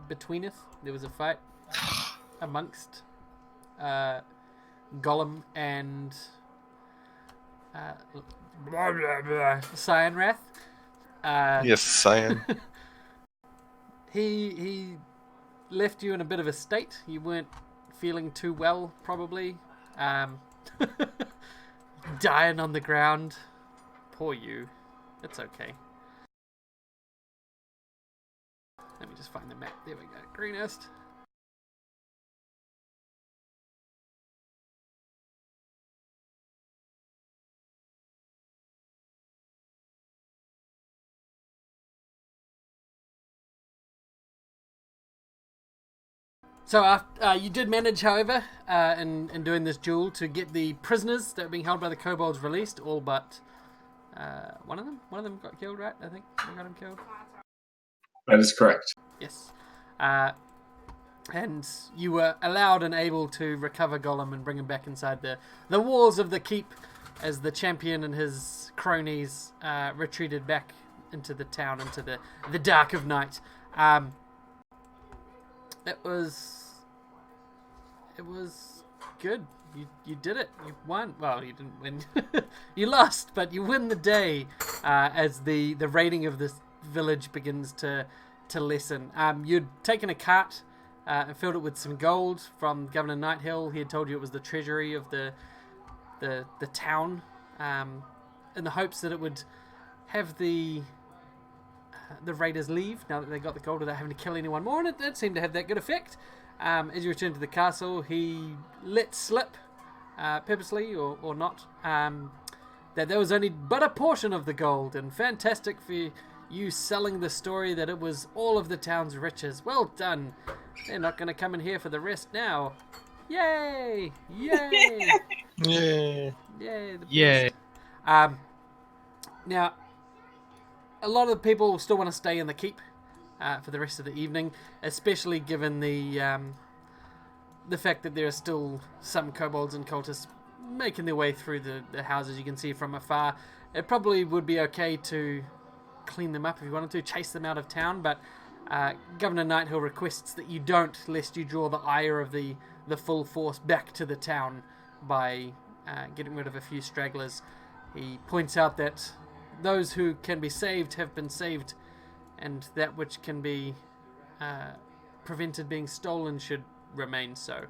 betweeneth. There was a fight amongst Gollum and Cyanrath. Yes, Cyan. He left you in a bit of a state. You weren't feeling too well, probably. Dying on the ground. Poor you. It's okay. Let me just find the map. There we go. Greenest. So you did manage, however, in doing this duel, to get the prisoners that were being held by the kobolds released, all but one of them. One of them got killed, right? I think they got him killed. That is correct. Yes. And you were allowed and able to recover Gollum and bring him back inside the walls of the keep as the champion and his cronies retreated back into the town, into the dark of night. It was good. You did it. You won. Well, you didn't win. You lost, but you win the day as the raiding of this village begins to lessen. You'd taken a cart and filled it with some gold from Governor Nighthill. He had told you it was the treasury of the town, in the hopes that it would have the raiders leave now that they got the gold without having to kill anyone more, and it seemed to have that good effect. As you returned to the castle, he let slip, purposely or not, that there was only but a portion of the gold, and fantastic for you selling the story that it was all of the town's riches. Well done. They're not going to come in here for the rest now. Yay! Yay! Yay! Yay! Yay! Now, a lot of the people still want to stay in the keep for the rest of the evening, especially given the fact that there are still some kobolds and cultists making their way through the houses. You can see from afar. It probably would be okay to clean them up if you wanted to, chase them out of town, but Governor Nighthill requests that you don't, lest you draw the ire of the full force back to the town by getting rid of a few stragglers. He points out that those who can be saved have been saved, and that which can be prevented being stolen should remain so.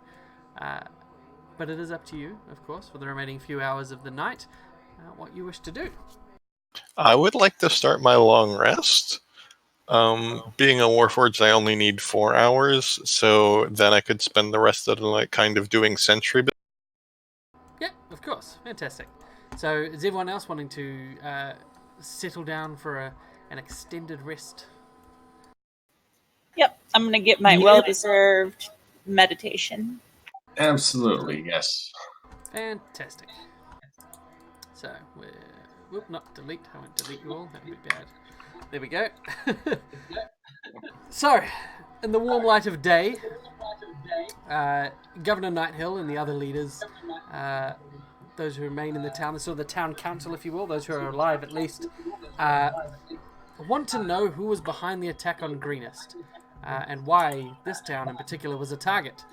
But it is up to you, of course, for the remaining few hours of the night, what you wish to do. I would like to start my long rest. Being a Warforged, I only need 4 hours, so then I could spend the rest of the night kind of doing sentry. Yeah, of course. Fantastic. So, is everyone else wanting to settle down for an extended rest? Yep, I'm going to get my well-deserved meditation. Absolutely, yes. Fantastic. So, not delete. I won't delete you all. That would be bad. There we go. So, in the warm light of day, Governor Nighthill and the other leaders, those who remain in the town, so the town council, if you will, those who are alive at least, want to know who was behind the attack on Greenest, and why this town in particular was a target.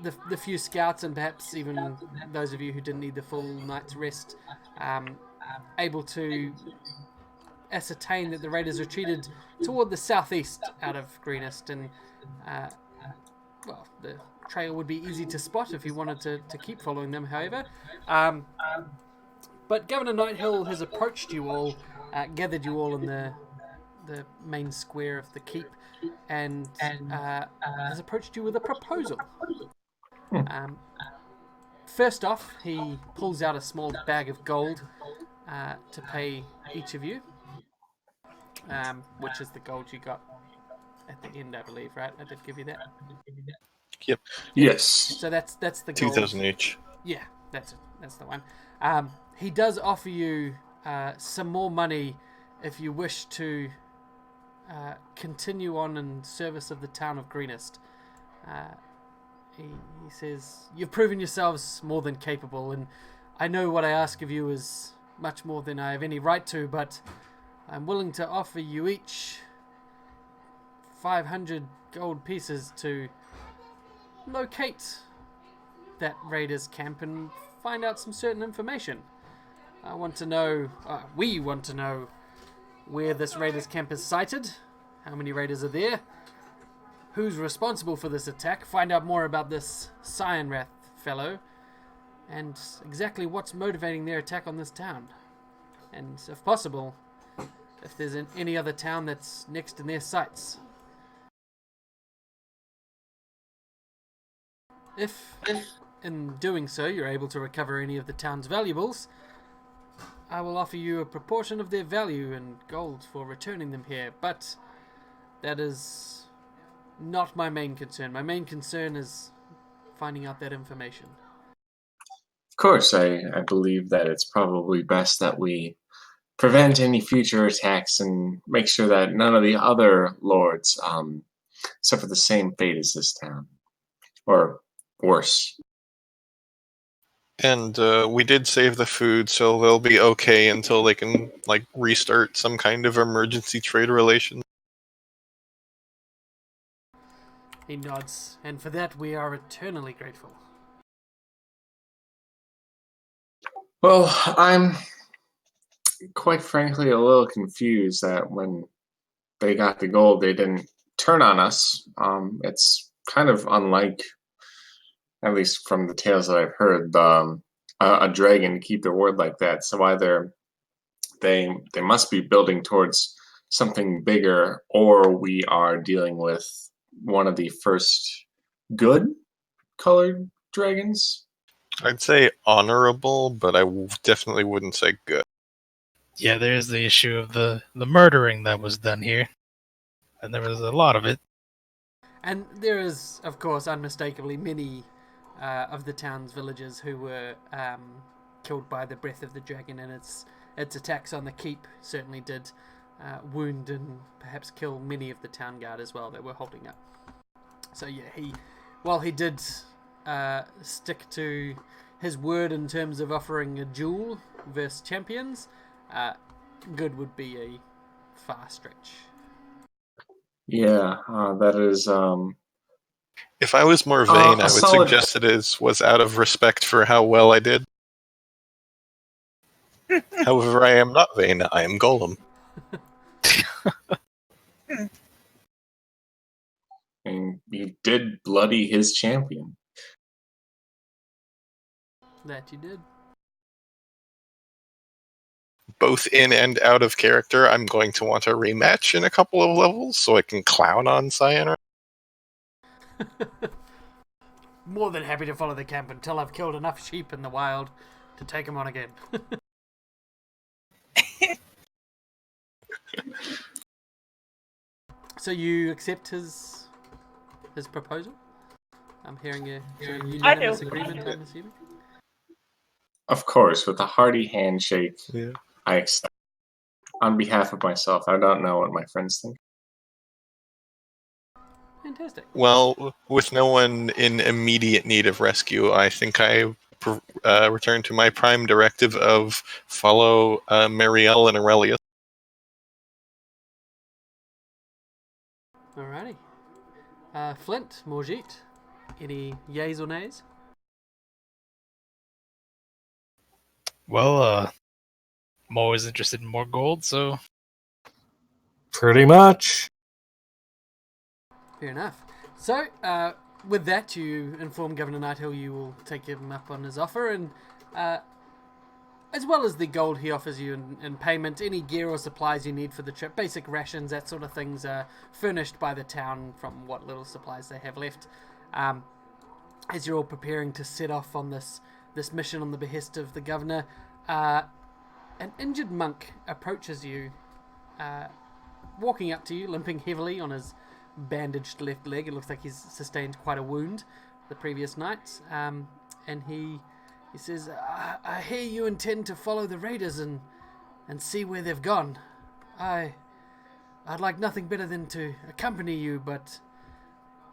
The few scouts, and perhaps even those of you who didn't need the full night's rest, able to ascertain that the raiders retreated toward the southeast out of Greenest, and the trail would be easy to spot if you wanted to keep following them, however. But Governor Nighthill has approached you all, gathered you all in the main square of the keep, and has approached you with a proposal. First off, he pulls out a small bag of gold to pay each of you, which is the gold you got at the end, I believe, right? I did give you that. Yep. Yes. So that's the gold. 2,000 each. Yeah, that's it. That's the one. He does offer you some more money if you wish to continue on in service of the town of Greenest. He says, you've proven yourselves more than capable, and I know what I ask of you is much more than I have any right to, but I'm willing to offer you each 500 gold pieces to locate that raiders camp and find out some certain information. I want to know, we want to know where this raiders camp is sited, how many raiders are there, who's responsible for this attack, find out more about this Cyanrath fellow, and exactly what's motivating their attack on this town. And if possible, if there's any other town that's next in their sights. If in doing so you're able to recover any of the town's valuables, I will offer you a proportion of their value in gold for returning them here, but that is not my main concern. My main concern is finding out that information. Of course, I believe that it's probably best that we prevent any future attacks and make sure that none of the other lords suffer the same fate as this town. Or worse. And we did save the food, so they'll be okay until they can restart some kind of emergency trade relation. He nods, and for that we are eternally grateful. Well, I'm quite frankly a little confused that when they got the gold, they didn't turn on us. It's kind of unlike, at least from the tales that I've heard, a dragon to keep their word like that. So either they must be building towards something bigger, or we are dealing with one of the first good colored dragons. I'd say honorable, but I definitely wouldn't say good. Yeah, there's the issue of the murdering that was done here. And there was a lot of it. And there is, of course, unmistakably many of the town's villagers who were killed by the breath of the dragon, and its attacks on the keep certainly did wound and perhaps kill many of the town guard as well that were holding up. So yeah, while he did stick to his word in terms of offering a duel versus champions, good would be a far stretch. Yeah, that is. If I was more vain, I would solid... suggest it was out of respect for how well I did. However, I am not vain. I am Golem. And you did bloody his champion. That you did. Both in and out of character, I'm going to want a rematch in a couple of levels so I can clown on Cyanrath. More than happy to follow the camp until I've killed enough sheep in the wild to take him on again. So you accept his proposal? I'm hearing a unanimous agreement, I'm assuming? Of course, with a hearty handshake, Yeah. I accept. On behalf of myself, I don't know what my friends think. Fantastic. Well, with no one in immediate need of rescue, I think I return to my prime directive of follow Marielle and Aurelius. Alrighty. Flint, Morgit, any yays or nays? Well, I'm always interested in more gold, so... Pretty much. Fair enough. So, with that, you inform Governor Nighthill you will take him up on his offer, and as well as the gold he offers you in payment, any gear or supplies you need for the trip, basic rations, that sort of things are furnished by the town from what little supplies they have left. As you're all preparing to set off on this mission on the behest of the governor, an injured monk approaches you, walking up to you, limping heavily on his bandaged left leg. It looks like he's sustained quite a wound the previous night, and he says, I hear you intend to follow the raiders and see where they've gone. I'd like nothing better than to accompany you, but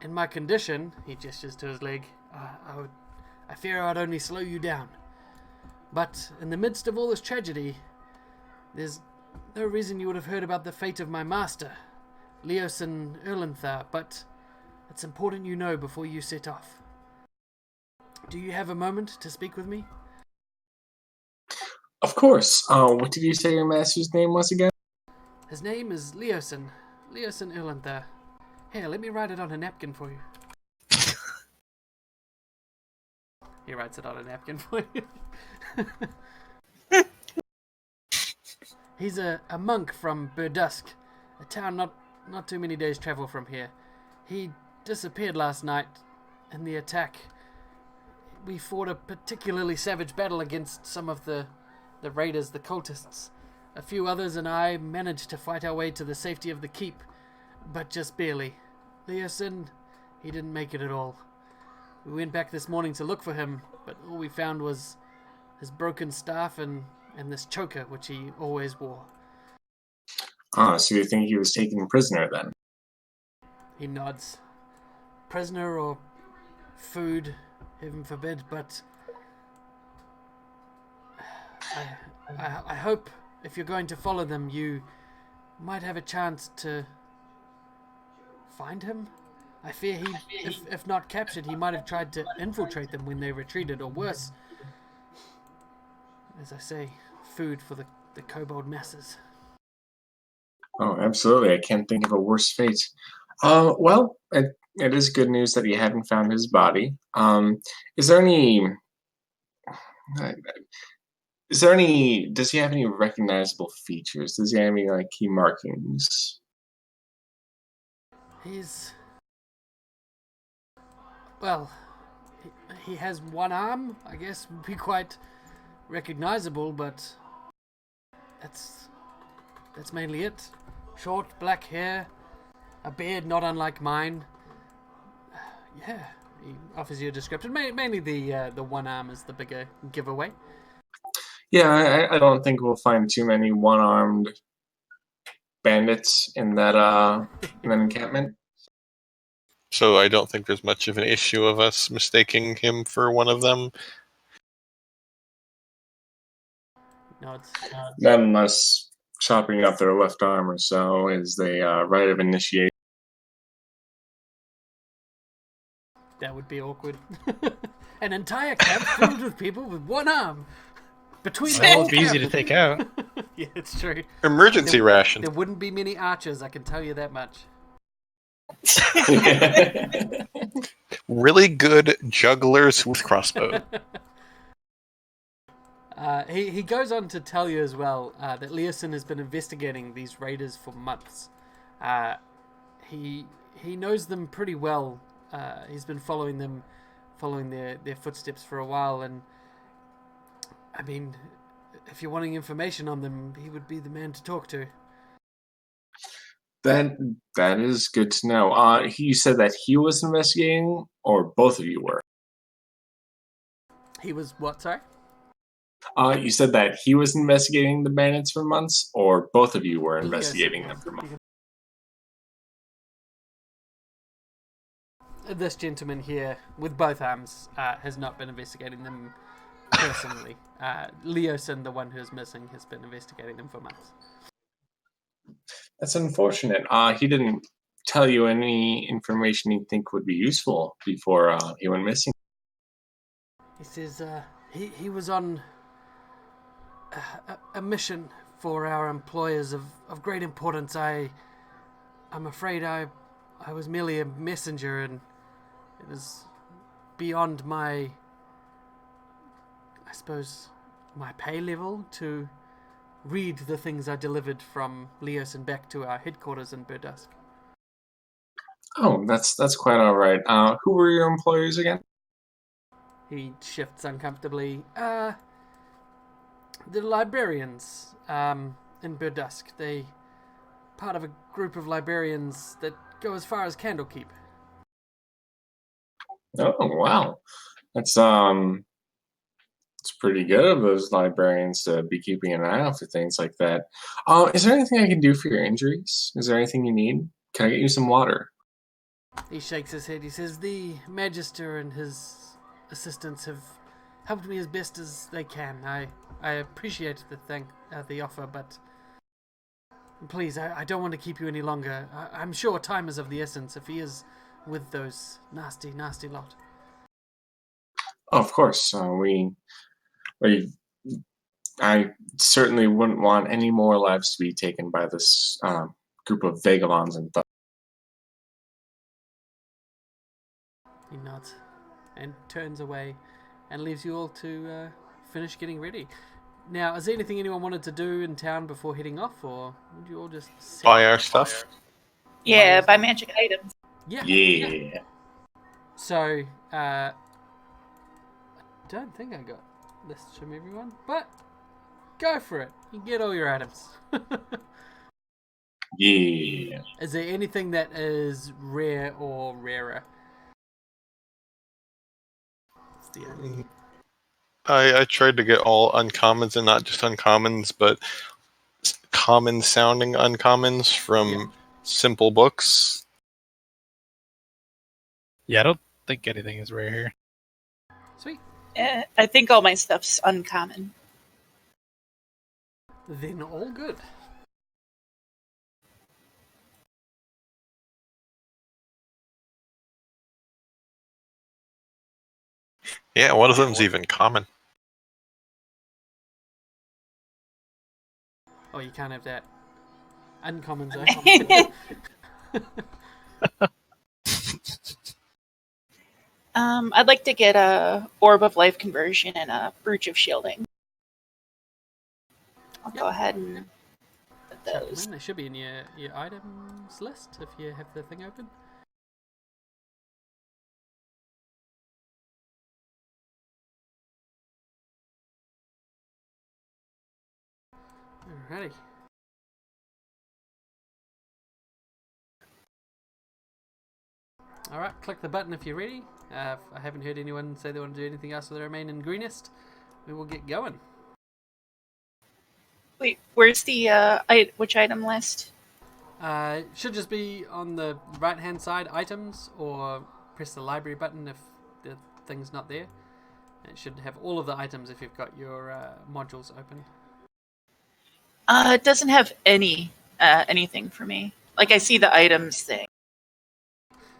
in my condition, he gestures to his leg, I fear I'd only slow you down. But in the midst of all this tragedy, there's no reason you would have heard about the fate of my master. Leosin Erlenthar, but it's important you know before you set off. Do you have a moment to speak with me? Of course. What did you say your master's name was again? His name is Leosin Erlenthar. Here, let me write it on a napkin for you. He writes it on a napkin for you. He's a monk from Burdusk, a town not too many days' travel from here. He disappeared last night in the attack. We fought a particularly savage battle against some of the raiders, the cultists. A few others and I managed to fight our way to the safety of the keep, but just barely. Leosin, he didn't make it at all. We went back this morning to look for him, but all we found was his broken staff and this choker, which he always wore. So you think he was taken prisoner then? He nods. Prisoner or food, heaven forbid, but I hope if you're going to follow them, you might have a chance to find him. I fear if not captured, he might have tried to infiltrate them when they retreated, or worse. As I say, food for the kobold masses. Oh, absolutely. I can't think of a worse fate. Well, it is good news that you haven't found his body. Is there any... Does he have any recognizable features? Does he have any, key markings? Well, he has one arm, I guess would be quite recognizable, but that's mainly it. Short black hair, a beard not unlike mine. Yeah, he offers you a description. Mainly the one arm is the bigger giveaway. Yeah, I don't think we'll find too many one-armed bandits in that encampment. So I don't think there's much of an issue of us mistaking him for one of them. Nods. Not unless chopping up their left arm or so is the rite of initiation. That would be awkward. An entire camp filled with people with one arm. Between the That whole would be easy to camp. take out. Yeah, it's true. Emergency ration. There wouldn't be many archers, I can tell you that much. Really good jugglers with crossbow. He goes on to tell you as well that Leosin has been investigating these raiders for months. He knows them pretty well. He's been following their footsteps for a while, and I mean, if you're wanting information on them, he would be the man to talk to. That is good to know. You said that he was investigating, or both of you were? He was what, sorry? You said that he was investigating the bandits for months, or both of you were investigating them for months? This gentleman here, with both arms, has not been investigating them personally. Leosin, the one who's missing, has been investigating them for months. That's unfortunate. He didn't tell you any information you think would be useful before he went missing. He says he was on a mission for our employers of great importance. I'm afraid I was merely a messenger, and it was beyond my, I suppose, my pay level to read the things I delivered from Leosin back to our headquarters in Burdusk. Oh, that's quite all right. Who were your employers again? He shifts uncomfortably. The librarians in Burdusk. They part of a group of librarians that go as far as Candlekeep. Oh, wow. That's it's pretty good of those librarians to be keeping an eye out for things like that. Is there anything I can do for your injuries? Is there anything you need? Can I get you some water? He shakes his head. He says, the Magister and his assistants have helped me as best as they can. I appreciate the offer, but Please, I don't want to keep you any longer. I'm sure time is of the essence if he is with those nasty, nasty lot. Of course, we I certainly wouldn't want any more lives to be taken by this group of vagabonds and thugs. He nods and turns away and leaves you all to finish getting ready. Now, is there anything anyone wanted to do in town before heading off, or would you all just Buy our stuff. Yeah, buy magic items. Yeah. Yeah. So, I don't think I got lists from everyone, but go for it. You get all your items. Yeah. Is there anything that is rare or rarer? It's the only... I tried to get all uncommons and not just uncommons, but common sounding uncommons from simple books. Yeah, I don't think anything is rare here. Sweet. I think all my stuff's uncommon. Then all good. Yeah, one of them's even common. Oh, you can't have that. Uncommon zone. I'd like to get a Orb of Life conversion and a Brooch of Shielding. I'll go ahead and put those. They should be in your items list if you have the thing open. Alrighty. Alright, click the button if you're ready. If I haven't heard anyone say they want to do anything else with the remain in Greenest, we will get going. Wait, where's the which item list? It should just be on the right hand side, items, or press the library button if the thing's not there. It should have all of the items if you've got your modules open. It doesn't have anything for me. Like, I see the items thing.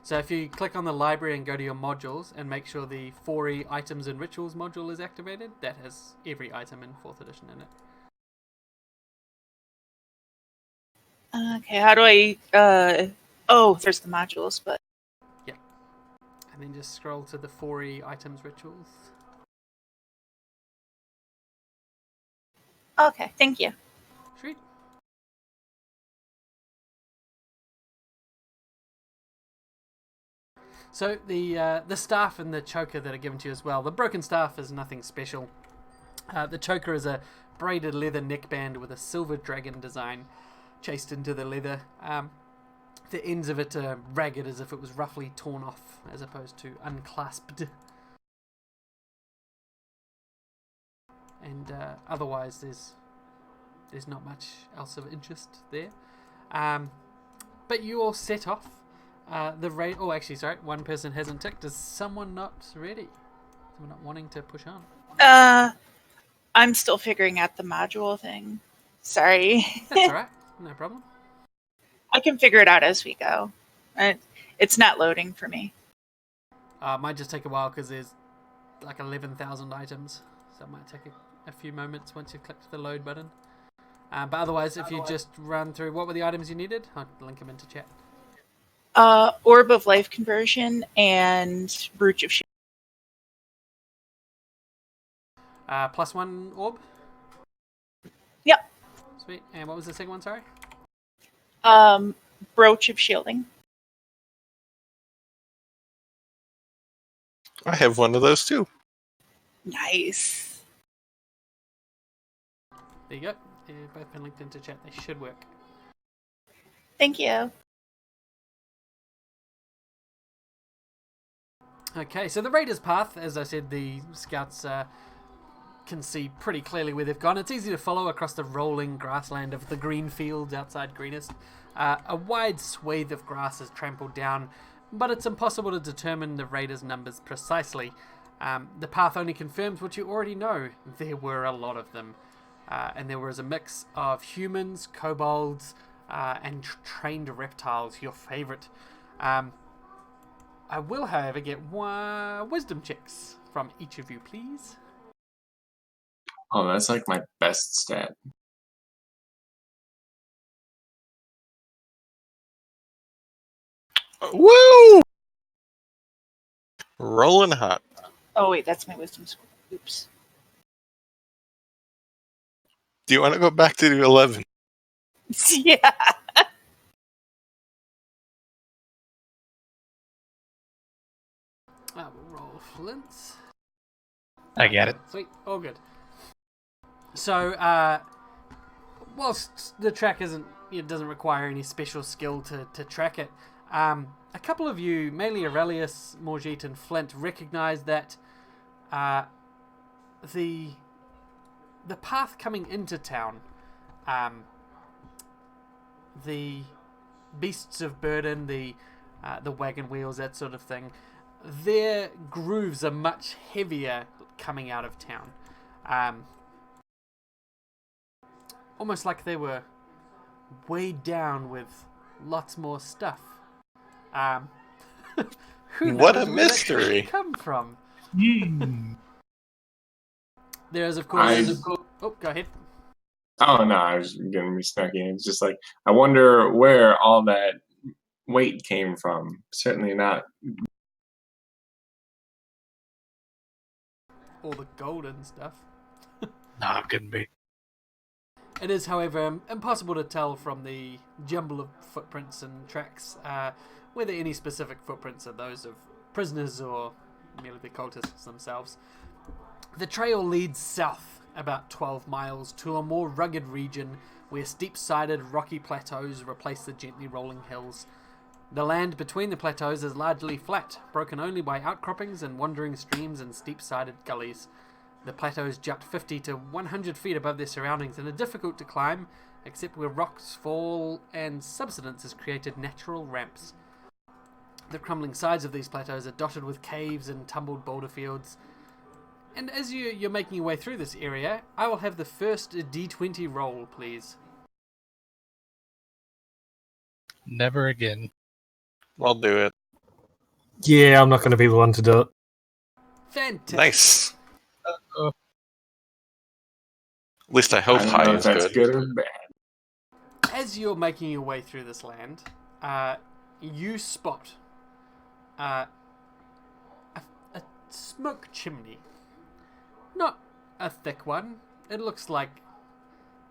So if you click on the library and go to your modules and make sure the 4E items and rituals module is activated, that has every item in 4th edition in it. Okay, how do I... oh, there's the modules, but... Yeah. And then just scroll to the 4E items rituals. Okay, thank you. Sweet. So the staff and the choker that are given to you as well. The broken staff is nothing special. The choker is a braided leather neckband with a silver dragon design chased into the leather. The ends of it are ragged as if it was roughly torn off as opposed to unclasped. And otherwise there's not much else of interest there. But you all set off. The raid. Oh, actually, sorry. One person hasn't ticked. Is someone not ready? Someone not wanting to push on? I'm still figuring out the module thing. Sorry. That's all right. No problem. I can figure it out as we go. It's not loading for me. Might just take a while because there's like 11,000 items, so it might take a few moments once you've clicked the load button. But otherwise, if you just run through what were the items you needed, I'll link them into chat. Orb of Life conversion and Brooch of Shield. +1 orb? Yep. Sweet. And what was the second one, sorry? Brooch of Shielding. I have one of those too. Nice. There you go. They've both been linked into chat. They should work. Thank you. Okay, so the Raiders' path, as I said, the scouts can see pretty clearly where they've gone. It's easy to follow across the rolling grassland of the green fields outside Greenest. A wide swathe of grass is trampled down, but it's impossible to determine the Raiders' numbers precisely. The path only confirms what you already know. There were a lot of them. And there was a mix of humans, kobolds, and trained reptiles, your favorite. I will, however, get one wisdom checks from each of you, please. Oh, that's like my best stat. Woo! Rolling hot. Oh wait, that's my wisdom score. Oops. Do you want to go back to the 11? Yeah. We'll roll Flint's. I get it. Sweet, all good. So, whilst the track doesn't require any special skill to track it, a couple of you, mainly Aurelius, Morgite, and Flint, recognize that the path coming into town, the beasts of burden, the wagon wheels, that sort of thing, their grooves are much heavier coming out of town. Almost like they were weighed down with lots more stuff. Who What knows a where that mystery. could come from? Hmm. There is, of course. Oh, go ahead. Oh no, I was gonna be snarky. It's just like I wonder where all that weight came from. Certainly not. All the gold and stuff. Nah, couldn't be. It is, however, impossible to tell from the jumble of footprints and tracks whether any specific footprints are those of prisoners or merely the cultists themselves. The trail leads south about 12 miles to a more rugged region where steep-sided rocky plateaus replace the gently rolling hills. The land between the plateaus is largely flat, broken only by outcroppings and wandering streams and steep-sided gullies. The plateaus jut 50 to 100 feet above their surroundings and are difficult to climb, except where rocks fall and subsidence has created natural ramps. The crumbling sides of these plateaus are dotted with caves and tumbled boulder fields. And as you're making your way through this area, I will have the first D20 roll, please. Never again. I'll do it. Yeah, I'm not going to be the one to do it. Fantastic. Nice. Uh-oh. At least I hope I don't high know is if that's good. good or bad. As you're making your way through this land, you spot a smoke chimney. Not a thick one. It looks like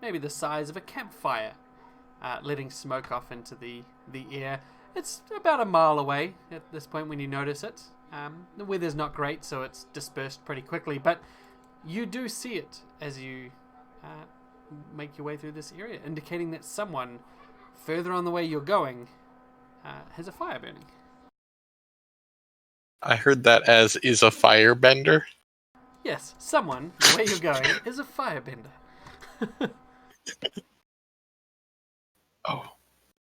maybe the size of a campfire, letting smoke off into the air. It's about a mile away at this point when you notice it. The weather's not great, so it's dispersed pretty quickly, but you do see it as you make your way through this area, indicating that someone further on the way you're going has a fire burning. I heard that as is a firebender. Yes, someone, the way you're going, is a firebender. Oh,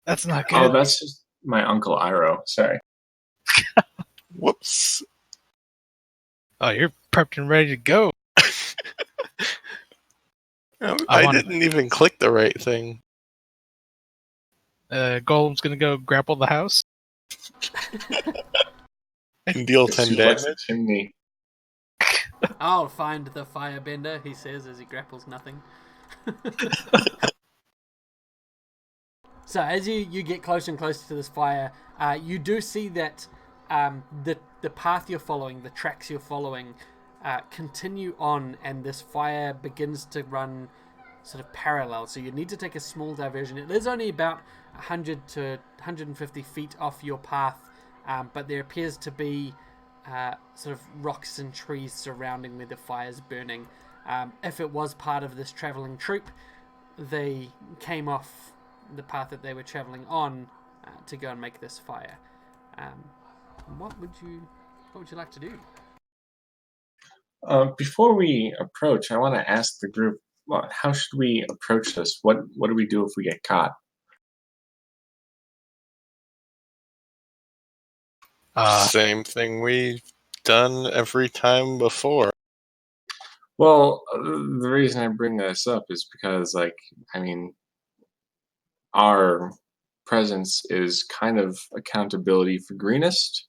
that's not good. Oh, that's just my uncle Iro. Sorry. Whoops. Oh, you're prepped and ready to go. I didn't even click the right thing. Golem's gonna go grapple the house. And deal 10 Suplex the damage. chimney. I'll find the firebender, he says as he grapples nothing. So as you get closer and closer to this fire, you do see that the path you're following, the tracks you're following, continue on, and this fire begins to run sort of parallel. So you need to take a small diversion. It is only about 100 to 150 feet off your path, but there appears to be sort of rocks and trees surrounding where the fire's burning. If it was part of this traveling troop, they came off the path that they were traveling on to go and make this fire. What would you like to do? Before we approach, I want to ask the group, how should we approach this? What do we do if we get caught? Same thing we've done every time before. Well, the reason I bring this up is because, like, I mean, our presence is kind of accountability for Greenest.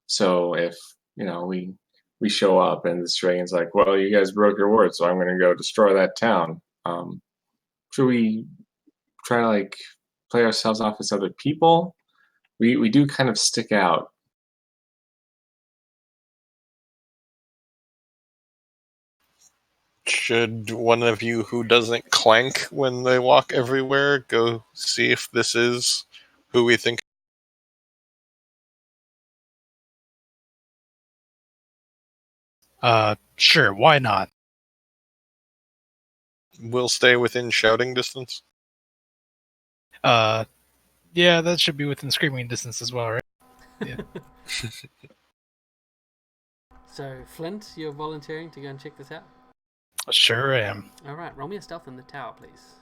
So if we show up and the dragon's like, well, you guys broke your word, so I'm going to go destroy that town. Should we try to like play ourselves off as other people? We do kind of stick out. Should one of you who doesn't clank when they walk everywhere go see if this is who we think? Sure, why not? We'll stay within shouting distance. Yeah, that should be within screaming distance as well, right? Yeah. So, Flint, you're volunteering to go and check this out? Sure am. Alright, roll me a stealth in the tower, please.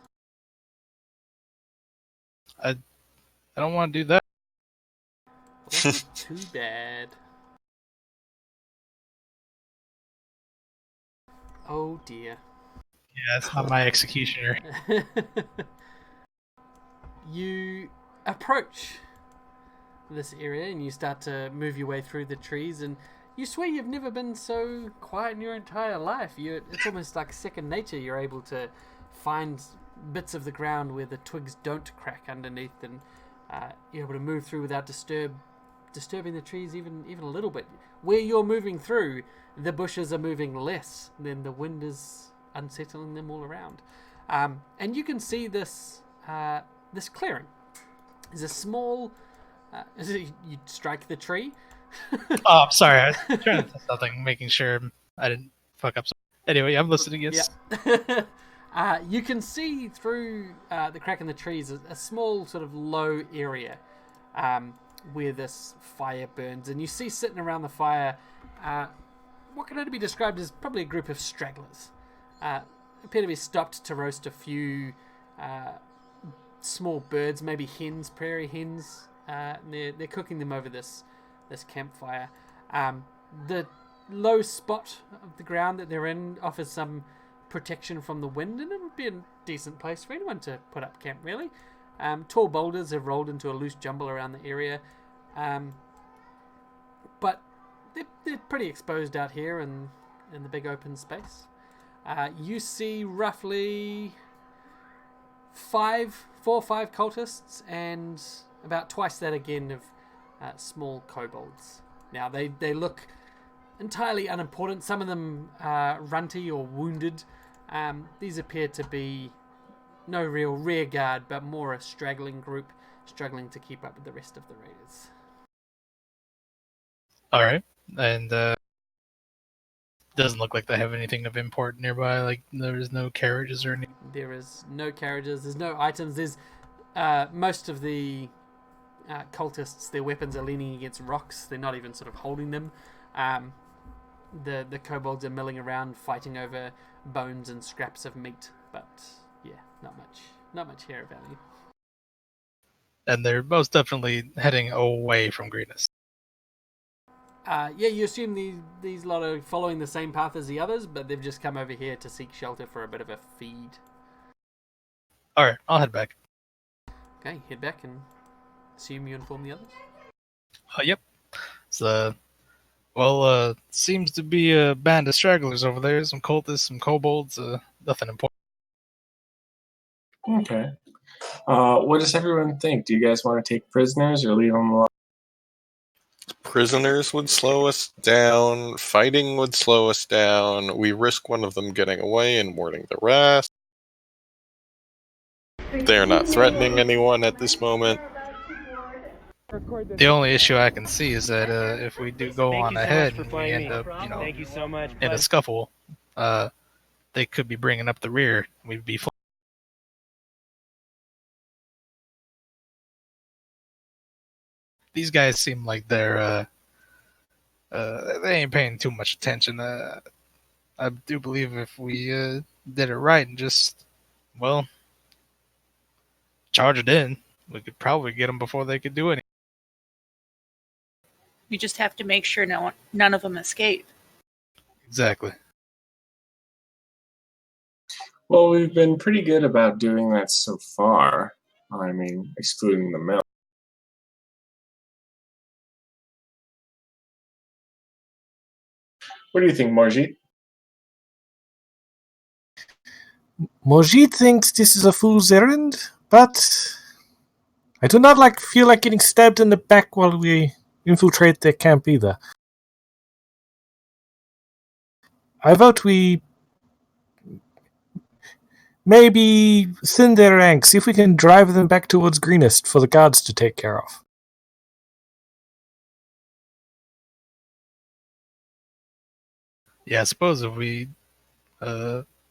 I don't want to do that. Well, that's not too bad. Oh dear. Yeah, it's not my executioner. You approach this area and you start to move your way through the trees, and you swear you've never been so quiet in your entire life. It's almost like second nature. You're able to find bits of the ground where the twigs don't crack underneath, and you're able to move through without disturbing the trees even a little bit. Where you're moving through, the bushes are moving less, then the wind is unsettling them all around. And you can see this clearing. There's a small... you strike the tree. Oh, I'm sorry. I was trying to test something, making sure I didn't fuck up. Anyway, I'm listening. Yes. Yeah. You can see through the crack in the trees a small sort of low area where this fire burns, and you see sitting around the fire what can only be described as probably a group of stragglers. Appear to be stopped to roast a few small birds, maybe hens, prairie hens. They're cooking them over this campfire. The low spot of the ground that they're in offers some protection from the wind, and it would be a decent place for anyone to put up camp, really. Tall boulders have rolled into a loose jumble around the area, but they're pretty exposed out here in the big open space. You see roughly 4 or 5 cultists and about twice that again of small kobolds. Now they look entirely unimportant. Some of them are runty or wounded. These appear to be no real rear guard, but more a straggling group struggling to keep up with the rest of the raiders. Alright. And doesn't look like they have anything of import nearby, like there's no carriages or anything. There is no carriages, there's no items. There's most of the cultists, their weapons are leaning against rocks. They're not even sort of holding them. The kobolds are milling around fighting over bones and scraps of meat, but yeah, not much here of value. And they're most definitely heading away from Greenest. Yeah, you assume these lot are following the same path as the others, but they've just come over here to seek shelter for a bit of a feed. Alright, I'll head back. Okay, head back and assume you inform the others. Yep. So, seems to be a band of stragglers over there. Some cultists, some kobolds, nothing important. Okay. What does everyone think? Do you guys want to take prisoners or leave them alone? Prisoners would slow us down. Fighting would slow us down. We risk one of them getting away and warning the rest. They're not threatening anyone at this moment. The only issue I can see is that if we do go on ahead and we end up, Thank you so much, in a scuffle, they could be bringing up the rear. We'd be These guys seem like they're they ain't paying too much attention. I do believe if we did it right and just, charge it in, we could probably get them before they could do anything. We just have to make sure none of them escape. Exactly. Well, we've been pretty good about doing that so far. I mean, excluding the mill. What do you think, Margit? Mojit thinks this is a fool's errand, but I do not feel like getting stabbed in the back while we infiltrate their camp either. I vote we maybe thin their ranks, see if we can drive them back towards Greenest for the guards to take care of. Yeah, I suppose if we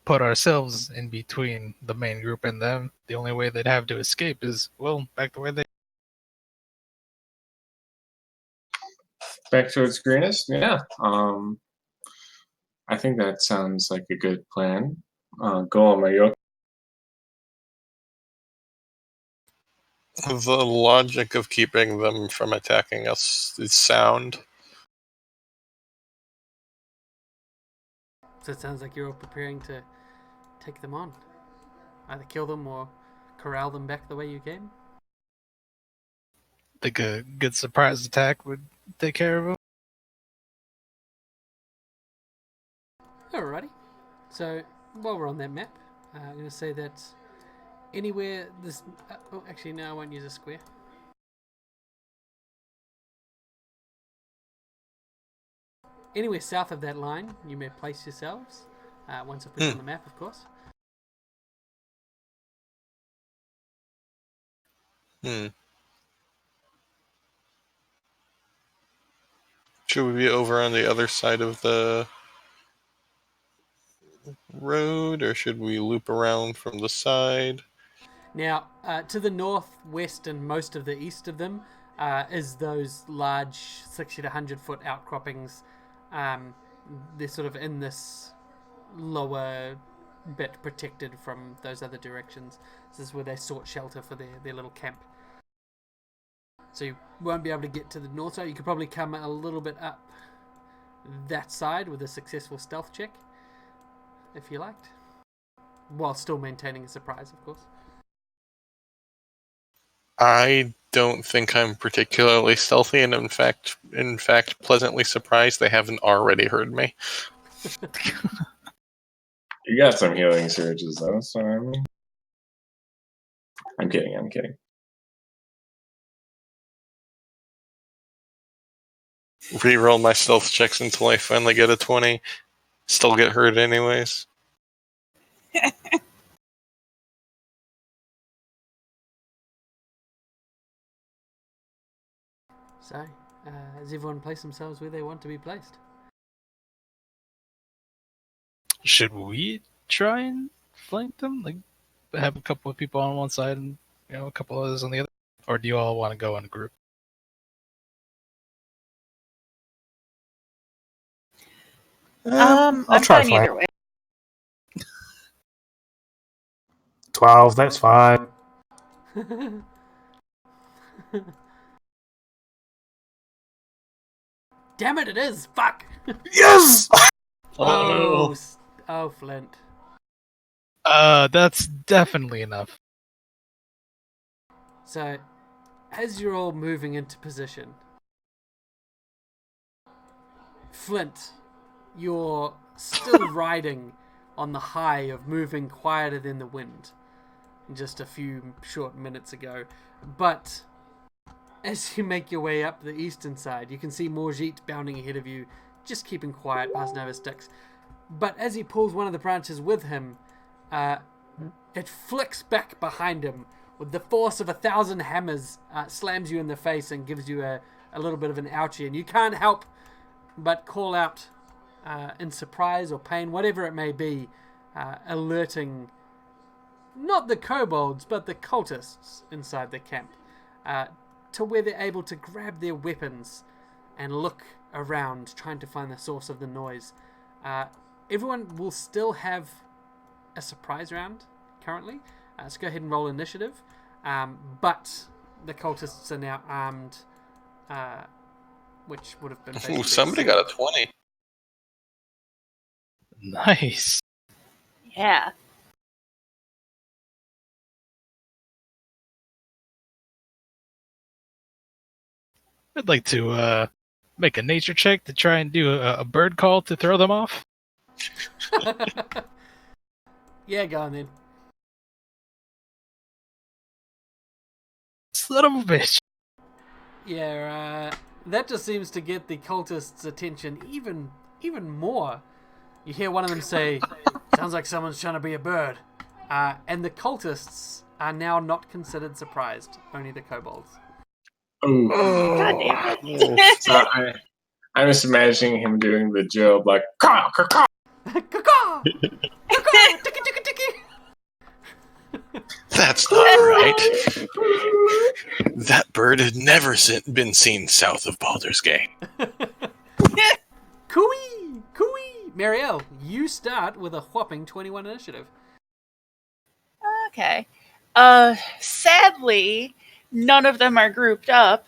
put ourselves in between the main group and them, the only way they'd have to escape is, well, back to where they. Back towards Greenest? Yeah. I think that sounds like a good plan. Go on, Mario. The logic of keeping them from attacking us is sound. So it sounds like you're all preparing to take them on. Either kill them or corral them back the way you came. Think a good surprise attack would take care of them. Alrighty. So while we're on that map, I'm going to say that anywhere this... actually, no, I won't use a square. Anywhere south of that line, you may place yourselves. Once I put it on the map, of course. Should we be over on the other side of the road, or should we loop around from the side? Now, to the north, west, and most of the east of them is those large 60 to 100 foot outcroppings. They're sort of in this lower bit protected from those other directions. This is where they sought shelter for their little camp. So you won't be able to get to the north side. You could probably come a little bit up that side with a successful stealth check, if you liked. While still maintaining a surprise, of course. I don't think I'm particularly stealthy, and in fact, pleasantly surprised they haven't already heard me. You got some healing surges, though, so I mean... I'm kidding. Reroll my stealth checks until I finally get a 20. Still get hurt anyways. So, has everyone placed themselves where they want to be placed? Should we try and flank them? Like, have a couple of people on one side and a couple others on the other? Or do you all want to go in a group? I'm try fine either way. 12, that's fine. Damn it, it is! Fuck! Yes! Oh, Flint. That's definitely enough. So, as you're all moving into position, Flint, you're still riding on the high of moving quieter than the wind just a few short minutes ago. But as you make your way up the eastern side, you can see Morjit bounding ahead of you, just keeping quiet, passing over sticks. But as he pulls one of the branches with him, it flicks back behind him with the force of 1,000 hammers, slams you in the face and gives you a little bit of an ouchie. And you can't help but call out in surprise or pain, whatever it may be, alerting not the kobolds, but the cultists inside the camp, to where they're able to grab their weapons and look around, trying to find the source of the noise. Everyone will still have a surprise round currently, so go ahead and roll initiative. But the cultists are now armed, which would have been basically... Ooh, somebody got a 20. Nice. Yeah. I'd like to make a nature check to try and do a bird call to throw them off. Yeah, go on then. Son of a bitch. Yeah, that just seems to get the cultists' attention even more. You hear one of them say, "Sounds like someone's trying to be a bird," and the cultists are now not considered surprised. Only the kobolds. Ooh. God damn it. So I'm just imagining him doing the job like, caw, caw, caw. Caw-caw! Caw-caw! Ticky-ticky-ticky! That's not right. That bird had never been seen south of Baldur's Gate. Cooey! Cooey! Marielle, you start with a whopping 21 initiative. Okay. Sadly, none of them are grouped up.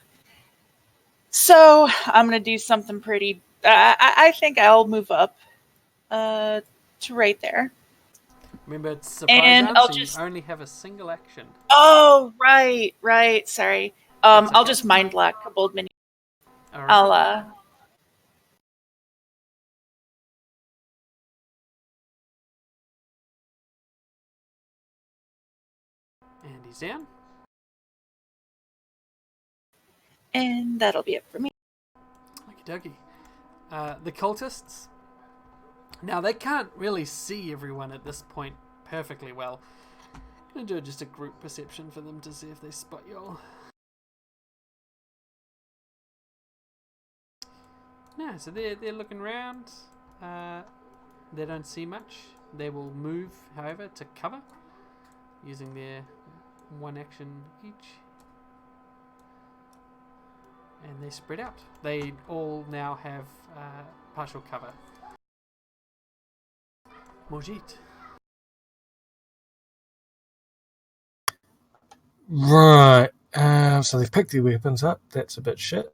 So I'm going to do something pretty... I think I'll move up to right there. Remember, it's surprise And round, I'll so just- you only have a single action. Oh, right. Sorry. I'll just mind block Kobold Minion. Alright. I'll, And he's down. and that'll be it for me. Okie dokie. The cultists. Now, they can't really see everyone at this point perfectly well. I'm going to do just a group perception for them to see if they spot y'all. No, so they're looking around. They don't see much. They will move, however, to cover, using their one action each. And they spread out. They all now have partial cover. Mojit. Right. So they've picked their weapons up. That's a bit shit.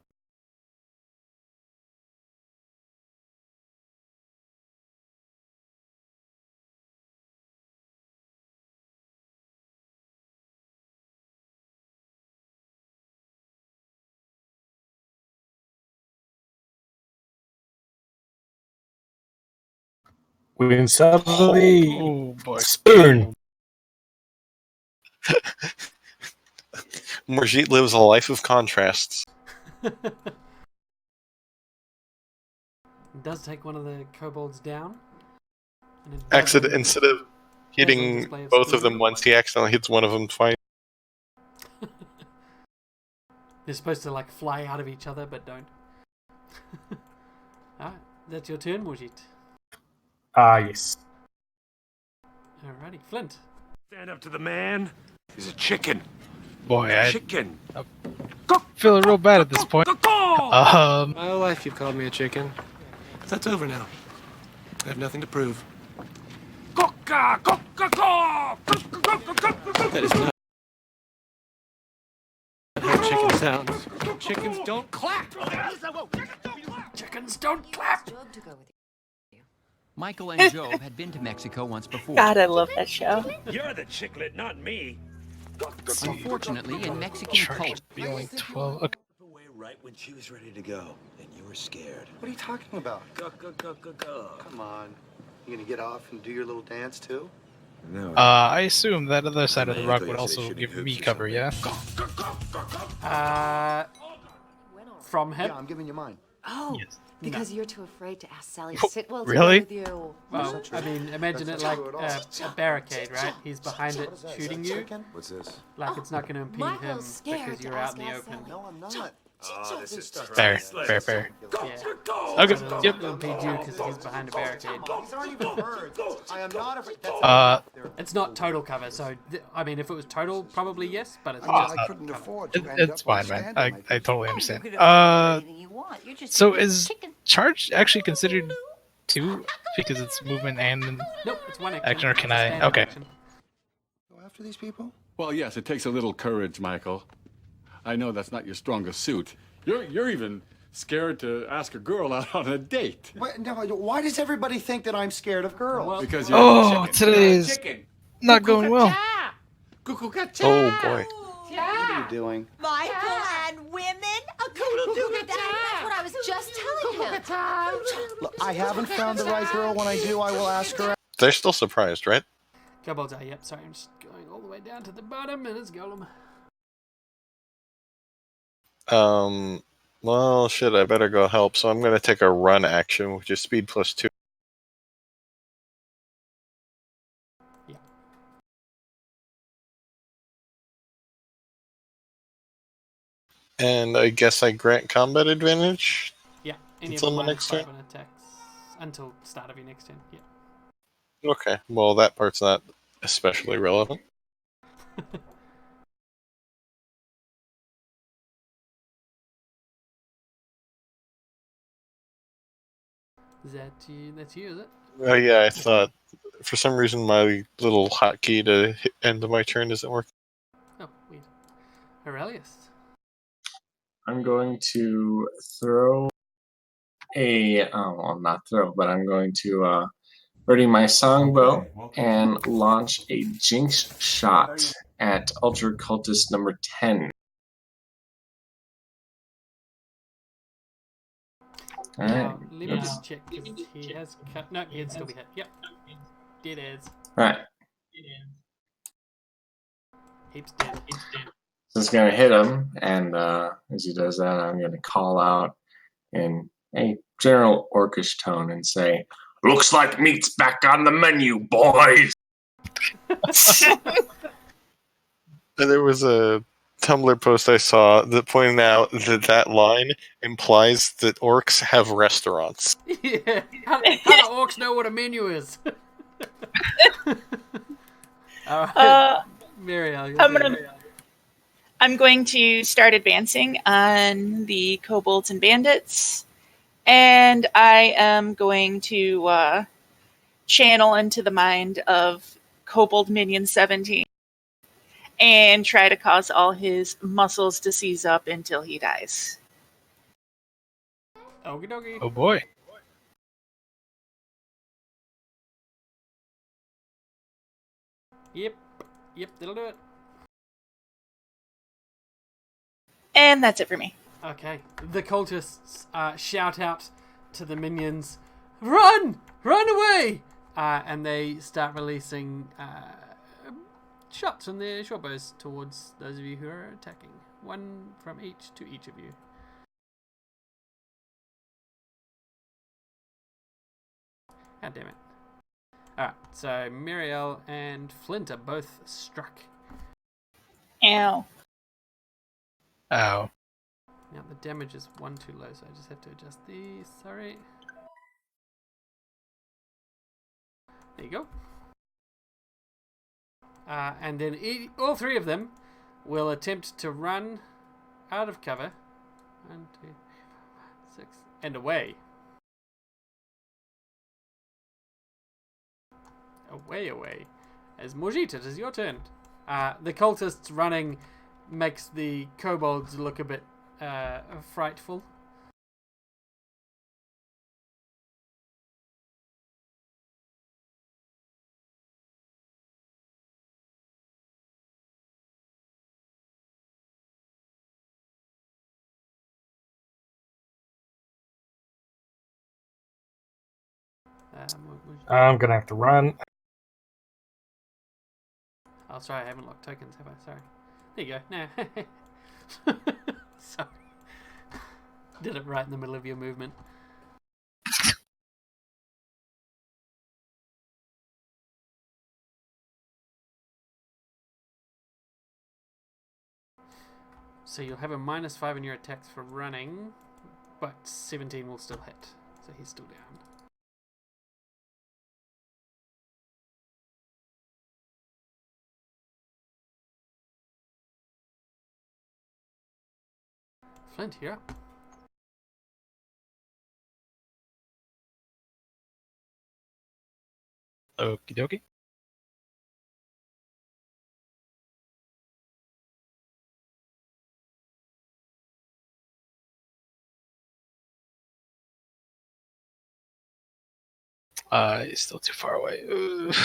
When suddenly, Oh boy. spoon. Morjit lives a life of contrasts. It does take one of the kobolds down. And it does- Instead of hitting display of both of speed. them once, he accidentally hits one of them twice. They're supposed to like fly out of each other, but don't. Alright, that's your turn, Mojit. Yes. Alrighty, Flint. Stand up to the man. He's a chicken. Boy, I Chicken. feel real bad at this point. My whole life you've called me a chicken. That's over now. I have nothing to prove. That is not how chicken sounds. Chickens don't clap. Chickens don't clap! Job to go with you. Michael and Job had been to Mexico once before. God, I love that show. You're the chicklet, not me. Unfortunately, in Mexican Charge culture, be only 12. Okay. Away right when she was ready to go, and you were scared. What are you talking about? Go. Come on. You gonna get off and do your little dance too? No. I assume that other side of the rock would also give me cover, yeah? From him? Yeah, I'm giving you mine. Oh, Yes. because you're too afraid to ask Sally Oh, Sitwell to really? go with you. Well, I mean, imagine it like a barricade, right? He's behind it shooting you. What's this? Like it's not going to impede him Michael's scared because to you're out ask in the us, open. Sally. No, I'm not. This is Fair. Yeah. Okay, So yep. it'll impede you because he's behind a barricade. These aren't even birds. I am not afraid. It's not total cover, so I mean, if it was total, probably yes, but it's I just couldn't cover. afford to end It's up on fine, man. stand-by I totally understand. You could afford anything you want. You're just So a is chicken. charge actually considered 2 because it's movement and Nope, it's one action. Action, or can It's a I- standard okay. action. Go after these people? Well, yes, it takes a little courage, Michael. I know that's not your strongest suit. You're even scared to ask a girl out on a date. Wait, no, why does everybody think that I'm scared of girls? Because you're Oh, a chicken. today's Chicken. not going well. Oh boy. What are you doing? Michael and women, a That's what I was just telling him. Look, I haven't found the right girl. When I do, I will ask her. They're still surprised, right? Kobolds are, yep, sorry, I'm just going all the way down to the bottom, and it's Golem. Well, shit, I better go help, so I'm going to take a run action, which is speed +2. Yeah. And I guess I grant combat advantage? Yeah, any of Until them my minus next 5 turn? on attacks until start of your next turn. Yeah. Okay, well, that part's not especially relevant. Is that you? That's you, is it? Oh, yeah, I thought. For some reason, my little hotkey to end my turn isn't working. Oh, weird. Aurelius. I'm going to throw well, not throw, but I'm going to ready my songbow and launch a jinx shot at Ultra Cultist number 10. Alright. Now, let me just check, because he has cut. No, he'd still be hit. Yep. Dead as. Alright. Heaps dead. So it's going to hit him, and as he does that, I'm going to call out in a general orcish tone and say, "Looks like meat's back on the menu, boys!" And there was a Tumblr post I saw that pointed out that that line implies that orcs have restaurants. Yeah. How do orcs know what a menu is? Alright. Muriel. I'm going to start advancing on the kobolds and bandits, and I am going to channel into the mind of Kobold Minion 17 and try to cause all his muscles to seize up until he dies. Okie dokie. Oh boy. Yep, that'll do it. And that's it for me. Okay, the cultists shout out to the minions, "Run! Run away!" And they start releasing shots from their shortbows towards those of you who are attacking. One from each to each of you. God damn it. Alright, so Muriel and Flint are both struck. Ow. Ow. Now the damage is 1 too low, so I just have to adjust these. Sorry. There you go. And then all three of them will attempt to run out of cover. 1, 2, 3, 4, 5, 6, and away. Away. As Morgita, it is your turn. The cultists running makes the kobolds look a bit frightful. I'm gonna have to run. Oh, sorry, I haven't locked tokens, have I? Sorry. There you go. No. Sorry. Did it right in the middle of your movement. So you'll have a -5 in your attacks for running, but 17 will still hit. So he's still down. Flint, you're up. Okie dokie. He's still too far away. Ugh.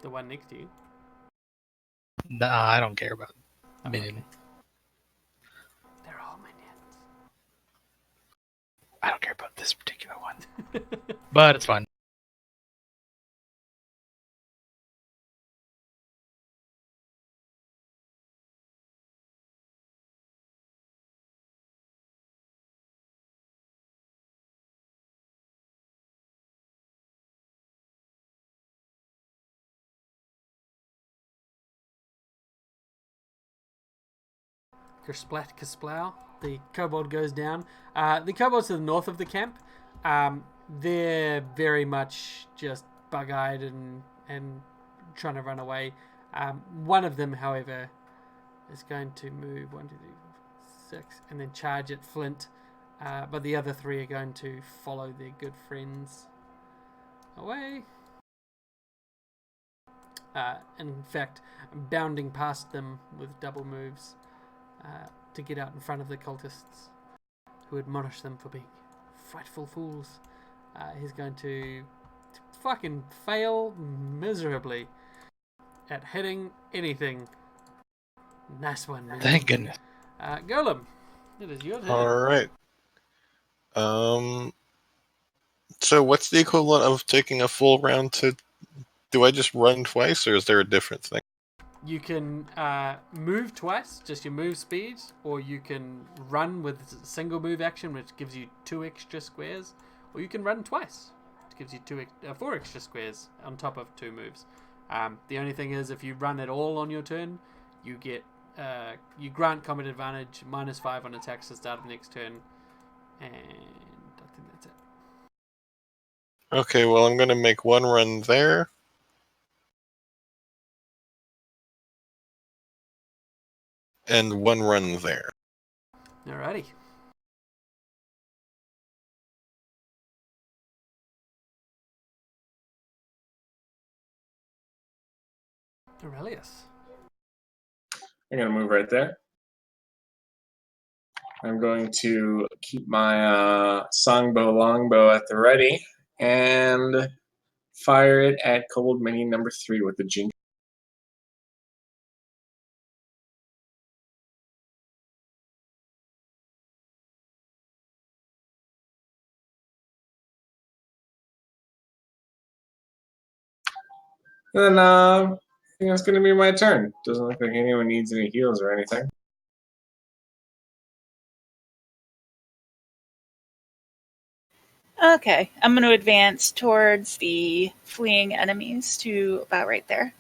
The one next to you. Nah, I don't care about minion. They're all minions. but it's fine. Kersplat Kersplow. The kobold goes down. The kobolds to the north of the camp, they're very much just bug-eyed and trying to run away. One of them, however, is going to move 1, 2, 3, 4, 6, and then charge at Flint. But the other three are going to follow their good friends away. In fact, bounding past them with double moves to get out in front of the cultists who admonish them for being frightful fools. He's going to fucking fail miserably at hitting anything. Nice one, man. Thank goodness. Golem, it is your turn. Alright. So what's the equivalent of taking a full round to... Do I just run twice, or is there a different thing? You can move twice, just your move speed, or you can run with a single move action, which gives you 2 extra squares, or you can run twice, which gives you 4 extra squares on top of 2 moves. The only thing is, if you run at all on your turn, you get you grant combat advantage -5 on attacks to the start of the next turn, and I think that's it. Okay, well, I'm going to make one run there. And one run there. Alrighty. Aurelius. I'm going to move right there. I'm going to keep my songbow longbow at the ready and fire it at Kobold Minion number 3 with the jink. And then I think it's going to be my turn. Doesn't look like anyone needs any heals or anything. Okay, I'm going to advance towards the fleeing enemies to about right there.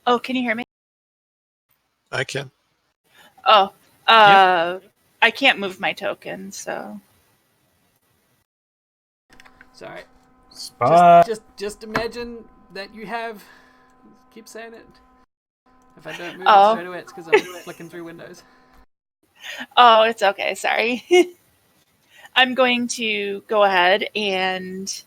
Oh, can you hear me? I can. Oh, Yep. I can't move my token, so. Sorry. Spot. Just imagine that you have. Keep saying it. If I don't move Oh. it straight away, it's because I'm flicking through windows. Oh, it's okay. Sorry. I'm going to go ahead and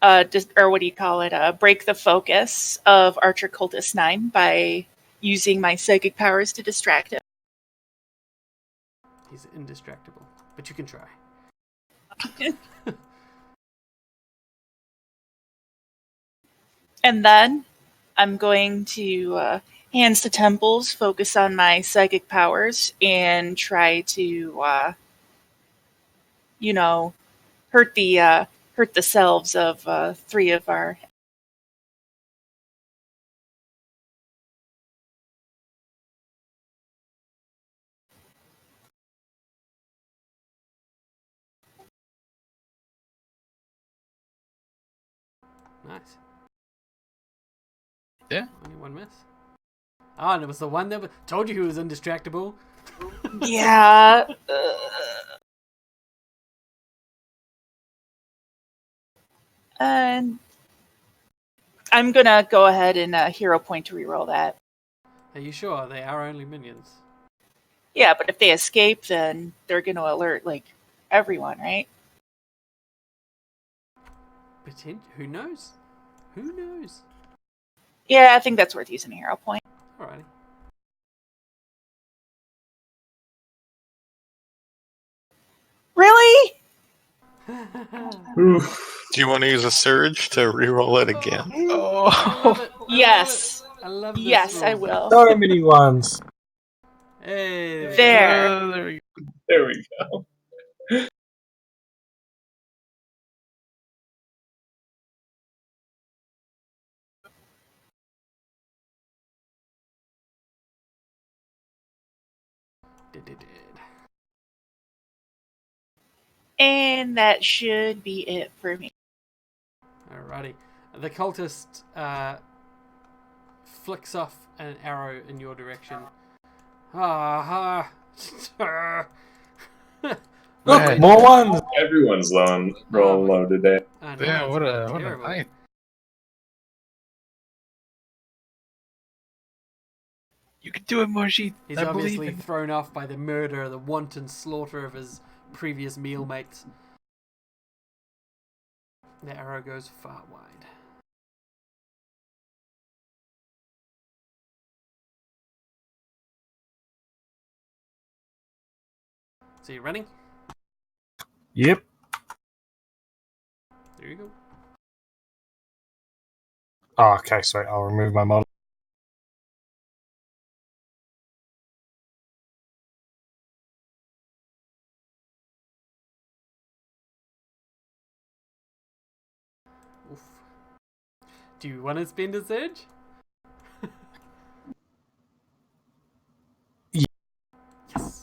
or what do you call it? Break the focus of Archer Cultist 9 by using my psychic powers to distract him. He's indistractable, but you can try. And then I'm going to hands to temples, focus on my psychic powers, and try to, hurt the selves of 3 of our. Nice. Yeah. Only one miss. Oh, and it was the one that told you he was indistractable. Yeah. And I'm gonna go ahead and hero point to reroll that. Are you sure? They are only minions. Yeah, but if they escape, then they're gonna alert everyone, right? Who knows? Who knows? Yeah, I think that's worth using a hero point. Alrighty. Really? Oof. Do you want to use a surge to reroll it again? I love it. Yes. I love this Yes, I rule. will. So many ones. Hey, There. There we go. There we go. Did. And that should be it for me. Alrighty. The cultist flicks off an arrow in your direction. Look, Right. more ones. Everyone's rolling low today. I know, Yeah, it's what a terrible. night. You can do it, Morjit. He's I believe obviously in. thrown off by the murder, the wanton slaughter of his previous meal mates. The arrow goes far wide. So you're running? Yep. There you go. Oh, okay, sorry. I'll remove my model. Oof. Do you want to spend a surge? Yeah. Yes.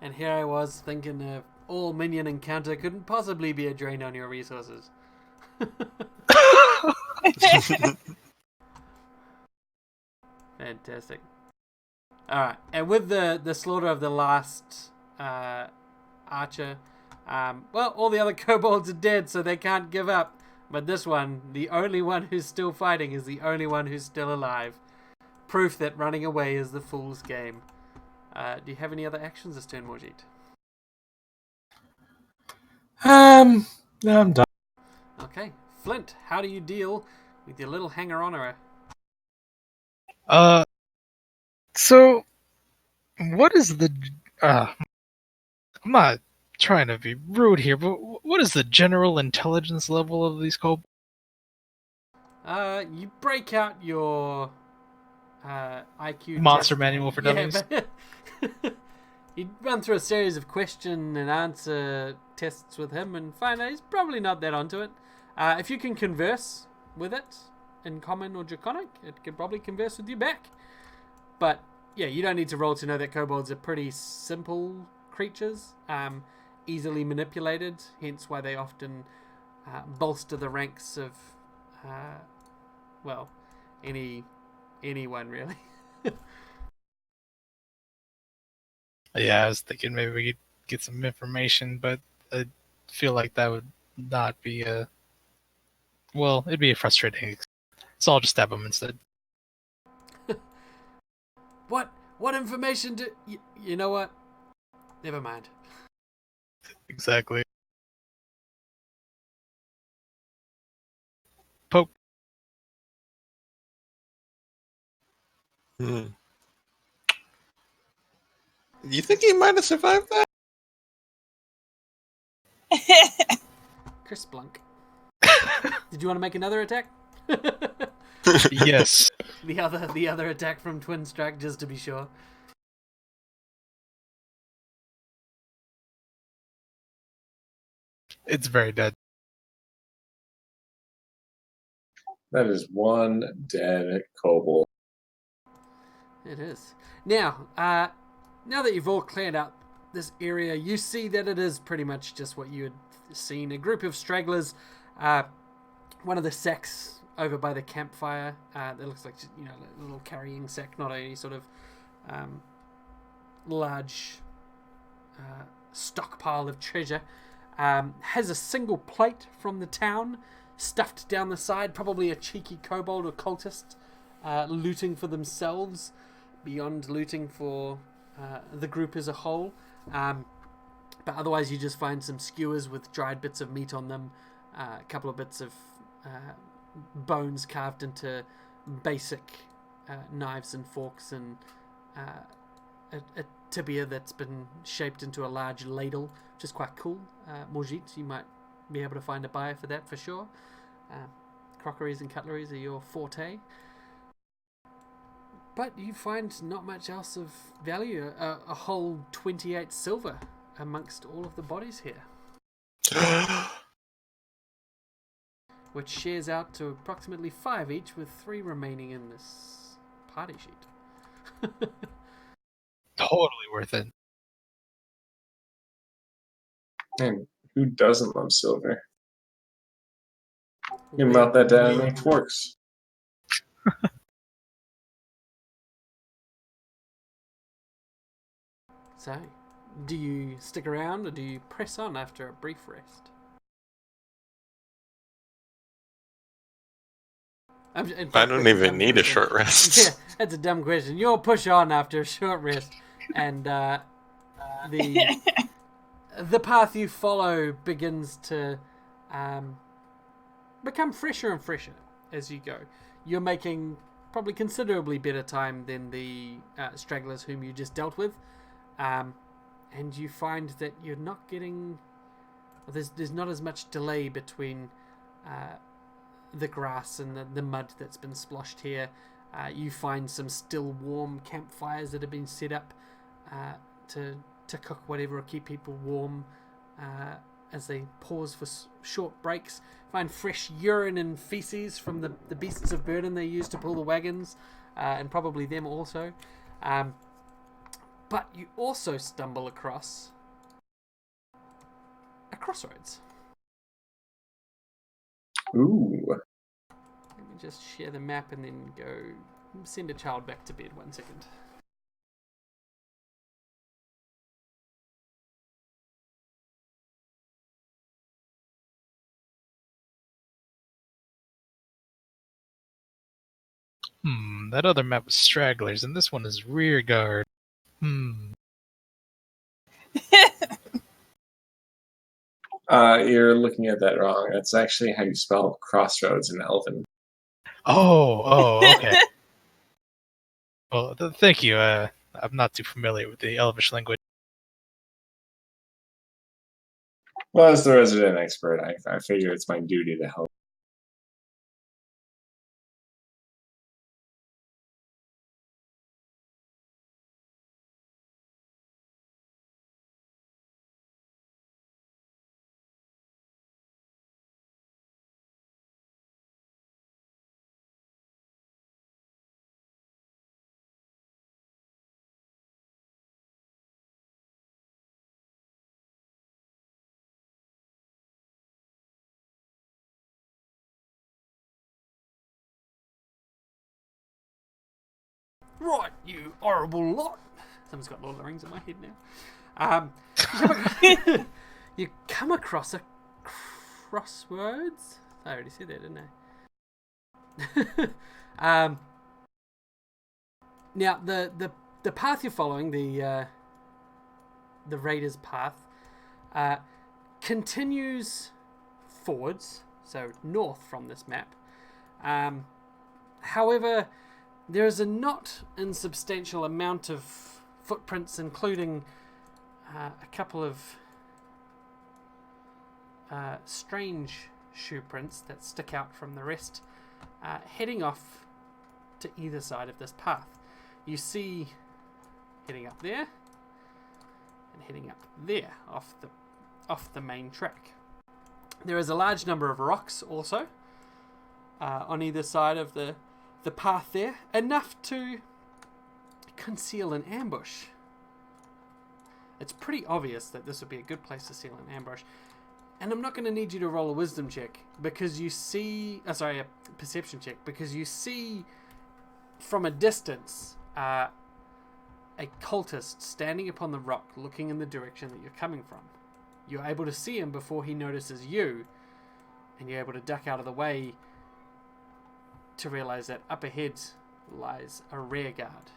And here I was thinking all minion encounter couldn't possibly be a drain on your resources. Fantastic. Alright, and with the slaughter of the last archer, well, all the other kobolds are dead, so they can't give up. But this one, the only one who's still fighting, is the only one who's still alive. Proof that running away is the fool's game. Do you have any other actions this turn, Morjit? No, I'm done. Okay. Flint, how do you deal with your little hanger-onerer? So, what is the? I'm not trying to be rude here, but what is the general intelligence level of these kobolds? You break out your IQ Monster test. manual for Yeah, dummies. but you run through a series of question and answer tests with him and find out he's probably not that onto it. If you can converse with it in common or draconic, it could probably converse with you back. But yeah, you don't need to roll to know that kobolds are pretty simple creatures, easily manipulated, hence why they often bolster the ranks of well, anyone really. Yeah, I was thinking maybe we could get some information, but I feel like that would not be a. Well, it'd be a frustrating. So I'll just stab him instead. What information do you know? What? Never mind. Exactly. Poke. Hmm. You think he might have survived that? Chris Blunk. Did you want to make another attack? Yes. The other attack from Twin Strike, just to be sure. It's very dead. That is one dead kobold. It is. Now that you've all cleared out this area, you see that it is pretty much just what you had seen. A group of stragglers, one of the sacks over by the campfire, that looks like, a little carrying sack, not any sort of large stockpile of treasure, has a single plate from the town stuffed down the side, probably a cheeky kobold or cultist looting for themselves beyond looting for the group as a whole. But otherwise you just find some skewers with dried bits of meat on them, a couple of bits of bones carved into basic knives and forks, and a tibia that's been shaped into a large ladle, which is quite cool. Morgit, you might be able to find a buyer for that for sure. Crockeries and cutleries are your forte. But you find not much else of value. A whole 28 silver amongst all of the bodies here. Which shares out to approximately 5 each, with 3 remaining in this party sheet. Totally worth it. And who doesn't love silver? You can melt that down and make forks. So, do you stick around or do you press on after a brief rest? I don't even need a short rest. Yeah, that's a dumb question. You'll push on after a short rest, and the path you follow begins to become fresher and fresher as you go. You're making probably considerably better time than the stragglers whom you just dealt with, and you find that you're not getting. There's not as much delay between the grass and the mud that's been sploshed here. You find some still warm campfires that have been set up to cook whatever or keep people warm as they pause for short breaks. Find fresh urine and feces from the beasts of burden they use to pull the wagons, and probably them also. But you also stumble across a crossroads. Ooh. Let me just share the map and then go send a child back to bed 1 second. That other map was stragglers, and this one is rear guard. You're looking at that wrong. That's actually how you spell crossroads in Elven. Okay. Well, thank you. I'm not too familiar with the Elvish language. Well, as the resident expert, I figure it's my duty to help. Right, you horrible lot. Someone's got Lord of the Rings in my head now. You come across a crossroads. I already said that, didn't I? Now the path you're following, the Raiders' path, continues forwards, so north from this map. However, there is a not insubstantial amount of footprints, including a couple of strange shoe prints that stick out from the rest, heading off to either side of this path. You see heading up there and heading up there off the main track. There is a large number of rocks also on either side of the path there, enough to conceal an ambush. It's pretty obvious that this would be a good place to seal an ambush. And I'm not going to need you to roll a wisdom check, because you see... a perception check, because you see from a distance a cultist standing upon the rock looking in the direction that you're coming from. You're able to see him before he notices you, and you're able to duck out of the way to realize that up ahead lies a rear guard.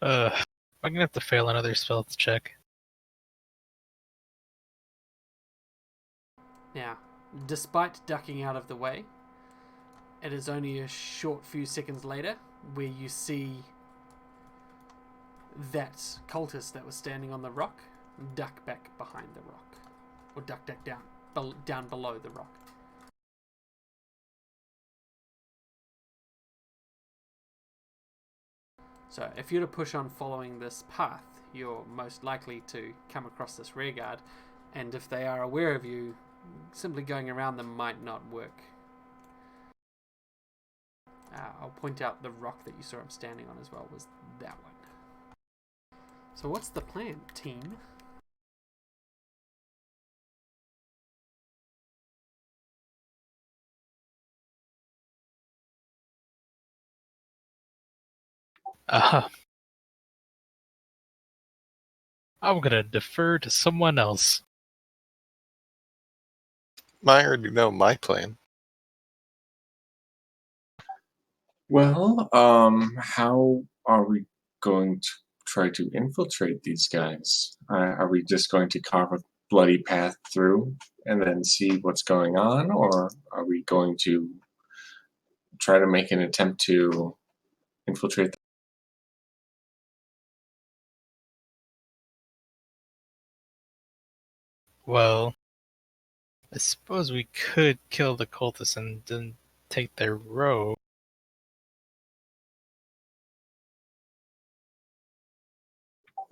I'm gonna have to fail another stealth check. Now, despite ducking out of the way, it is only a short few seconds later where you see that cultist that was standing on the rock duck back behind the rock, or duck down below the rock. So if you're to push on following this path, you're most likely to come across this rearguard, and if they are aware of you, simply going around them might not work. I'll point out the rock that you saw him standing on as well was that one. So what's the plan, team? I'm gonna defer to someone else. I already know my plan. Well, how are we going to try to infiltrate these guys? Are we just going to carve a bloody path through and then see what's going on, or are we going to try to make an attempt to infiltrate? Well, I suppose we could kill the cultists and then take their robe.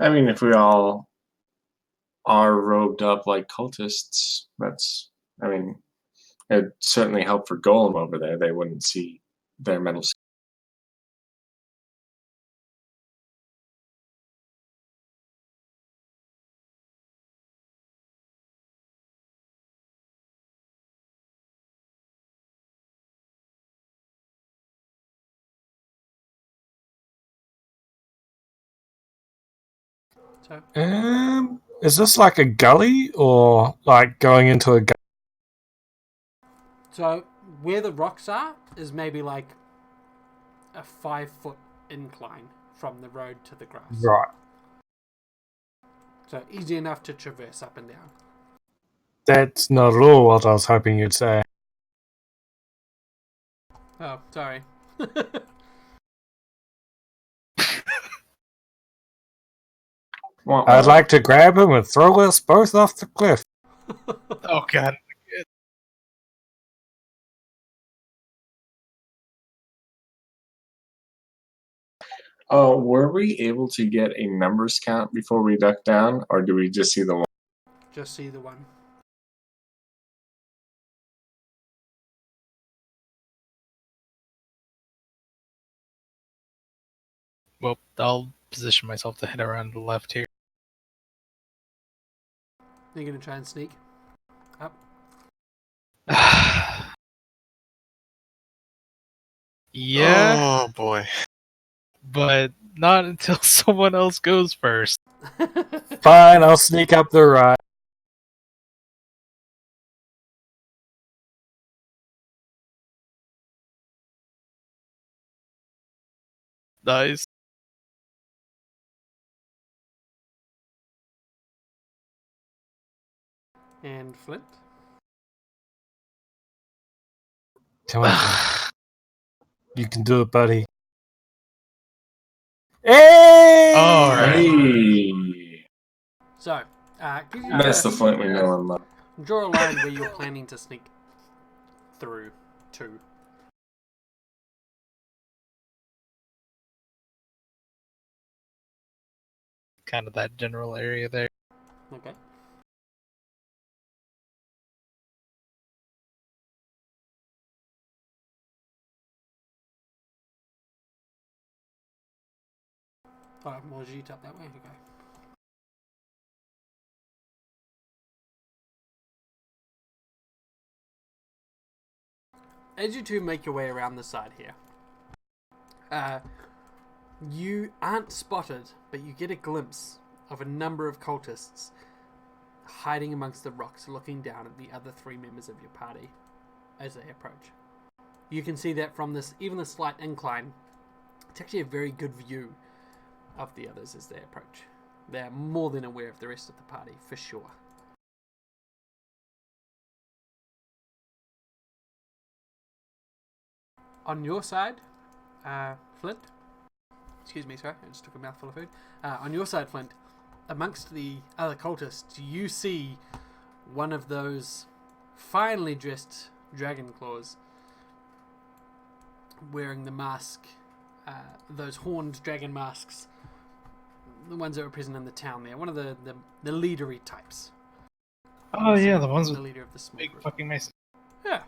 I mean, if we all are robed up like cultists, I mean, it'd certainly help for Golem over there. They wouldn't see their metal. So Is this like a gully or like going into a gully? So where the rocks are is maybe like a 5-foot incline from the road to the grass. Right. So easy enough to traverse up and down. That's not at all what I was hoping you'd say. Oh, sorry. I'd like to grab him and throw us both off the cliff. Oh god. Were we able to get a numbers count before we ducked down, or do we just see the one? Just see the one. Well, I'll position myself to head around to the left here. You're going to try and sneak up? Yeah. Oh boy. But not until someone else goes first. Fine, I'll sneak up the right. Nice. And Flint? Come on. You can do it, buddy. Hey! All right. Hey! So, That's the Flint we know and love. draw a line where you're planning to sneak through to. Kind of that general area there. Okay. Oh, more Jeet up that way? Okay. As you two make your way around the side here, you aren't spotted, but you get a glimpse of a number of cultists hiding amongst the rocks, looking down at the other 3 members of your party as they approach. You can see that from this, even the slight incline, it's actually a very good view of the others as they approach. They're more than aware of the rest of the party, for sure. On your side, Flint. Excuse me, sorry, I just took a mouthful of food. On your side, Flint, amongst the other cultists, you see one of those finely dressed dragon claws wearing the mask, those horned dragon masks, the ones that were present in the town there. One of the leadery types. Oh yeah, the ones the with leader of the small big group. fucking mason. Yeah.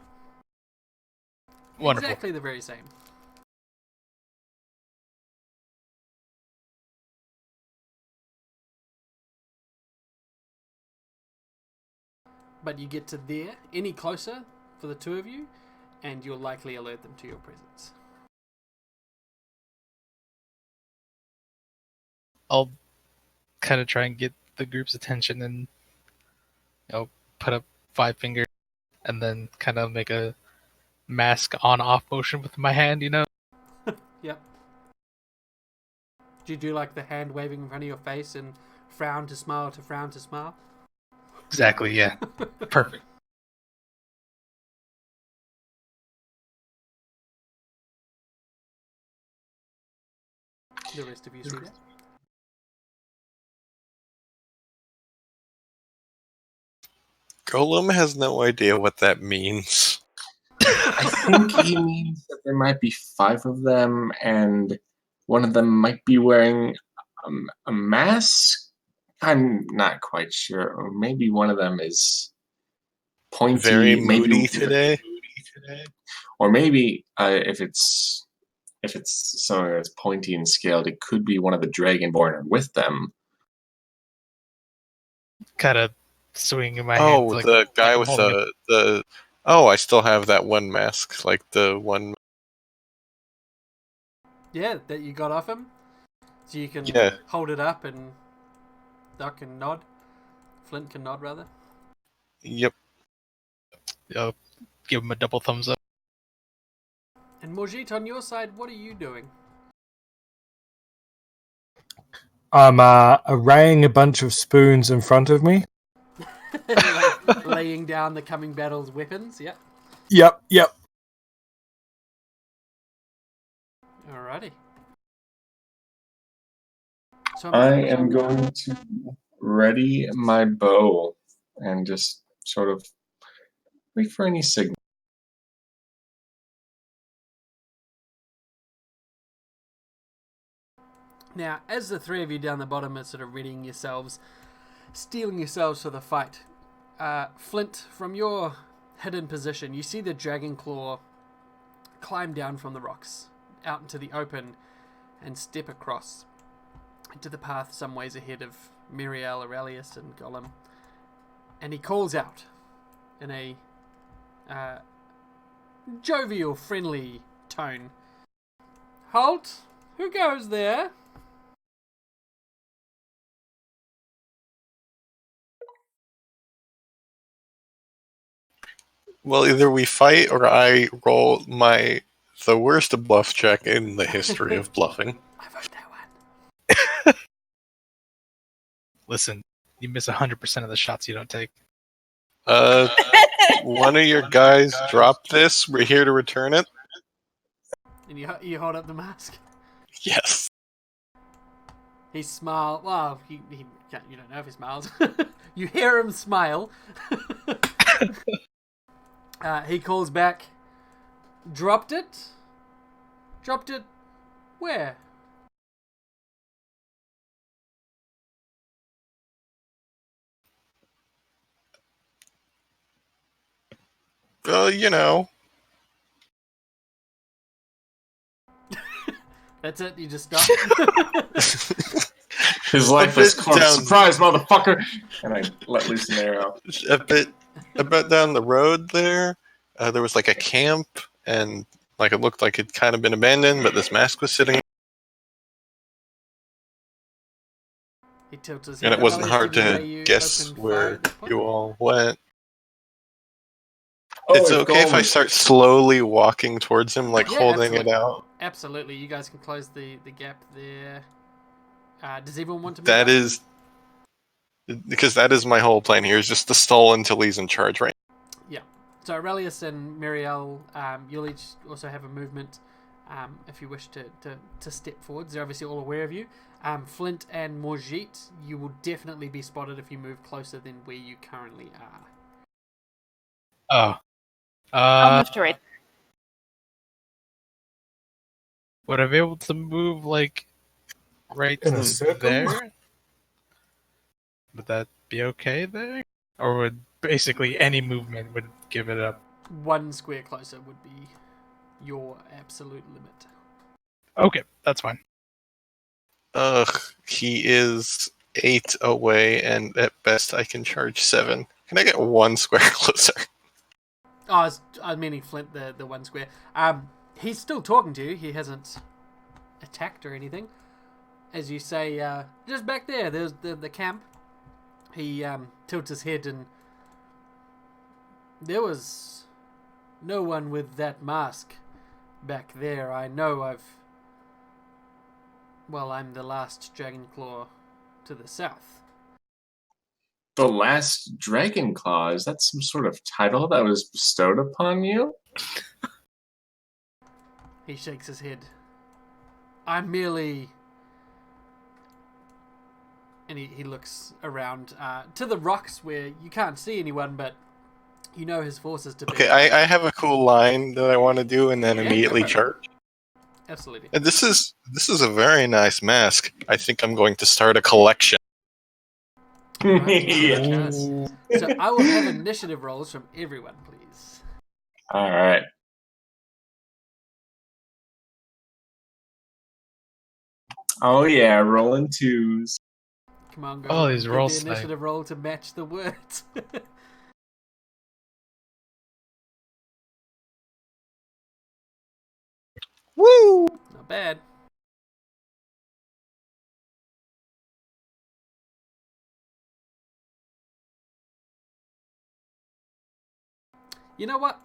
Wonderful. Exactly the very same. But you get to there, any closer for the two of you, and you'll likely alert them to your presence. I'll kind of try and get the group's attention and put up 5 fingers and then kind of make a mask on-off motion with my hand, Yep. Do you do like the hand waving in front of your face and frown to smile to frown to smile? Exactly, yeah. Perfect. The rest of you see that? Golem has no idea what that means. I think he means that there might be 5 of them, and one of them might be wearing a mask. I'm not quite sure, or maybe one of them is pointy. Very moody today. Or maybe if it's something that's pointy and scaled, it could be one of the Dragonborn with them. Kind of swinging my hand. Oh, the guy with the. Oh, I still have that one mask, like the one. Yeah, that you got off him. So you can hold it up and duck and nod. Flint can nod, rather. Yep. Give him a double thumbs up. And Morjit, on your side, what are you doing? I'm arraying a bunch of spoons in front of me. Laying down the coming battle's weapons, yep. Yep. Alrighty. So I am going to ready my bow and just sort of wait for any signal. Now, as the three of you down the bottom are sort of readying yourselves, steeling yourselves for the fight, Flint, from your hidden position, you see the dragon claw climb down from the rocks out into the open and step across into the path some ways ahead of Miriel, Aurelius, and Golem. And he calls out in a jovial, friendly tone. Halt! Who goes there? Well, either we fight or I roll the worst bluff check in the history of bluffing. I vote that one. Listen, you miss 100% of the shots you don't take. One of your guys dropped this. We're here to return it. And you hold up the mask. Yes. He smiles. Well, you don't know if he smiles. You hear him smile. He calls back. Dropped it? Dropped it where? You know. That's it? You just stop? His life is called surprise, motherfucker! And I let loose an arrow. A bit down the road there was like a camp, and like it looked like it'd kind of been abandoned, but this mask was sitting. He tilts his And head. it wasn't hard to guess where you all went. Oh, it's okay if I start slowly walking towards him, like holding it out. Absolutely, you guys can close the gap there. Does everyone want to move That up? is because that is my whole plan here, is just to stall until he's in charge, right? Yeah. So Aurelius and Muriel, you'll each also have a movement if you wish to step forwards. They're obviously all aware of you. Flint and Morgit, you will definitely be spotted if you move closer than where you currently are. Oh. I'll move to right. Would I be able to move, like, right In a circle? there? Would that be okay there? Or would basically any movement would give it up? 1 square closer would be your absolute limit. Okay, that's fine. Ugh, he is 8 away, and at best I can charge 7. Can I get 1 square closer? Oh, I meaning Flint, the 1 square. He's still talking to you. He hasn't attacked or anything. As you say, just back there, there's the camp. He tilts his head, and there was no one with that mask back there. I know I'm the last Dragonclaw to the south. The last Dragonclaw, is that some sort of title that was bestowed upon you? He shakes his head. I'm merely... And he looks around to the rocks where you can't see anyone, but you know his forces to be. Okay, I have a cool line that I want to do, and then Yeah, immediately go for it. charge. Absolutely. And this is a very nice mask. I think I'm going to start a collection. Yes. So I will have initiative rolls from everyone, please. All right. Oh yeah, rolling 2s. Come on, go. Oh, these Get rolls the initiative roll to match the words. Woo! Not bad. You know what?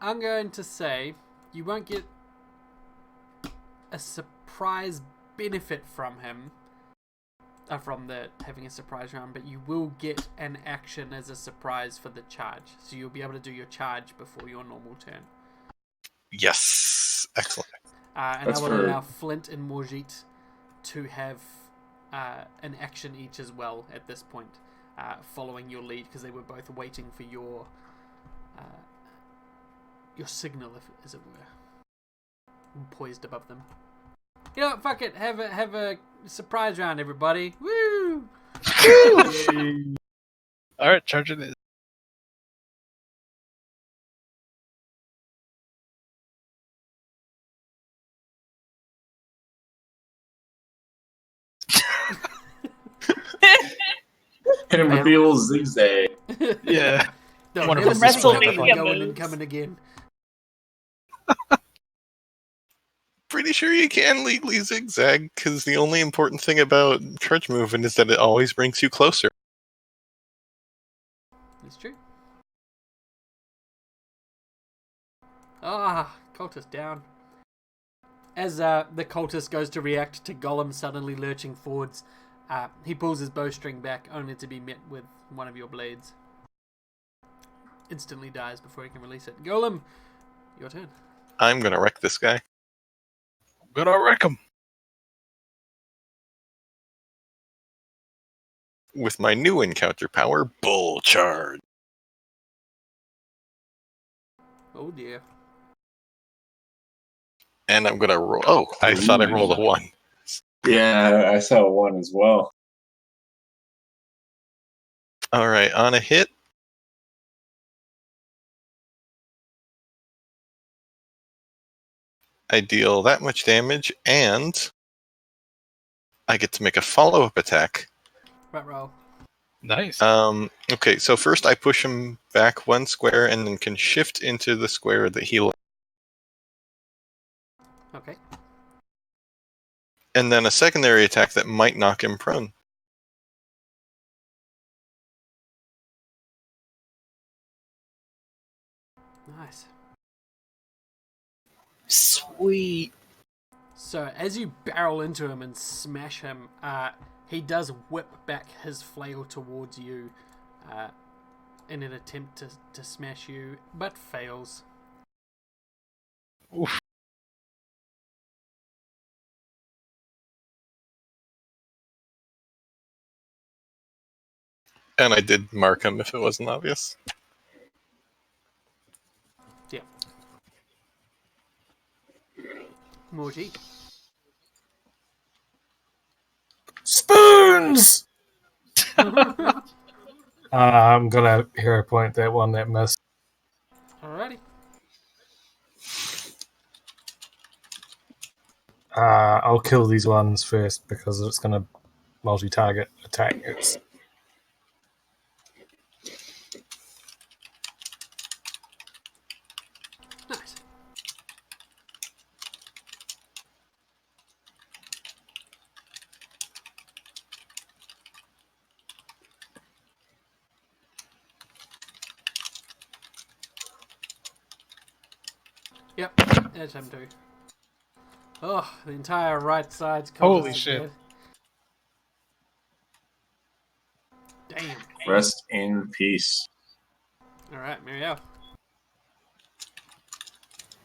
I'm going to say you won't get a surprise benefit from him, from the having a surprise round, but you will get an action as a surprise for the charge. So you'll be able to do your charge before your normal turn. Yes, excellent. And I will allow Flint and Morgit to have an action each as well at this point, following your lead, because they were both waiting for your signal, as it were, poised above them. You know what? Fuck it. Have a surprise round, everybody. Woo! All right, charge it. Hit him with the old zigzag. Yeah. No, One of never them see is coming like- and going and coming again. Pretty sure you can legally zigzag, because the only important thing about charge movement is that it always brings you closer. It's true. Ah, cultist down. As the cultist goes to react to Gollum suddenly lurching forwards, he pulls his bowstring back, only to be met with one of your blades. Instantly dies before he can release it. Gollum, your turn. I'm gonna wreck this guy. Gonna wreck him. With my new encounter power, Bull Charge. Oh dear. And I'm gonna roll. Oh, I thought I rolled a 1. Yeah, I saw 1 as well. Alright, on a hit, I deal that much damage, and I get to make a follow-up attack. Right roll. Nice. Okay, so first I push him back 1 square, and then can shift into the square that he left. Okay. And then a secondary attack that might knock him prone. Nice. Sweet. So as you barrel into him and smash him, he does whip back his flail towards you, in an attempt to smash you, but fails. Oof. And I did mark him if it wasn't obvious. Yeah. Morgie. Spoons! I'm gonna hero point that one that missed. Alrighty. I'll kill these ones first because it's gonna multi-target attack. It's Nice. Yep, that's him too. Oh, the entire right side's covered. Holy shit. Damn. Rest in peace. Alright, Marielle.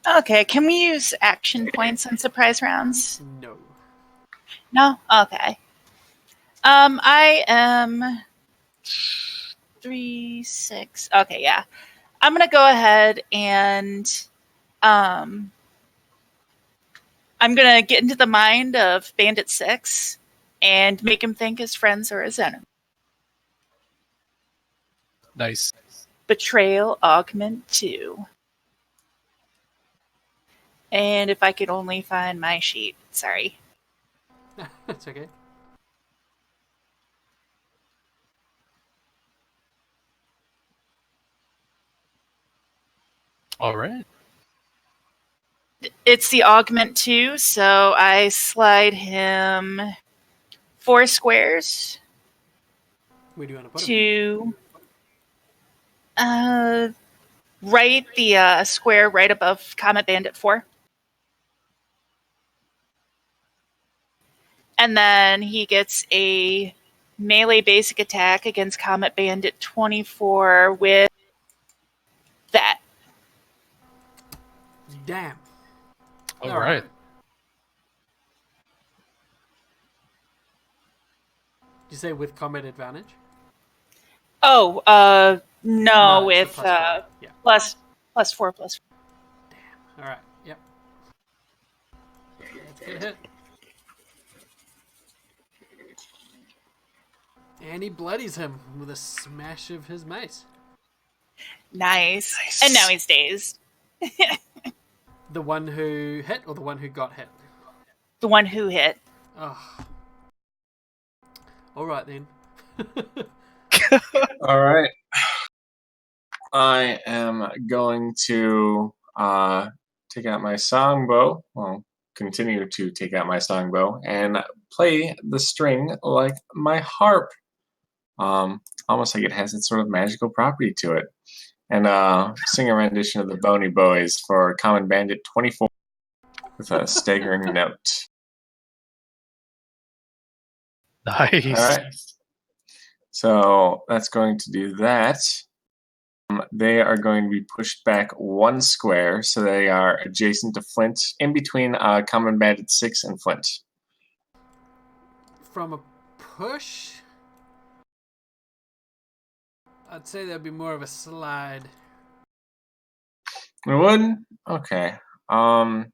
Okay, can we use action points on surprise rounds? No. No? Okay. I am 3, 6. Okay, yeah. I'm gonna go ahead and I'm gonna get into the mind of Bandit 6 and make him think his friends are his enemy. Nice. Betrayal Augment 2. And if I could only find my sheet. Sorry. That's okay. All right. It's the Augment 2, so I slide him 4 squares Where do you want to put him? to right the square right above Comet Bandit 4. And then he gets a melee basic attack against Comet Bandit 24 with that. Damn. All right. Did you say with combat advantage? Oh, no, it's with the +4. Yeah. plus 4. Damn. Alright, yep. That's a good hit. And he bloodies him with a smash of his mace. Nice. And now he's dazed. The one who hit or the one who got hit? The one who hit. Oh. Alright then. All right. I am going to take out my songbow. Well, continue to take out my songbow and play the string like my harp. Almost like it has its sort of magical property to it. And sing a rendition of the Boney Boys for Common Bandit 24 with a staggering note. Nice. All right. So that's going to do that. They are going to be pushed back 1 square, so they are adjacent to Flint, in between Common Bandit 6 and Flint. From a push, I'd say that'd be more of a slide. It would? Okay. Well,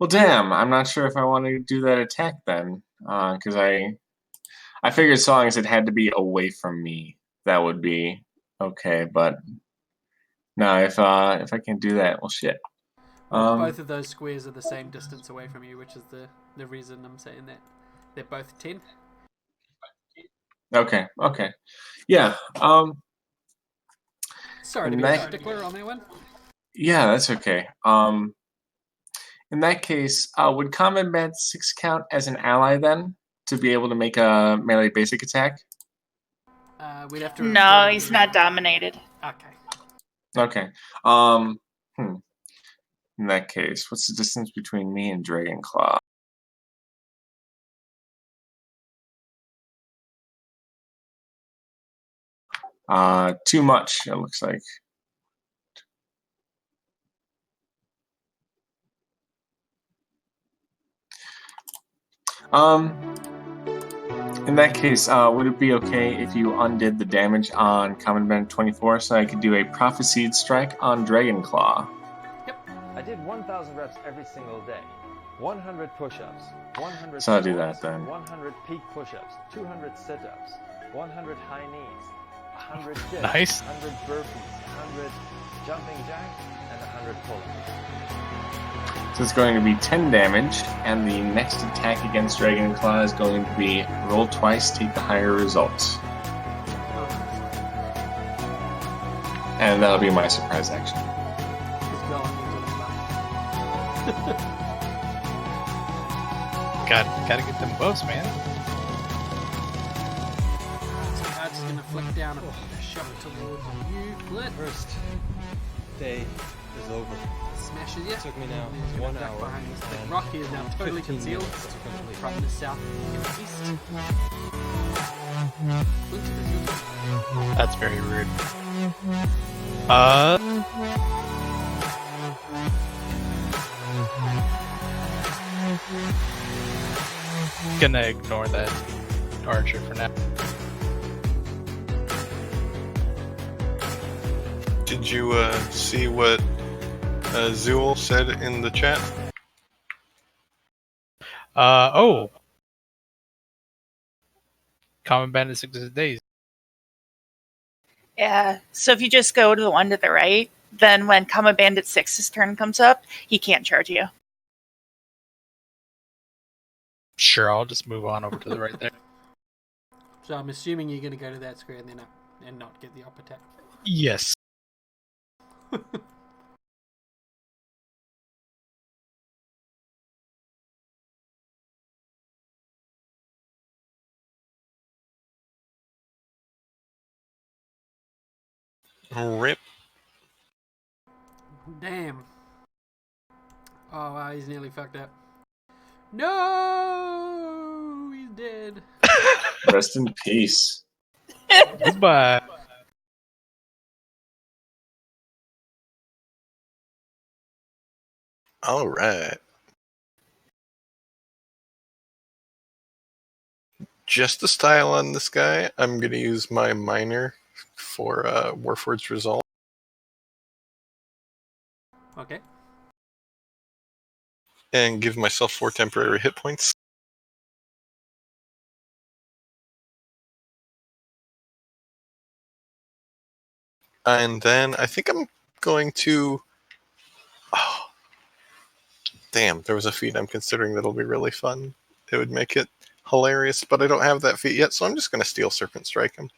damn. I'm not sure if I want to do that attack then, because I figured as long as it had to be away from me, that would be okay. But no, if I can't do that, well, shit. Well, both of those squares are the same distance away from you, which is the reason I'm saying that. They're both 10. Okay. Yeah. Sorry to be a stickler on that one. Yeah, that's okay. In that case, would Common Bandit 6 count as an ally then to be able to make a melee basic attack? We'd have to. No, he's not dominated. Okay. In that case, what's the distance between me and Dragonclaw? Too much, it looks like. In that case, would it be okay if you undid the damage on Common Bandit 24 so I could do a Prophesied Strike on Dragonclaw? I did 1,000 reps every single day. 100 push-ups, 100 So I'll do squats, that then. 100 peak push-ups, 200 sit-ups, 100 high knees, 100 dips, Nice. 100 burpees, 100 jumping jacks, and 100 pull-ups. So it's going to be 10 damage, and the next attack against Dragonclaw is going to be roll twice, take the higher result. And that'll be my surprise action. Gotta get them buffs, man. So I'm just gonna flick down a shot towards you, Clint. First day is over. Smashes you. It took me now He's gonna 1 duck hour. behind this big and rock. He is now totally 15 concealed minutes to complete. from the south and east. Clint, it is your turn. That's very rude. Gonna ignore that archer for now. Did you see what Zool said in the chat? Oh. Common Bandit 6 days. Yeah. So if you just go to the one to the right, then when Common Bandit 6's turn comes up, he can't charge you. Sure, I'll just move on over to the right there. So I'm assuming you're gonna go to that square and then up and not get the up attack. Yes. Rip. Damn. Oh wow, he's nearly fucked up. No, he's dead. Rest in peace. Goodbye. All right. Just the style on this guy, I'm going to use my minor for Warforged Resolve. Okay. And give myself 4 temporary hit points. And then I think I'm going to... Oh, damn, there was a feat I'm considering that'll be really fun. It would make it hilarious, but I don't have that feat yet, so I'm just going to Steel Serpent Strike him.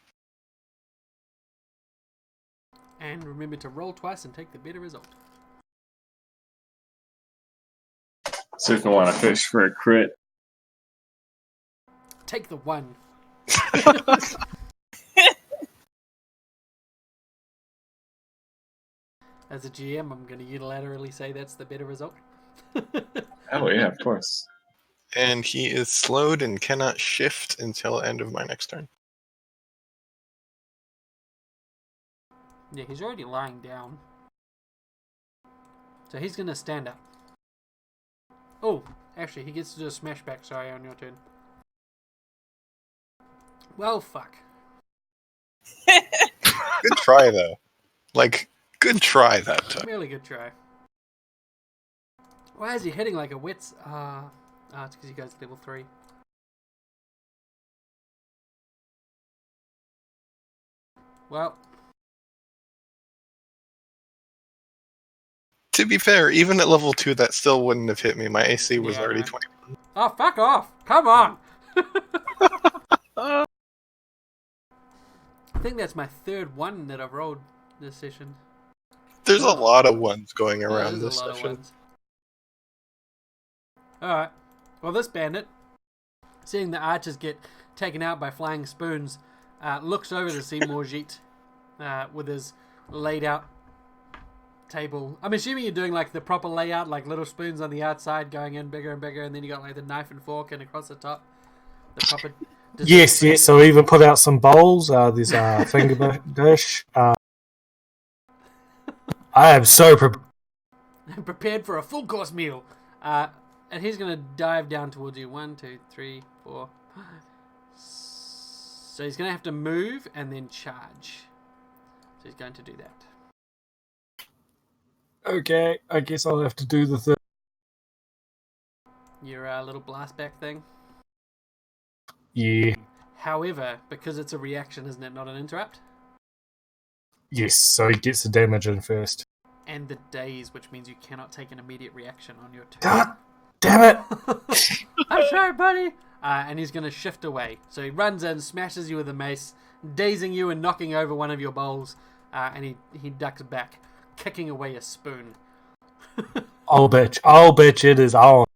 And remember to roll twice and take the better result. So if you want to fish for a crit. Take the one. As a GM, I'm going to unilaterally say that's the better result. Oh yeah, of course. And he is slowed and cannot shift until end of my next turn. Yeah, he's already lying down. So he's going to stand up. Oh, actually, he gets to do a smash back, sorry, on your turn. Well, fuck. Good try, though. Like, good try that time. Really good try. Why is he hitting like a wits? It's because you guys level 3. Well. To be fair, even at level 2, that still wouldn't have hit me. My AC was already right. 21. Oh, fuck off! Come on! I think that's my third one that I've rolled this session. There's a lot of ones going around there's this a lot session. of ones. Alright. Well, this bandit, seeing the archers get taken out by flying spoons, looks over to see Morjit with his laid out table. I'm assuming you're doing like the proper layout, like little spoons on the outside going in bigger and bigger, and then you got like the knife and fork and across the top. Yes, yes. So I even put out some bowls. There's finger dish. I am so prepared. prepared for a full course meal. And he's going to dive down towards you. 1, 2, 3, 4. So he's going to have to move and then charge. So he's going to do that. Okay, I guess I'll have to do the thing. Your little blast back thing. Yeah. However, because it's a reaction, isn't it not an interrupt? Yes, so he gets the damage in first. And the daze, which means you cannot take an immediate reaction on your turn. God damn it! I'm sorry, buddy! And he's going to shift away. So he runs in, smashes you with a mace, dazing you and knocking over one of your bowls, and he ducks back, kicking away a spoon. I'll bet it is on.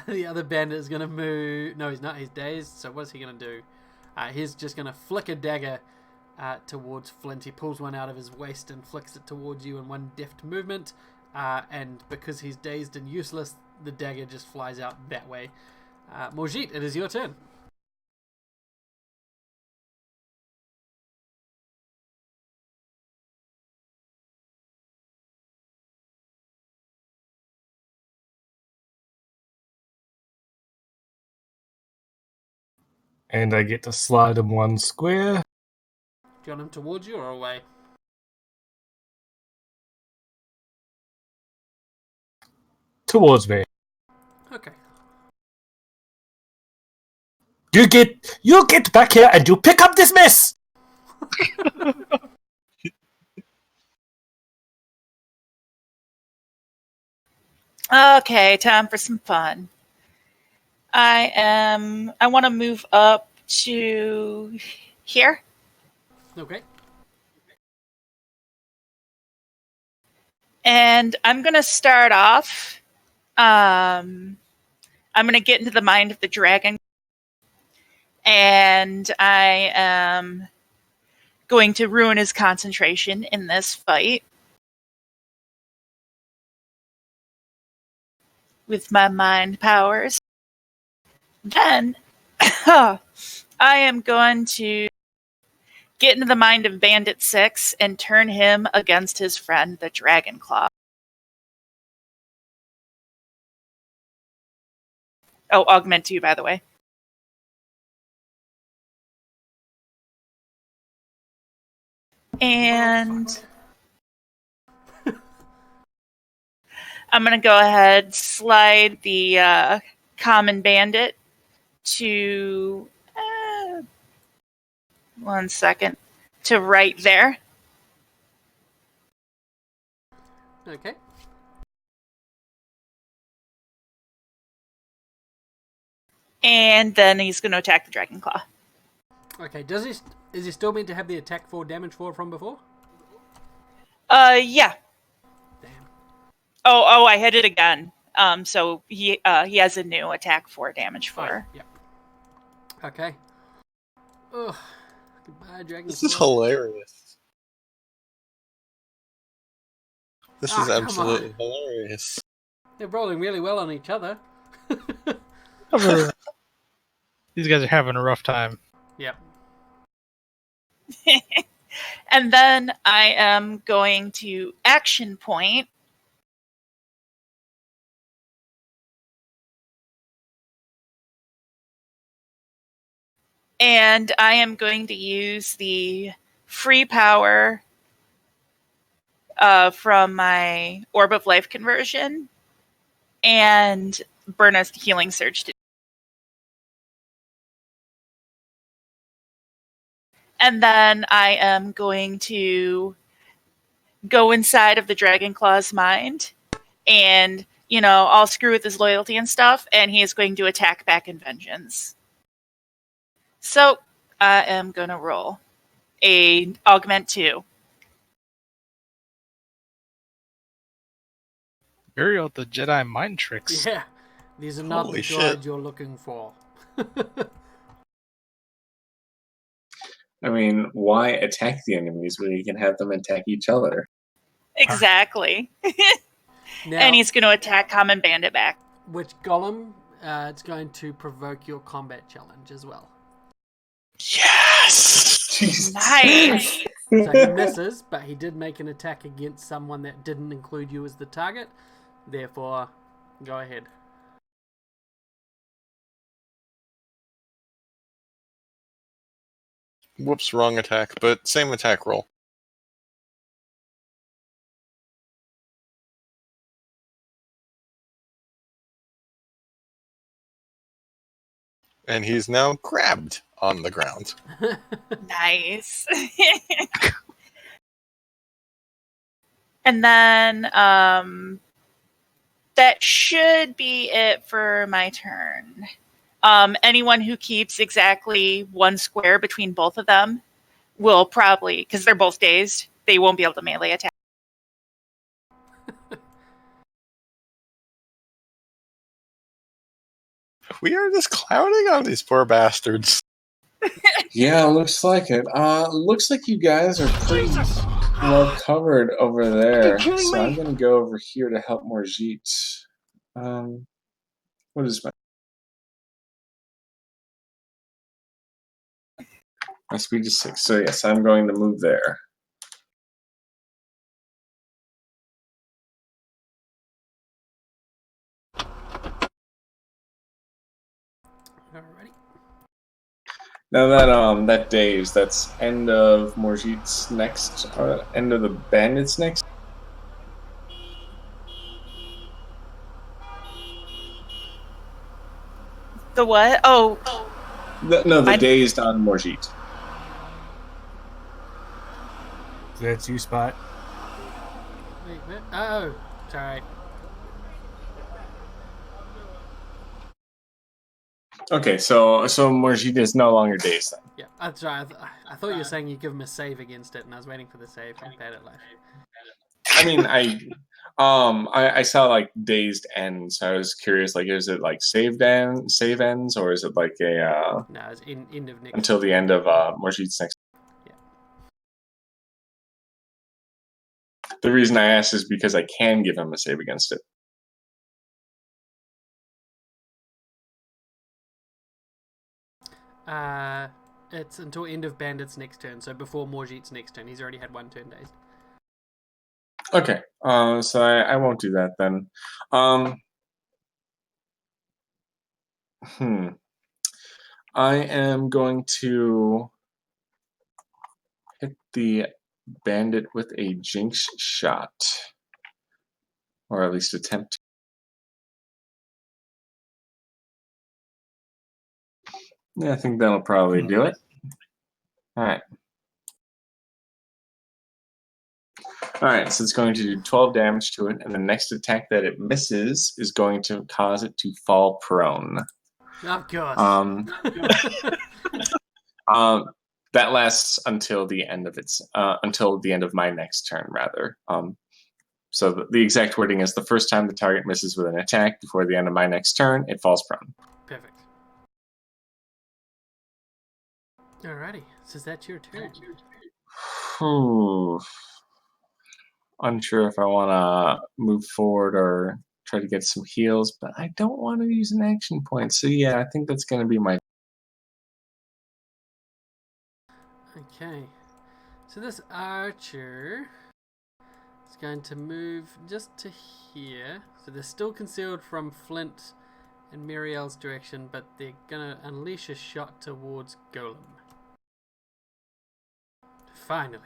The other bandit is going to move... No, he's not. He's dazed. So what's he going to do? He's just going to flick a dagger towards Flint. He pulls one out of his waist and flicks it towards you in one deft movement. And because he's dazed and useless, the dagger just flies out that way. Morjit, it is your turn. And I get to slide him one square. Do you want him towards you or away? Towards me. Okay. You get back here and you pick up this mess! Okay, time for some fun. I want to move up to here. Okay. And I'm going to start off. I'm going to get into the mind of the dragon. And I am going to ruin his concentration in this fight. With my mind powers. Then, I am going to get into the mind of Bandit 6 and turn him against his friend, the Dragon Claw. Oh, augment 2, by the way. And I'm going to go ahead, slide the common bandit to 1 second, to right there. Okay. And then he's going to attack the Dragon Claw. Okay, is he still meant to have the attack 4 damage 4 from before? Yeah. Damn. Oh, I hit it again. So he has a new attack 4 damage 4. Yep. Okay. Ugh. Goodbye, Dragon. This is hilarious. This is absolutely hilarious. They're rolling really well on each other. These guys are having a rough time. Yep. And then I am going to action point. And I am going to use the free power from my Orb of Life conversion and burn a healing surge to. And then I am going to go inside of the Dragonclaw's mind and, I'll screw with his loyalty and stuff, and he is going to attack back in vengeance. So, I am going to roll a augment 2. Very out the Jedi mind tricks. Yeah. These are not Holy the shit. droids you're looking for. I mean, why attack the enemies when you can have them attack each other? Exactly. Now, And he's going to attack Common Bandit back. which Gollum, it's going to provoke your combat challenge as well. Yes! Nice. So he misses, but he did make an attack against someone that didn't include you as the target. Therefore, go ahead. Whoops, wrong attack, but same attack roll. And he's now grabbed on the ground. Nice. And then that should be it for my turn. Anyone who keeps exactly one square between both of them will probably, because they're both dazed, they won't be able to melee attack. We are just clowning on these poor bastards. Yeah, looks like it. Looks like you guys are pretty well covered over there. So I'm gonna go over here to help Morjit. What is my speed is 6? So yes, I'm going to move there. Alrighty. Now that daze, that's end of Morjit's next, end of the bandits next. The what? Oh. The dazed on Morjit. That's you, Spot. Wait, what? Oh, sorry. Okay, so Morjit is no longer dazed then. Yeah, that's right. I thought you were saying you give him a save against it, and I was waiting for the save. I'm bad at life. I mean, I saw like dazed ends. So I was curious, like, is it like save ends, or is it like a No, it's end of next. until the end of Morjit's next? Yeah. The reason I asked is because I can give him a save against it. It's until end of Bandit's next turn, so before Morjit's next turn. He's already had one turn dazed. Okay, so I won't do that then. I am going to hit the bandit with a jinx shot, or at least attempt to. Yeah, I think that'll probably do it. Alright. Alright, so it's going to do 12 damage to it, and the next attack that it misses is going to cause it to fall prone. Of course. That lasts until the end of my next turn, rather. So the exact wording is: the first time the target misses with an attack before the end of my next turn, it falls prone. Perfect. Alrighty, so that's your turn. Unsure if I want to move forward or try to get some heals, but I don't want to use an action point. So yeah, I think that's going to be my. Okay, so this archer is going to move just to here. So they're still concealed from Flint and Muriel's direction, but they're going to unleash a shot towards Golem. Finally.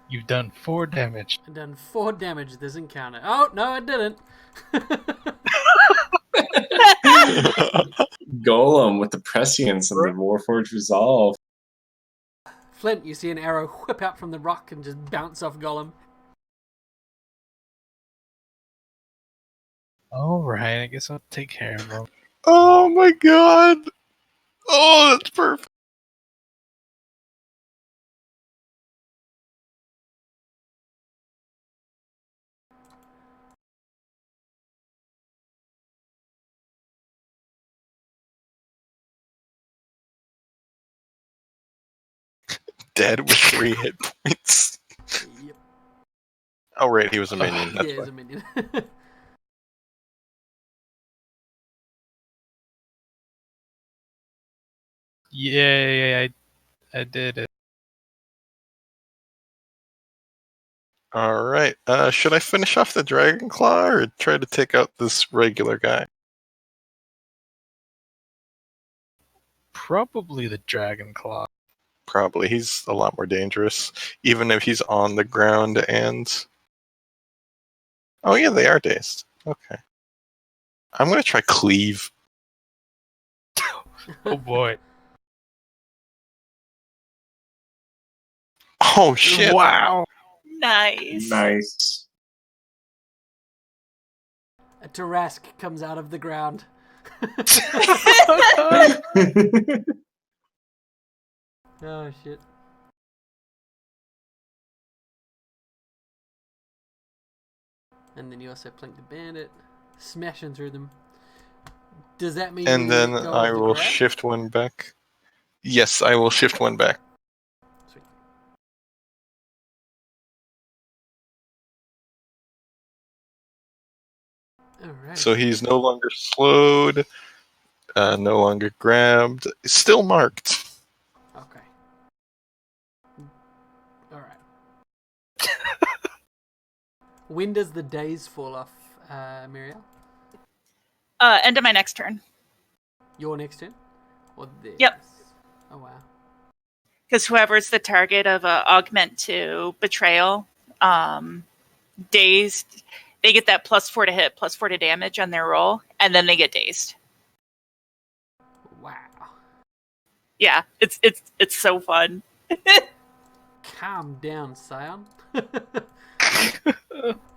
You've done 4 damage. I've done 4 damage this encounter. Oh, no, I didn't. Golem with the prescience and the Warforged Resolve. Flint, you see an arrow whip out from the rock and just bounce off Golem. Alright, I guess I'll take care of him. Oh my god! Oh, that's perfect. Dead with 3 hit points. Yep. Oh, right, he was a minion. That's yeah, why. he's a minion. Yeah, I did it. All right. Should I finish off the Dragon Claw or try to take out this regular guy? Probably the Dragon Claw. Probably. He's a lot more dangerous, even if he's on the ground and... Oh yeah, they are dazed. Okay. I'm gonna try Cleave. Oh boy. Oh shit! Wow. Nice. Nice. A Tarask comes out of the ground. Oh shit. And then you also plink the bandit, smashing through them. Does that mean And you then go I with the will grab? shift one back. Yes, I will shift one back. Sweet. Alright. So he's no longer slowed, no longer grabbed, still marked. Okay. Alright. When does the days fall off, Muriel? End of my next turn. Your next turn? Or theirs? Yep. Oh wow. Because whoever's the target of augment to betrayal, dazed, they get that +4 to hit, +4 to damage on their roll, and then they get dazed. Wow. Yeah, it's so fun. Calm down, Scion.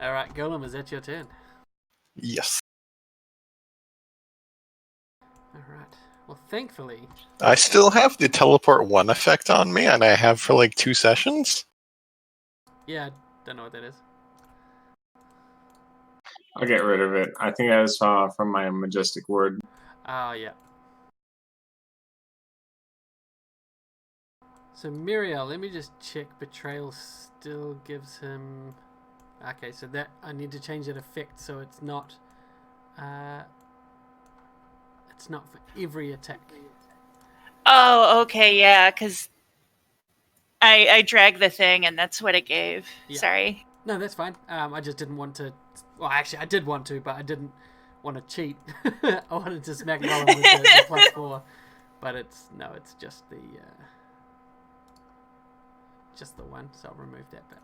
Alright, Golem, is that your turn? Yes. Alright. Well, thankfully... I still have the teleport 1 effect on me, and I have for like 2 sessions. Yeah, I don't know what that is. I'll get rid of it. I think that was from my majestic word. Oh, yeah. So, Muriel, let me just check. Betrayal still gives him... Okay, so that... I need to change that effect so it's not... it's not for every attack. Oh, okay, yeah, because I dragged the thing, and that's what it gave. Yeah. Sorry. No, that's fine. I just didn't want to... Well, actually, I did want to, but I didn't want to cheat. I wanted to smack Golem with the +4. But it's... No, it's just the... just the one, so I'll remove that bit.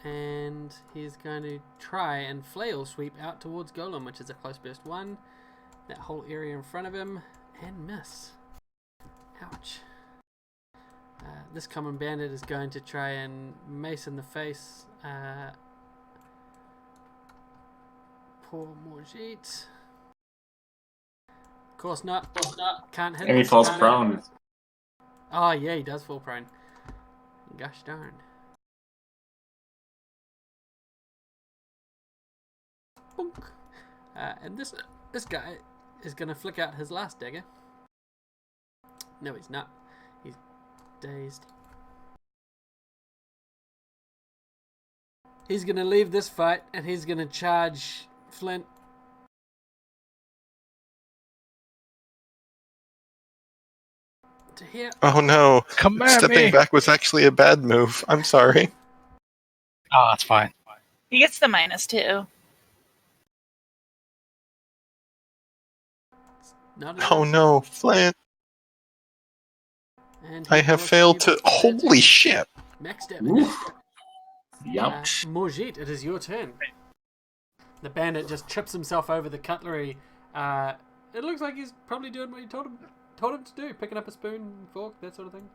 And he's going to try and flail sweep out towards Golem, which is a close burst 1. That whole area in front of him, and miss. Ouch. This common bandit is going to try and mace in the face. Poor Morjit. Of course not. Can't hit. And he falls prone. Oh yeah, he does fall prone. Gosh darn. Boonk. And this guy is going to flick out his last dagger. No, he's not. He's dazed. He's going to leave this fight and he's going to charge Flint. To here. Oh no. Come at Stepping me. back was actually a bad move. I'm sorry. Oh, that's fine. He gets the -2. Oh no, Flint. And I have failed to... Holy shit! Max damage. Yep. Morjit, it is your turn. The bandit just trips himself over the cutlery. It looks like he's probably doing what you told him to do, picking up a spoon, fork, that sort of thing.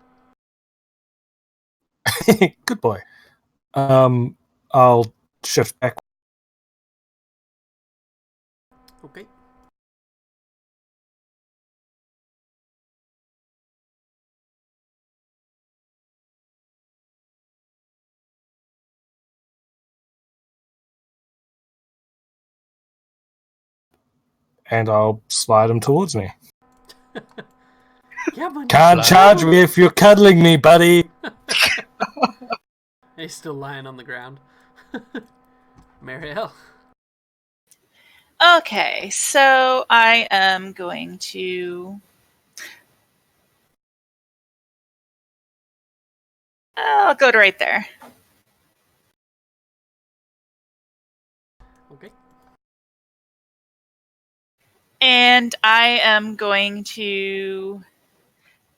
Good boy. I'll shift back. Okay. And I'll slide him towards me. Yeah, man. Can't charge me if you're cuddling me, buddy. He's still lying on the ground. Marielle. Okay, so I am going to. I'll go to right there. Okay. And I am going to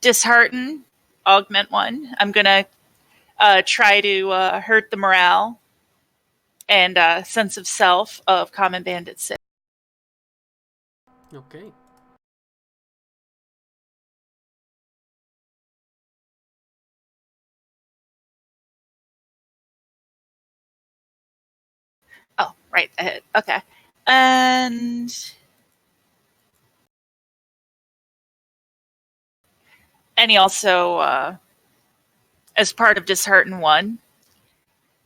dishearten, augment 1. I'm going to try to hurt the morale and sense of self of Common Bandit 6. Okay. Oh, right ahead. Okay. And he also, as part of Dishearten 1,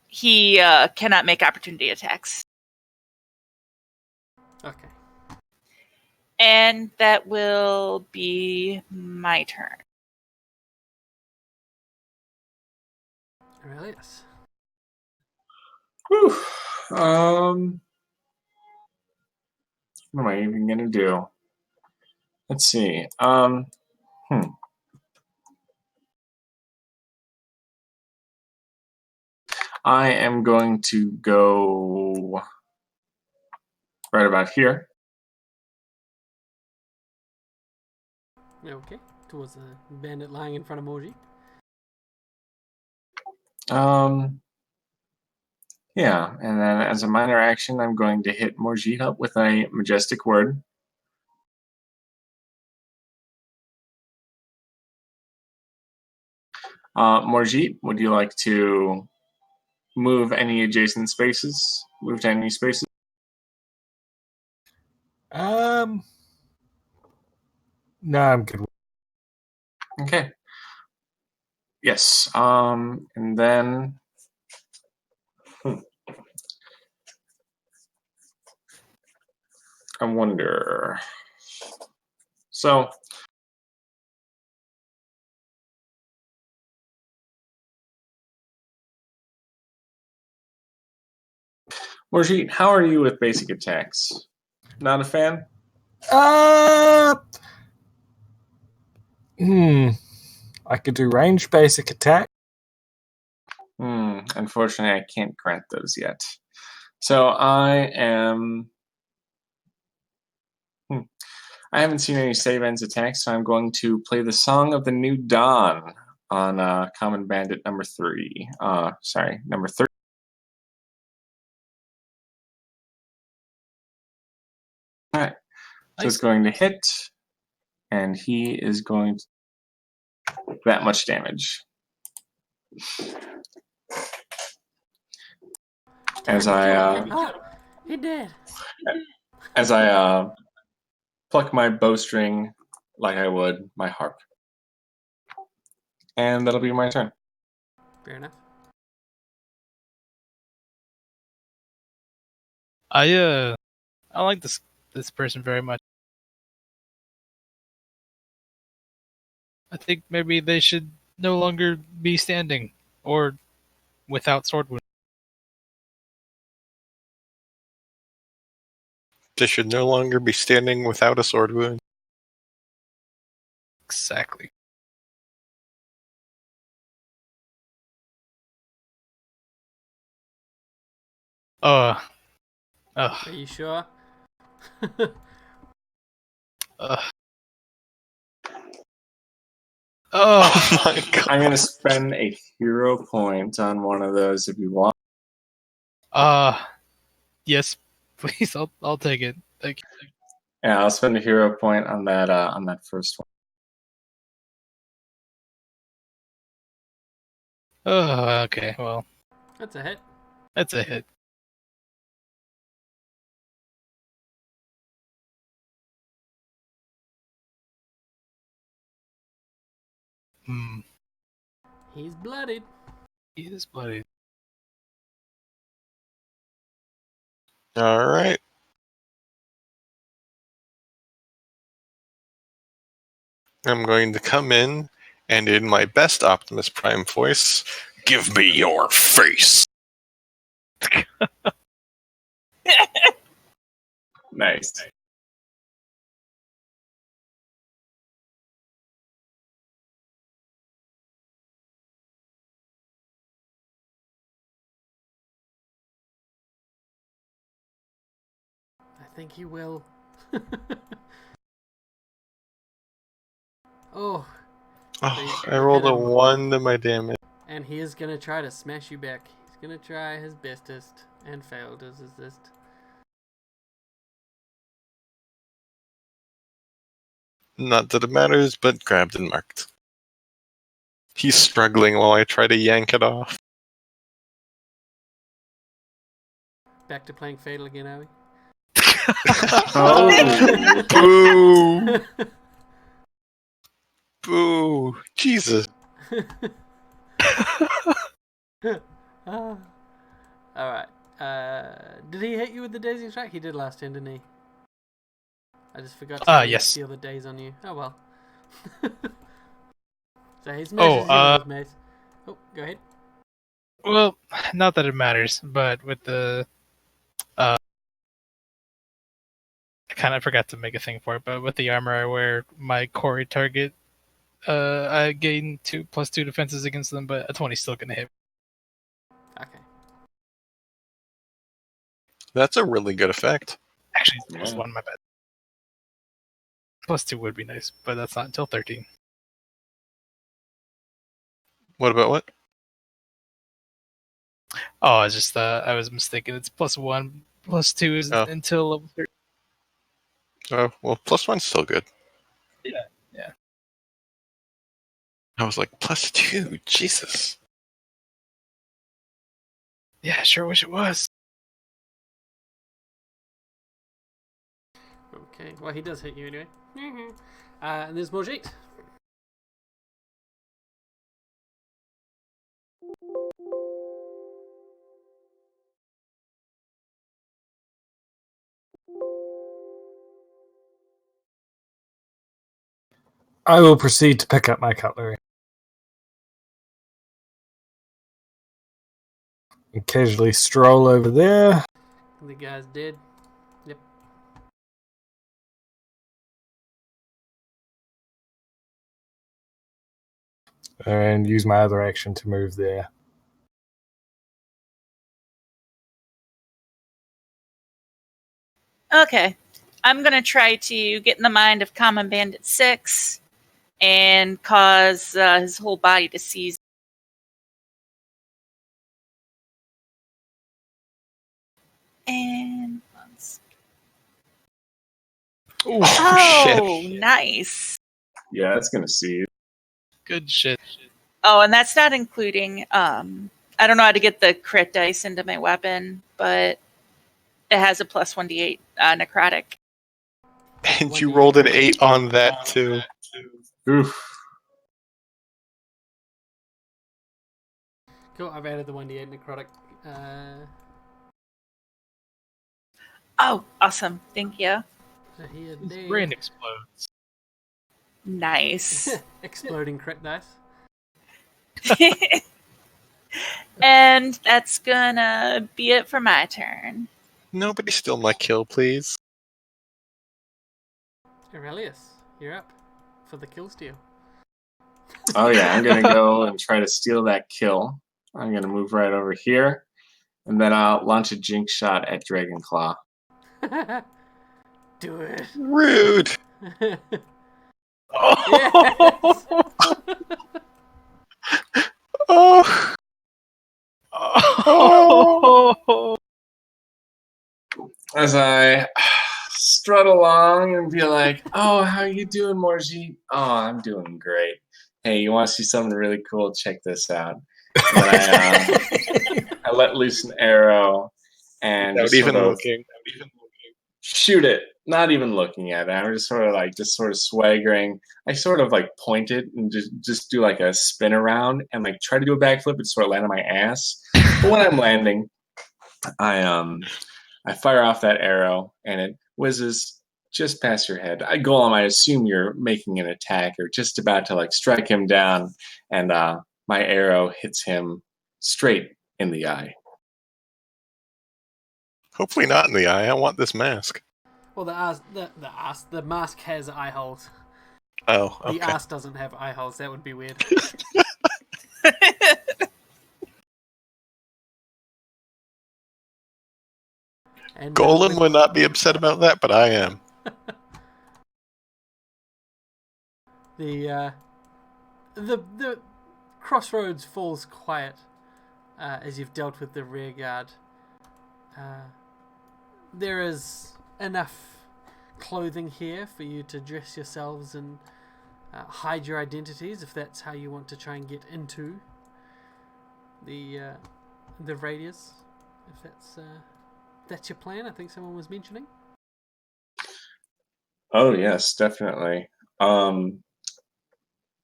he cannot make opportunity attacks. Okay. And that will be my turn. Aurelius. Whew. What am I even gonna do? Let's see. I am going to go right about here. Okay. Towards the bandit lying in front of Moji. Yeah, and then as a minor action, I'm going to hit Morjit up with a majestic word. Morjit, would you like to move any adjacent spaces? Move to any spaces? No, I'm good. Okay. Yes. And then I wonder. So Morjit, how are you with basic attacks? Not a fan? I could do range basic attack. Unfortunately, I can't grant those yet. So I am. I haven't seen any save ends attacks, so I'm going to play the Song of the New Dawn on Common Bandit number 3. Number 3. Alright. So it's going to hit, and he is going to that much damage. As I he did. As I pluck my bowstring like I would my harp. And that'll be my turn. Fair enough. I like this person very much. I think maybe they should no longer be standing or without sword wound. They should no longer be standing without a sword wound. Exactly. Are you sure? Oh my god. I'm gonna spend a hero point on one of those if you want. Yes, please. I'll take it. Thank you. Yeah, I'll spend a hero point on that first one. Oh, okay. Well, That's a hit. that's a hit. He's bloodied. He is bloodied. All right. I'm going to come in and in my best Optimus Prime voice, give me your face. Nice. I think he will. Oh. Oh, I rolled a 1 to my damage. And he is gonna try to smash you back. He's gonna try his bestest and failed his best. Not that it matters, but grabbed and marked. He's struggling while I try to yank it off. Back to playing Fatal again, are we? Oh! Boo! Boo! Jesus. Alright. Did he hit you with the dazing strike? He did last turn, didn't he? I just forgot to yes. steal the days on you. Oh well. So he smashes you with his mace. Oh, go ahead. Well, not that it matters, but with the I kind of forgot to make a thing for it, but with the armor I wear, my core target, I gain +2 defenses against them, but a 20 is still gonna hit. Okay. That's a really good effect. Actually, it's +1, my bad. +2 would be nice, but that's not until 13. What about what? Oh, I just I was mistaken. It's +1, +2 is until level 13. Oh, well, +1's still good. Yeah. I was like, +2, Jesus. Yeah, I sure wish it was. Okay, well he does hit you anyway. And there's Mojit. I will proceed to pick up my cutlery. And casually stroll over there. The guy's dead. Yep. And use my other action to move there. Okay. I'm going to try to get in the mind of Common Bandit 6 and cause his whole body to seize. And once. Oh, shit. Nice. Yeah, that's gonna see. Good shit. Oh, and that's not including, I don't know how to get the crit dice into my weapon, but it has a +1d8 necrotic. And you rolled an 8 on that, too. Oof. Cool, I've added the 1d8 necrotic. Oh, awesome. Thank you. So His brain explodes. Nice. Exploding crit dice. And that's gonna be it for my turn. Nobody steal my kill, please. Aurelius, you're up for the kill steal. Oh yeah, I'm gonna go and try to steal that kill. I'm gonna move right over here, and then I'll launch a jinx shot at Dragonclaw. Do it. Rude. Yes. Oh. Oh. As I strut along and be like, "Oh, how you doing, Morji? Oh, I'm doing great. Hey, you want to see something really cool? Check this out." And then I let loose an arrow and Without even looking. shoot it. Not even looking at it. I'm just sort of swaggering. I sort of like point it and just do like a spin around and like try to do a backflip and sort of land on my ass. But when I'm landing, I fire off that arrow and it whizzes just past your head. Golem, I assume you're making an attack or just about to like strike him down, and my arrow hits him straight in the eye. Hopefully not in the eye. I want this mask. Well, the mask has eye holes. Oh, okay. The ass doesn't have eye holes. That would be weird. And Golem would not be upset about that, but I am. The crossroads falls quiet as you've dealt with the rear guard. There is enough clothing here for you to dress yourselves and hide your identities if that's how you want to try and get into the radius. If that's your plan, I think someone was mentioning. Oh yes, definitely. I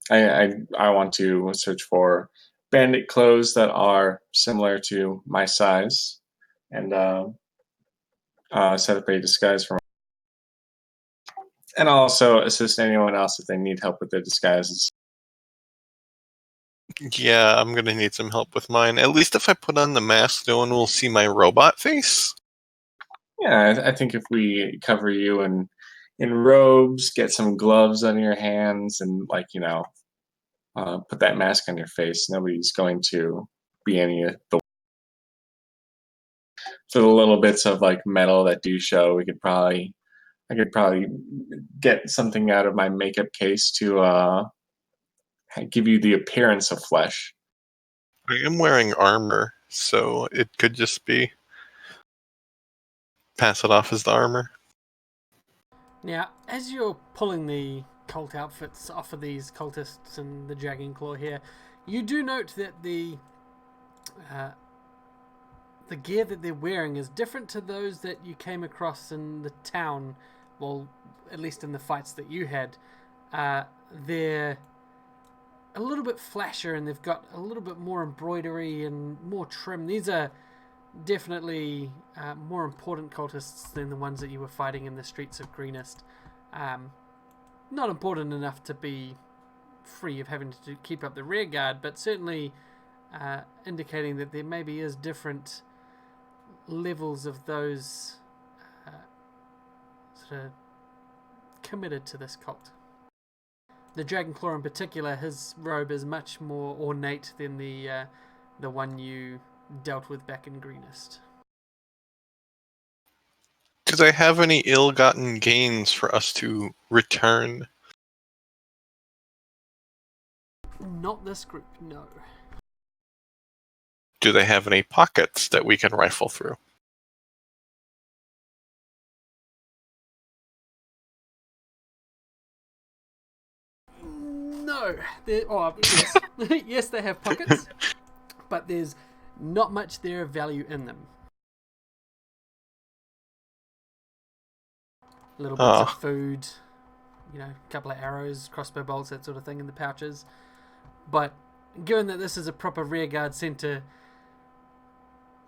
want to search for bandit clothes that are similar to my size, and set up a disguise for. And I'll also assist anyone else if they need help with their disguises. Yeah, I'm gonna need some help with mine. At least if I put on the mask, no one will see my robot face. Yeah, I think if we cover you in robes, get some gloves on your hands, and put that mask on your face, nobody's going to be any of the. For the little bits of like metal that do show, I could probably get something out of my makeup case to give you the appearance of flesh. I am wearing armor, so it could just be pass it off as the armor. Now, as you're pulling the cult outfits off of these cultists and the Dragon Claw here, you do note that the gear that they're wearing is different to those that you came across in the town. Well, at least in the fights that you had. They're a little bit flashier and they've got a little bit more embroidery and more trim. These are definitely more important cultists than the ones that you were fighting in the streets of Greenest. Not important enough to be free of having to keep up the rear guard, but certainly indicating that there maybe is different levels of those sort of committed to this cult. The Dragonclaw in particular, his robe is much more ornate than the one you dealt with back in Greenest. Do they have any ill-gotten gains for us to return? Not this group, no. Do they have any pockets that we can rifle through? No. Yes. Yes, they have pockets, but there's not much there of value in them. Little bits of food, a couple of arrows, crossbow bolts, that sort of thing in the pouches. But given that this is a proper rearguard sent to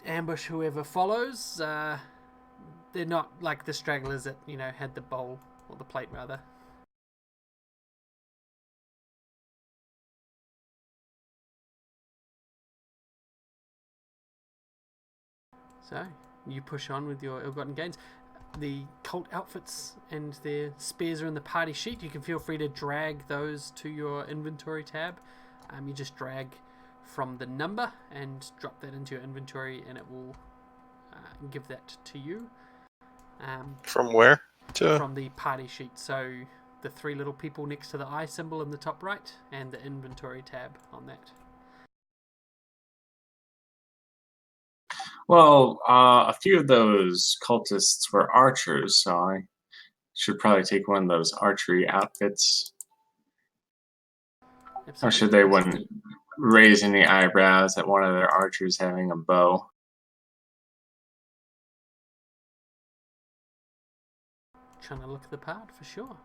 ambush whoever follows, they're not like the stragglers that, had the bowl, or the plate rather. So, you push on with your ill-gotten gains. The cult outfits and their spears are in the party sheet. You can feel free to drag those to your inventory tab. You just drag from the number and drop that into your inventory, and it will give that to you. From where? From the party sheet. So the three little people next to the eye symbol in the top right, and the inventory tab on that. Well, a few of those cultists were archers, so I should probably take one of those archery outfits. Absolutely. Or should they wouldn't raise any eyebrows at one of their archers having a bow? Trying to look the part for sure.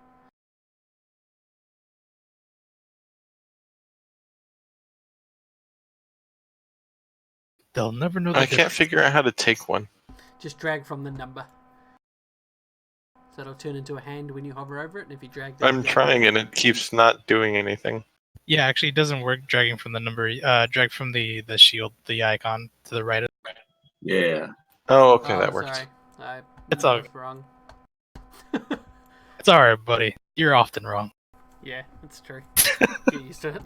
They'll never know the I can't figure out how to take one. Just drag from the number. So it'll turn into a hand when you hover over it, and if you drag... I'm trying and it keeps not doing anything. Yeah, actually it doesn't work dragging from the number. Drag from the shield, the icon to the right. Yeah. Oh, okay, that works. Sorry. It's all wrong. It's alright, buddy. You're often wrong. Yeah, that's true. Get used to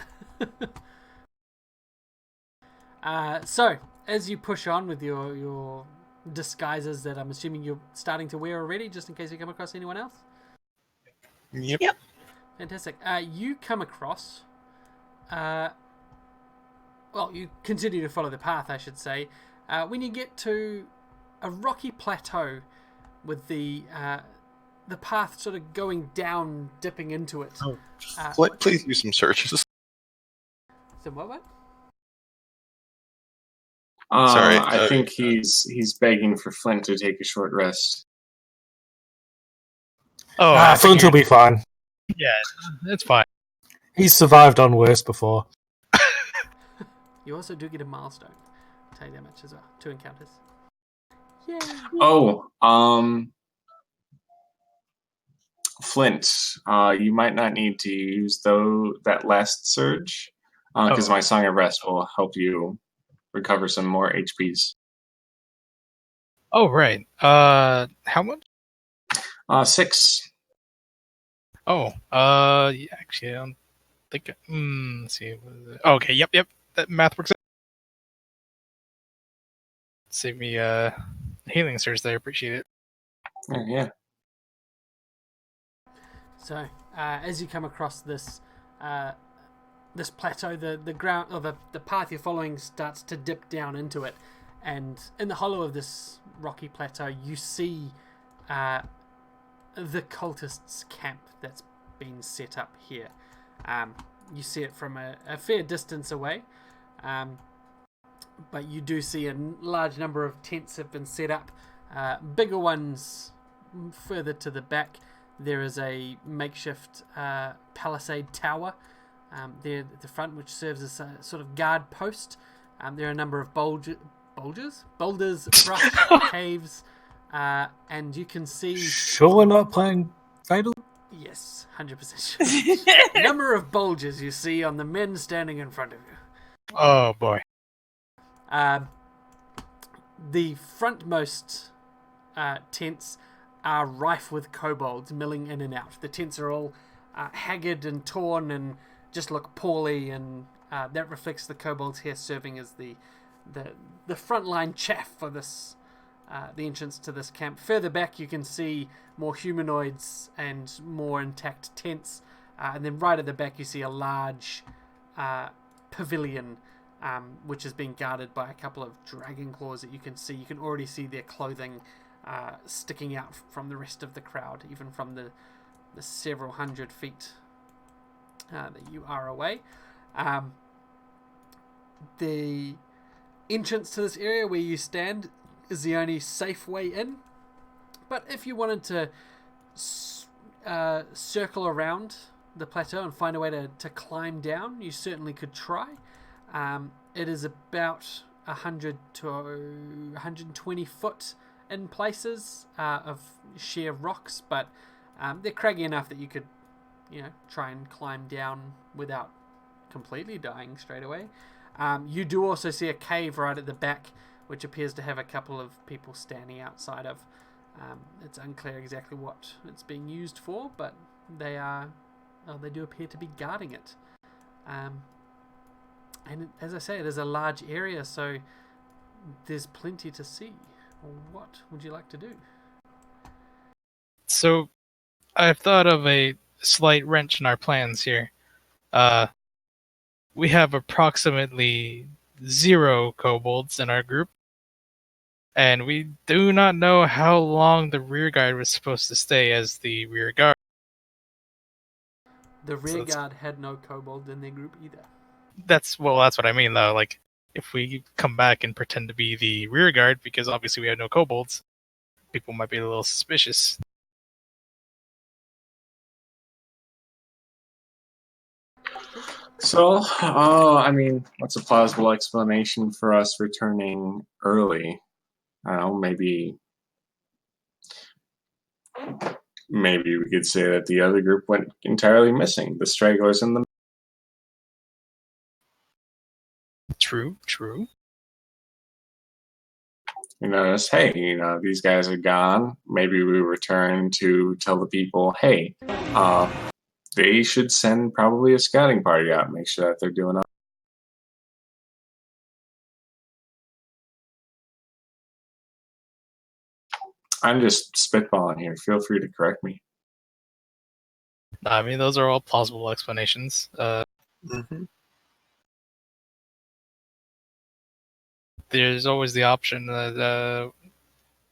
it. So, as you push on with your disguises that I'm assuming you're starting to wear already, just in case you come across anyone else? Yep. Fantastic. You come across... well, you continue to follow the path, I should say. When you get to a rocky plateau with the path sort of going down, dipping into it. Please do some searches. So what? Sorry. I think he's begging for Flint to take a short rest. Oh, Flint will be fine. Yeah, it's fine. He's survived on worse before. You also do get a milestone. I'll tell you that much as well. 2 encounters. Yeah. Oh, Flint, you might not need to use that last surge, because my Song of Rest will help you recover some more HPs. Oh, right. How much? 6. Oh, yeah, actually, I don't think... let's see. Okay, yep. That math works out. Save me healing surge there. Appreciate it. Yeah. So, as you come across this this plateau, the ground, or the path you're following starts to dip down into it, and in the hollow of this rocky plateau, you see the cultists' camp that's been set up here. You see it from a fair distance away, but you do see a large number of tents have been set up. Bigger ones further to the back. There is a makeshift palisade tower there at the front, which serves as a sort of guard post. There are a number of boulders, brush, caves, and you can see... Sure we're not playing Fatal? Yes, 100% sure. A number of bulges you see on the men standing in front of you. Oh, boy. The frontmost tents are rife with kobolds milling in and out. The tents are all haggard and torn and just look poorly, and that reflects the kobolds here serving as the frontline chaff for this the entrance to this camp. Further back you can see more humanoids and more intact tents, and then right at the back you see a large pavilion which is being guarded by a couple of dragon claws that you can see. You can already see their clothing sticking out from the rest of the crowd, even from the several hundred feet that you are away. The entrance to this area where you stand is the only safe way in, but if you wanted to circle around the plateau and find a way to climb down, you certainly could try. It is about 100 to 120 foot in places of sheer rocks, but they're craggy enough that you could, try and climb down without completely dying straight away. You do also see a cave right at the back, which appears to have a couple of people standing outside of. It's unclear exactly what it's being used for, but they do appear to be guarding it. And as I say, it is a large area, so there's plenty to see. What would you like to do? So, I've thought of a slight wrench in our plans here. We have approximately 0 kobolds in our group, and we do not know how long the rear guard was supposed to stay as the rear guard. The rear guard had no kobold in their group either. That's what I mean, though. Like, if we come back and pretend to be the rear guard, because obviously we have no kobolds, people might be a little suspicious. So, what's a plausible explanation for us returning early? I don't know, maybe we could say that the other group went entirely missing. The stragglers and the... True. You notice, hey, these guys are gone. Maybe we return to tell the people, hey, they should send probably a scouting party out, make sure that they're doing all. I'm just spitballing here. Feel free to correct me. I mean, those are all plausible explanations. There's always the option that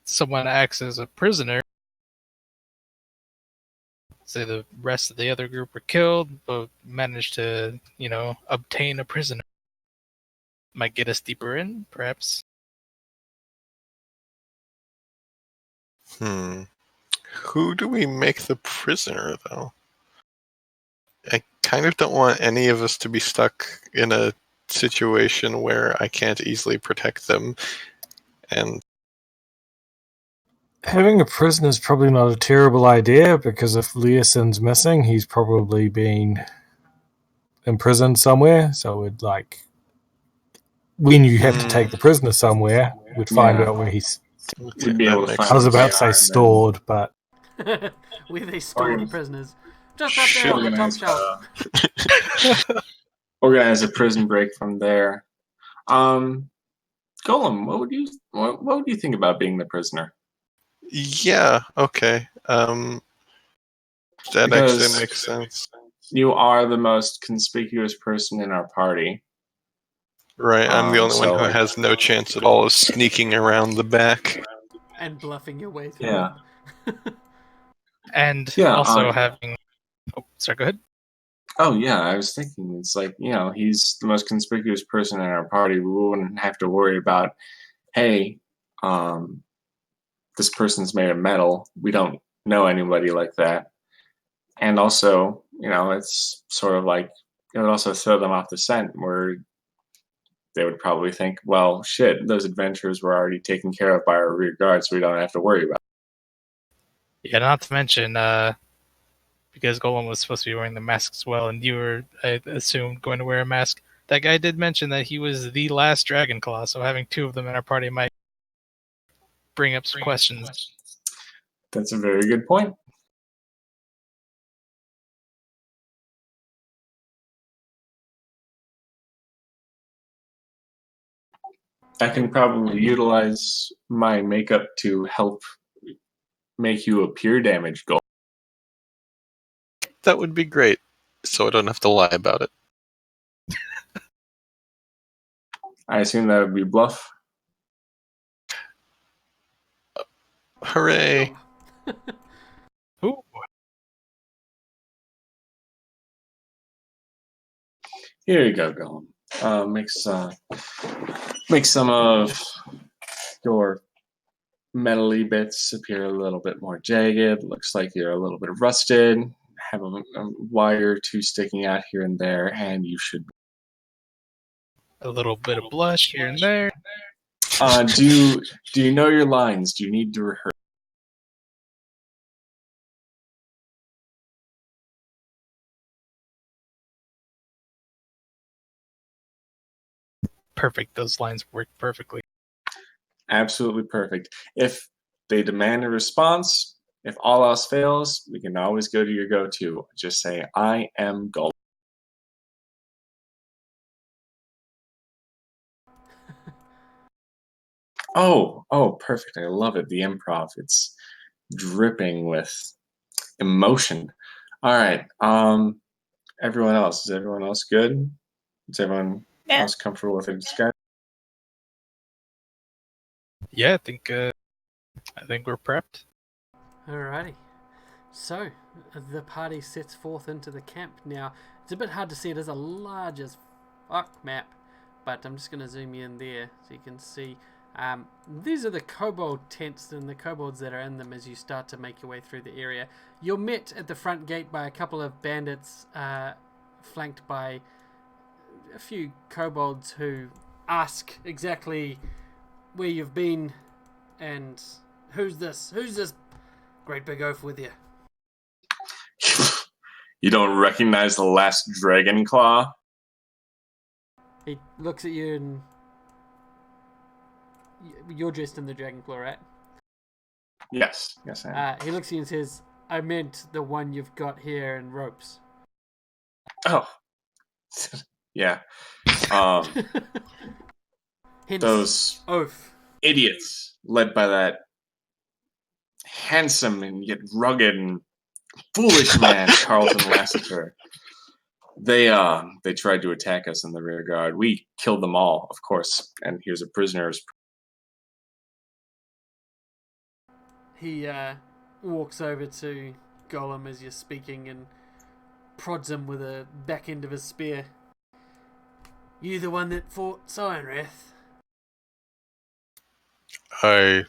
someone acts as a prisoner. Say the rest of the other group were killed, but managed to, obtain a prisoner. Might get us deeper in, perhaps. Who do we make the prisoner, though? I kind of don't want any of us to be stuck in a situation where I can't easily protect them. And having a prisoner is probably not a terrible idea, because if Leoson's missing, he's probably been imprisoned somewhere. So it when you have to take the prisoner somewhere, we'd find out where he's. We'd be able to find. I was about to say stored, but where they store the prisoners, just up there on the top shelf. Organize a prison break from there. Golem, what would you think about being the prisoner? Yeah, okay. That actually makes sense. You are the most conspicuous person in our party. Right, I'm the only one who has no chance at all of sneaking around the back. And bluffing your way through. Yeah. And also having... Oh, sorry, go ahead. Oh, yeah, I was thinking, it's like, he's the most conspicuous person in our party. We wouldn't have to worry about, hey, this person's made of metal. We don't know anybody like that. And also, it's sort of like, it would also throw them off the scent, where they would probably think, well, shit, those adventurers were already taken care of by our rear guard, so we don't have to worry about it. Yeah, not to mention, because Golem was supposed to be wearing the mask as well, and you were, I assumed, going to wear a mask. That guy did mention that he was the last Dragonclaw, so having two of them in our party might bring up some questions. That's a very good point. I can probably utilize my makeup to help make you appear damaged, Golem. That would be great, so I don't have to lie about it. I assume that would be bluff. Hooray! Ooh. Here you go, Golem. Make some of your metally bits appear a little bit more jagged. Looks like you're a little bit rusted. Have a wire or two sticking out here and there, and you should. A little bit of blush here and there. Do you know your lines? Do you need to rehearse? Perfect. Those lines work perfectly. Absolutely perfect. If they demand a response, if all else fails, we can always go to your go-to. Just say, I am Golem. Oh, perfect. I love it. The improv. It's dripping with emotion. All right. Everyone else. Is everyone else good? Is everyone else comfortable with it? Yeah, I think we're prepped. Alrighty. So, the party sets forth into the camp. Now, it's a bit hard to see. It is a large as fuck map, but I'm just going to zoom you in there so you can see. These are the kobold tents and the kobolds that are in them as you start to make your way through the area. You're met at the front gate by a couple of bandits, flanked by a few kobolds who ask exactly where you've been and who's this great big oaf with you. You don't recognize the last Dragonclaw? He looks at you and You're dressed in the dragon claw, right? Yes, I am. He looks at you and says, "I meant the one you've got here in ropes." Oh, yeah. Hence, Those oath. idiots, led by that handsome and yet rugged and foolish man, Carlton Lassiter. They tried to attack us in the rear guard. We killed them all, of course. And here's a prisoner's. He walks over to Gollum as you're speaking and prods him with the back end of his spear. "You the one that fought Sirenrath?" I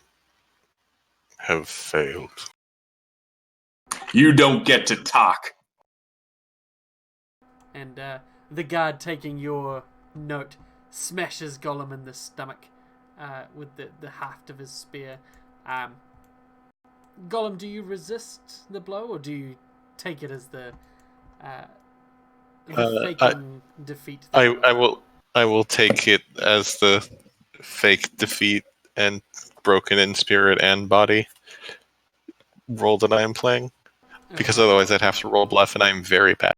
have failed. You don't get to talk. And the guard taking your note smashes Gollum in the stomach with the haft of his spear. Gollum, do you resist the blow, or do you take it as the faking defeat? I will take it as the fake defeat and broken in spirit and body role that I am playing, because otherwise I'd have to roll bluff, and I am very bad.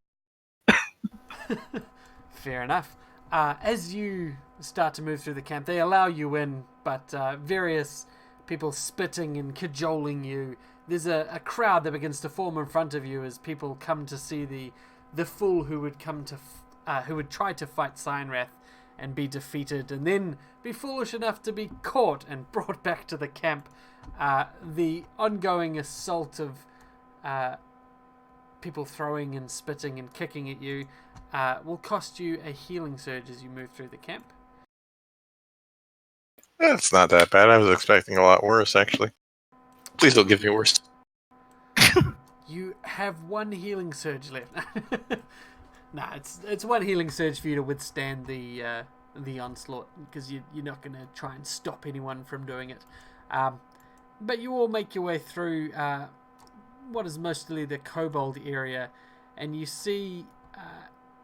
Fair enough. As you start to move through the camp, they allow you in, but various people spitting and cajoling you. There's a crowd that begins to form in front of you as people come to see the fool who would who would try to fight Sirenrath and be defeated, and then be foolish enough to be caught and brought back to the camp. The ongoing assault of people throwing and spitting and kicking at you will cost you a healing surge as you move through the camp. That's not that bad. I was expecting a lot worse, actually. Please don't give me worse. You have one healing surge left. Nah, it's one healing surge for you to withstand the onslaught, because you're not going to try and stop anyone from doing it. But you all make your way through what is mostly the kobold area, and you see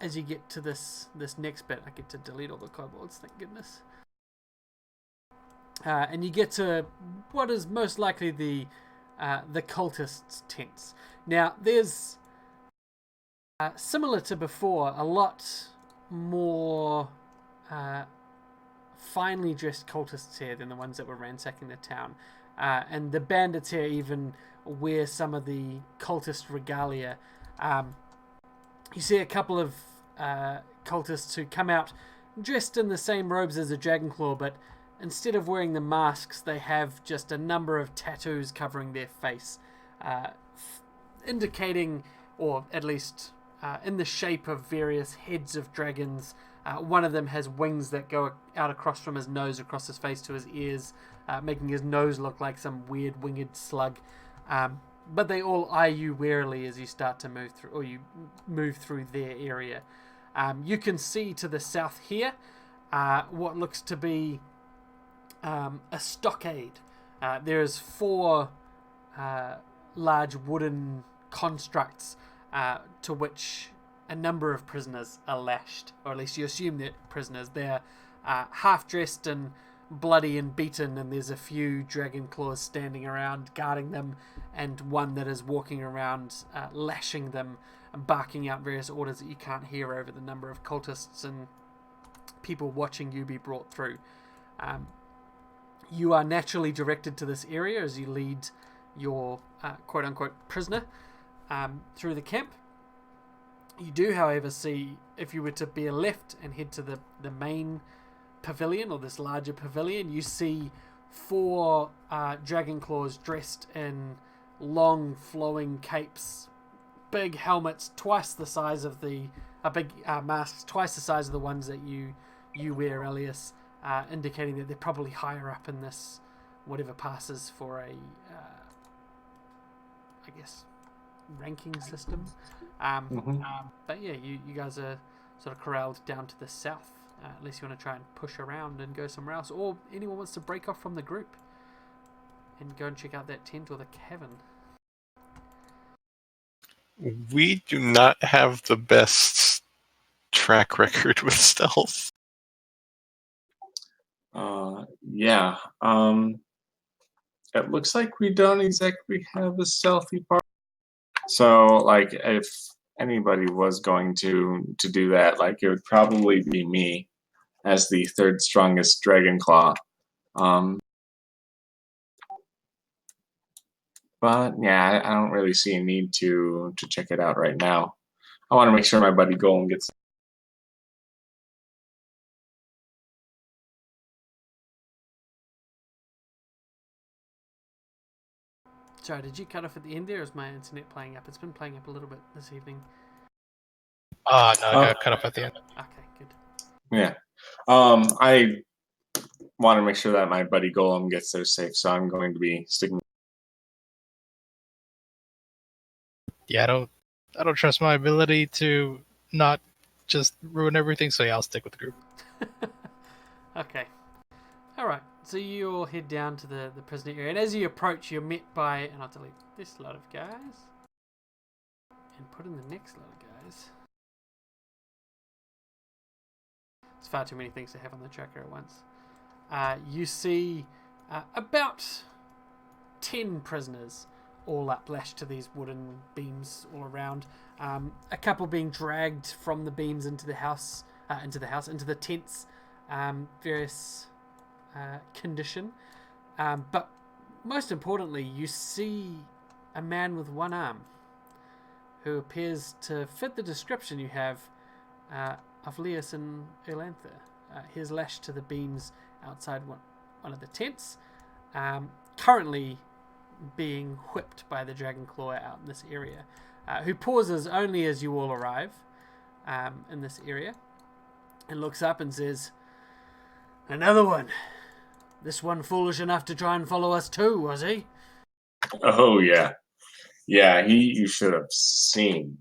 as you get to this next bit, I get to delete all the kobolds, thank goodness. And you get to what is most likely the cultists' tents. Now, there's similar to before, a lot more finely dressed cultists here than the ones that were ransacking the town. And the bandits here even wear some of the cultist regalia. You see a couple of cultists who come out dressed in the same robes as a Dragonclaw, but instead of wearing the masks, they have just a number of tattoos covering their face, indicating, or at least in the shape of various heads of dragons. One of them has wings that go out across from his nose, across his face to his ears, making his nose look like some weird winged slug. But they all eye you warily as you start to move through, or you move through their area. You can see to the south here what looks to be a stockade. There's 4 large wooden constructs to which a number of prisoners are lashed, or at least you assume they're prisoners. They're half dressed and bloody and beaten, and there's a few dragon claws standing around guarding them, and one that is walking around lashing them and barking out various orders that you can't hear over the number of cultists and people watching you be brought through. You are naturally directed to this area as you lead your quote-unquote prisoner through the camp. You do, however, see, if you were to bear left and head to the main pavilion, or this larger pavilion, you see 4 dragon claws dressed in long flowing capes, big helmets twice the size of big masks twice the size of the ones that you wear, Elias, indicating that they're probably higher up in this whatever passes for a I guess ranking system. But yeah, you guys are sort of corralled down to the south, unless you want to try and push around and go somewhere else, or anyone wants to break off from the group and go and check out that tent or the cavern. We do not have the best track record with stealth. Yeah. It looks like we don't exactly have a stealthy part. So, like, if anybody was going to do that, like, it would probably be me as the third strongest dragon claw. But yeah, I don't really see a need to check it out right now. I want to make sure my buddy Golem gets. Sorry, did you cut off at the end there, or is my internet playing up? It's been playing up a little bit this evening. No, I got cut off at the end. Okay, good. Yeah. I want to make sure that my buddy Golem gets there safe, so I'm going to be sticking. Yeah, I don't trust my ability to not just ruin everything, so yeah, I'll stick with the group. Okay. Alright, so you all head down to the prisoner area, and as you approach, you're met by, and I'll delete this lot of guys, and put in the next lot of guys. It's far too many things to have on the tracker at once. You see about 10 prisoners all up, lashed to these wooden beams all around. A couple being dragged from the beams into the tents, various condition. But most importantly, you see a man with one arm who appears to fit the description you have of Leas and Erlantha. He's lashed to the beams outside one of the tents, currently being whipped by the dragon claw out in this area, who pauses only as you all arrive in this area and looks up and says, "Another one. This one foolish enough to try and follow us too, was he?" Oh yeah, yeah. You should have seen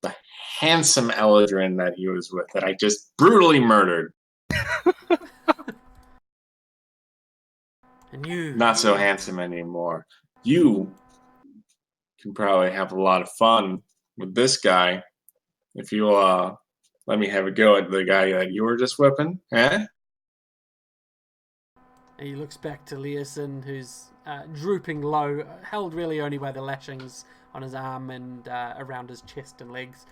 the handsome Eladrin that he was with that I just brutally murdered. And you, not so handsome anymore. You can probably have a lot of fun with this guy if you let me have a go at the guy that you were just whipping, eh? And he looks back to Leeson, who's drooping low, held really only by the lashings on his arm and around his chest and legs.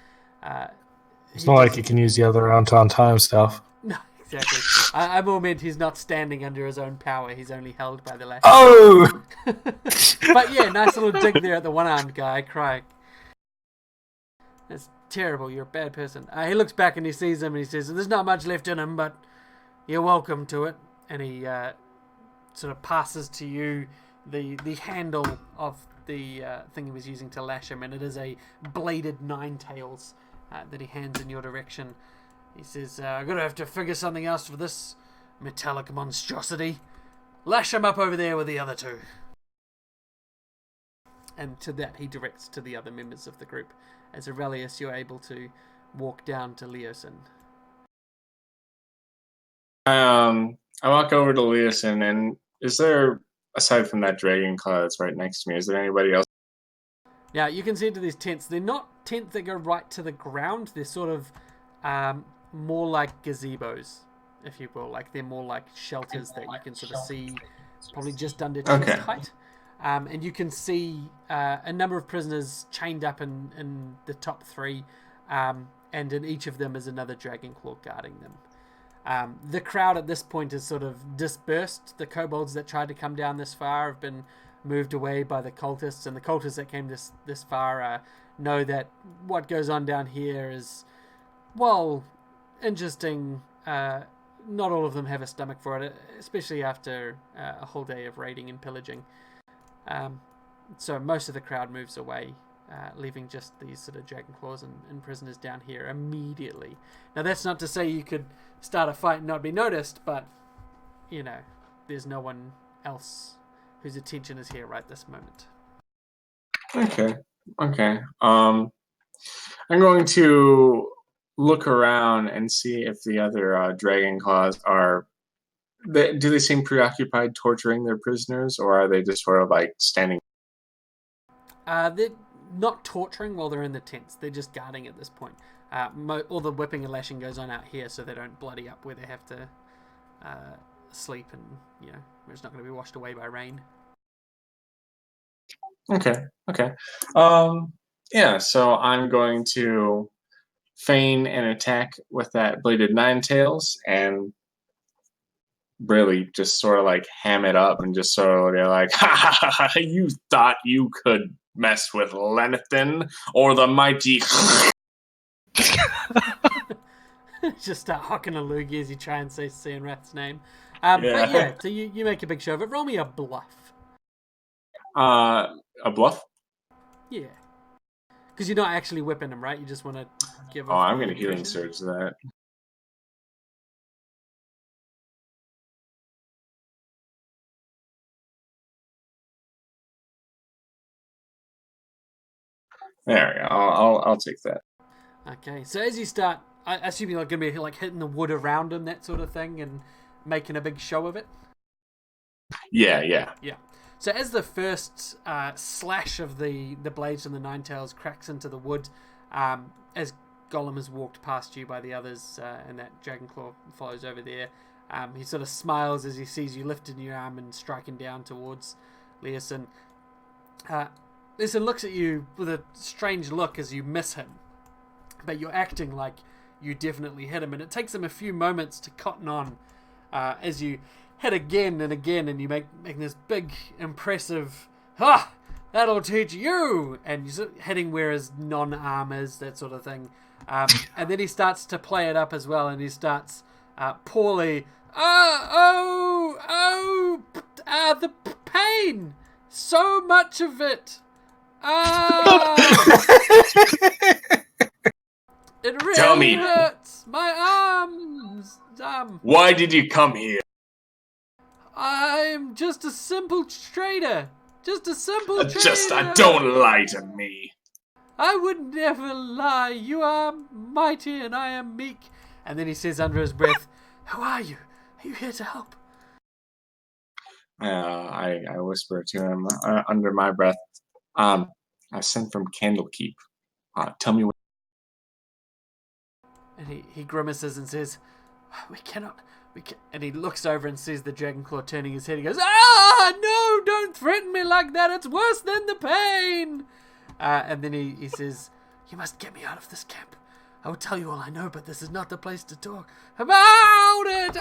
It's not like he can use the other arm to untie himself. No, exactly. I more meant he's not standing under his own power. He's only held by the lashings. Oh! But yeah, nice little dig there at the one-armed guy, Craig. That's terrible. You're a bad person. He looks back and he sees him and he says, "There's not much left in him, but you're welcome to it." And he sort of passes to you the handle of the thing he was using to lash him, and it is a bladed nine tails that he hands in your direction. He says, "I'm going to have to figure something else for this metallic monstrosity. Lash him up over there with the other two." And to that he directs to the other members of the group. As Aurelius, you're able to walk down to Leosin. I walk over to Leosin, and is there, aside from that dragon claw that's right next to me, is there anybody else? Now, you can see into these tents. They're not tents that go right to the ground. They're sort of more like gazebos, if you will. Like, they're more like shelters that you can sort of see probably just under chest height. And you can see a number of prisoners chained up in the top three, and in each of them is another dragon claw guarding them. The crowd at this point is sort of dispersed. The kobolds that tried to come down this far have been moved away by the cultists, and the cultists that came this far know that what goes on down here is, well, interesting. Not all of them have a stomach for it, especially after a whole day of raiding and pillaging. So most of the crowd moves away, leaving just these sort of dragon claws and prisoners down here immediately. Now, that's not to say you could start a fight and not be noticed, but, you know, there's no one else whose attention is here right this moment. Okay. I'm going to look around and see if the other dragon claws are... do they seem preoccupied torturing their prisoners, or are they just sort of like standing? They're not torturing while they're in the tents. They're just guarding at this point. All the whipping and lashing goes on out here so they don't bloody up where they have to asleep, and it's not going to be washed away by rain. Okay. Yeah, so I'm going to feign an attack with that bladed nine tails and really just sort of like ham it up and just sort of like, ha ha ha, you thought you could mess with Lenathan or the mighty. Just start hocking a loogie as you try and say Sanrath's name. But yeah, so you make a big show of it. Roll me a bluff. A bluff? Yeah. Because you're not actually whipping him, right? You just want to give. I'm going to healing surge that. There we go. I'll take that. Okay, so as you start, I assume you're going to be like hitting the wood around him, that sort of thing, and making a big show of it. Yeah. So as the first slash of the blades from the Nine Tails cracks into the wood, as Gollum has walked past you by the others, and that Dragonclaw follows over there, he sort of smiles as he sees you lifting your arm and striking down towards Leosin. Leosin looks at you with a strange look as you miss him, but you're acting like you definitely hit him, and it takes him a few moments to cotton on as you hit again and again, and you make this big, impressive, that'll teach you, and you're sort of hitting where his non-arm is, that sort of thing. And then he starts to play it up as well, and he starts poorly, the pain, so much of it. It really Tell me. hurts. My arms. Why did you come here? I'm just a simple trader. Don't lie to me. I would never lie. You are mighty and I am meek. And then he says under his breath, who are you? Are you here to help? I whisper to him under my breath. I sent from Candlekeep. Tell me what. And he grimaces and says, we can. And he looks over and sees the Dragonclaw turning his head. He goes, no, don't threaten me like that. It's worse than the pain. And then he says, you must get me out of this camp. I will tell you all I know, but this is not the place to talk about it.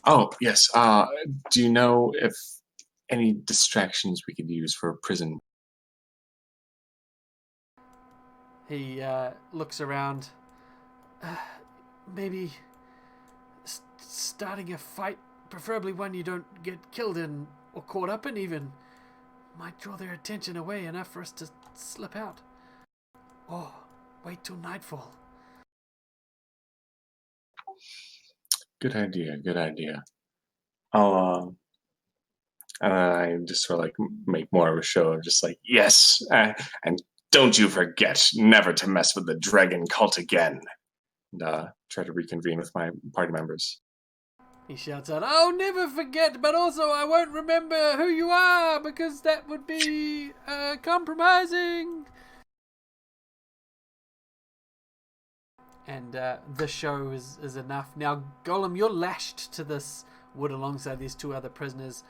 Oh, yes. Do you know if any distractions we could use for a prison? He looks around. Maybe starting a fight, preferably one you don't get killed in or caught up in even, might draw their attention away enough for us to slip out. Or wait till nightfall. Good idea. I'll and I just sort of like make more of a show of just like, yes, and don't you forget never to mess with the dragon cult again. And try to reconvene with my party members. He shouts out, I'll never forget, but also I won't remember who you are, because that would be compromising. And the show is enough. Now, Gollum, you're lashed to this wood alongside these two other prisoners,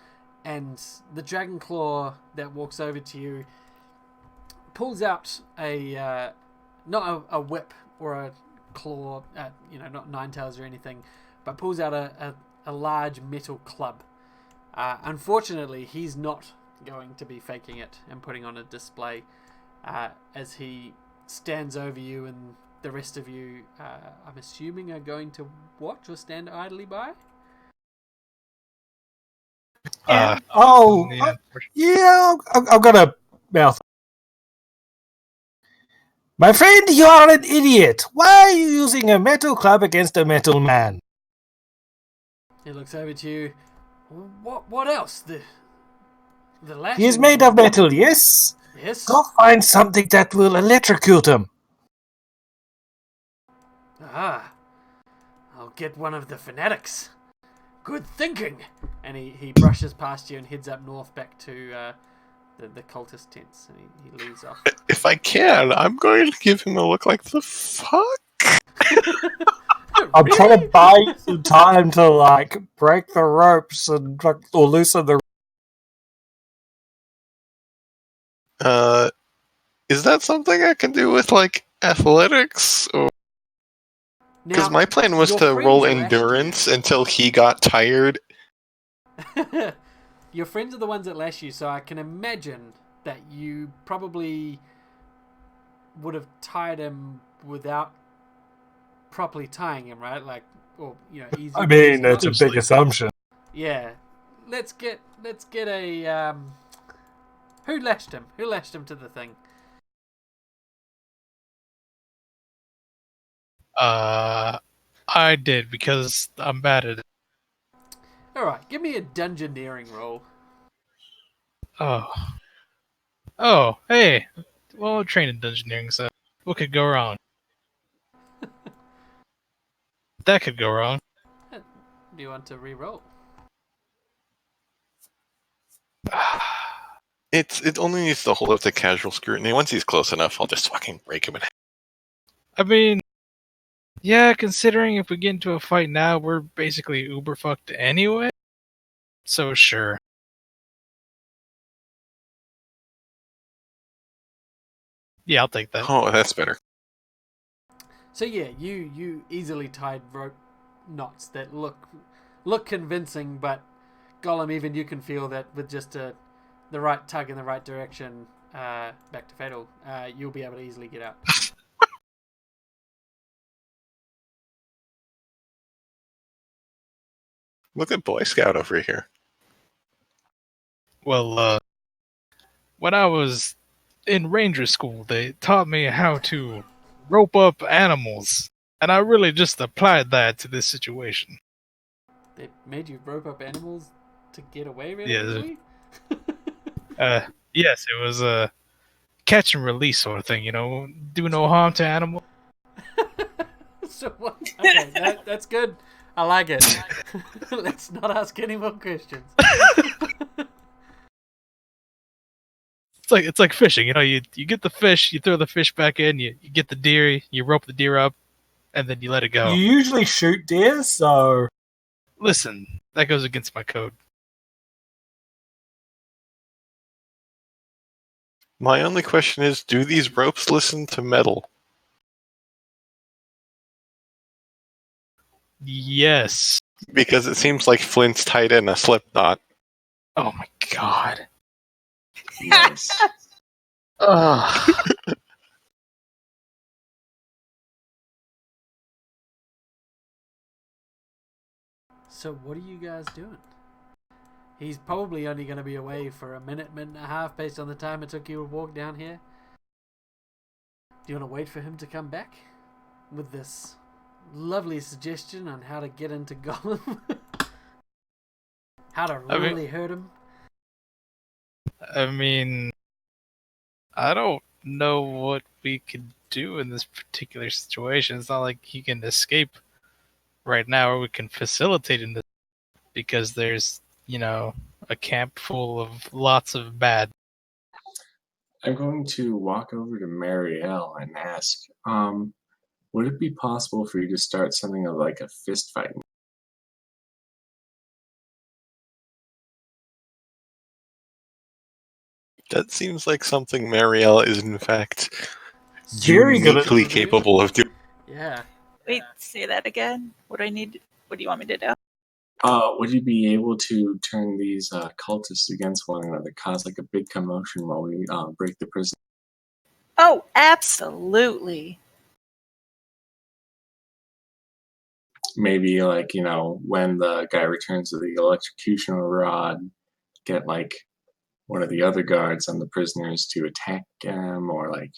and the Dragonclaw that walks over to you pulls out not a whip or a claw, not Nine Tails or anything, but pulls out a large metal club. Unfortunately, he's not going to be faking it and putting on a display as he stands over you, and the rest of you, I'm assuming, are going to watch or stand idly by? I've got a mouth. My friend, you are an idiot. Why are you using a metal club against a metal man? He looks over to you. What else? The lash. He is made of metal, yes? Yes. Go find something that will electrocute him. I'll get one of the fanatics. Good thinking. And he brushes past you and heads up north back to the cultist tents, and he leaves off. If I can, I'm going to give him a look like the fuck. I'm trying to buy you some time to like break the ropes and or loosen the. Is that something I can do with like athletics? Or because my plan was your to roll friends lashed you. endurance until he got tired. Your friends are the ones that lash you, so I can imagine that you probably would have tied him without properly tying him, right? Like, or easy. I mean, easy it's a big assumption. Yeah, let's get a who lashed him? Who lashed him to the thing? I did because I'm bad at it. All right, give me a dungeoneering roll. Oh, hey. Well, I'm trained in dungeoneering, so what could go wrong? That could go wrong. Do you want to re-roll? It only needs to hold up to casual scrutiny. Once he's close enough, I'll just fucking break him in half. I mean, yeah, considering if we get into a fight now, we're basically uber fucked anyway. So sure. Yeah, I'll take that. Oh, that's better. So yeah, you easily tied rope knots that look convincing, but Gollum, even you can feel that with just the right tug in the right direction, back to Fatal, you'll be able to easily get out. Look at Boy Scout over here. Well, when I was in ranger school, they taught me how to rope up animals, and I really just applied that to this situation. They made you rope up animals to get away really Yeah. easily? Yes, it was a catch and release sort of thing, do no harm to animals. So what? Okay, that's good. I like it. Let's not ask any more questions. It's like fishing, you get the fish, you throw the fish back in, you get the deer, you rope the deer up, and then you let it go. You usually shoot deer, so Listen, that goes against my code. My only question is, do these ropes listen to metal? Yes. Because it seems like Flint's tied in a slip knot. Oh my god. Nice. So what are you guys doing? He's probably only going to be away for a minute and a half based on the time it took you to walk down here. Do you want to wait for him to come back with this lovely suggestion on how to get into Gollum? How to really hurt him? I mean, I don't know what we could do in this particular situation. It's not like he can escape right now, or we can facilitate in this, because there's, a camp full of lots of bad. I'm going to walk over to Marielle and ask, would it be possible for you to start something of like a fist fight? That seems like something Marielle is in fact very good uniquely capable of doing. Yeah. Wait, say that again. What do I need? What do you want me to do? Would you be able to turn these cultists against one another, cause like a big commotion while we break the prison? Oh, absolutely. Maybe like, when the guy returns to the electrocution rod, get like one of the other guards on the prisoners to attack him, or like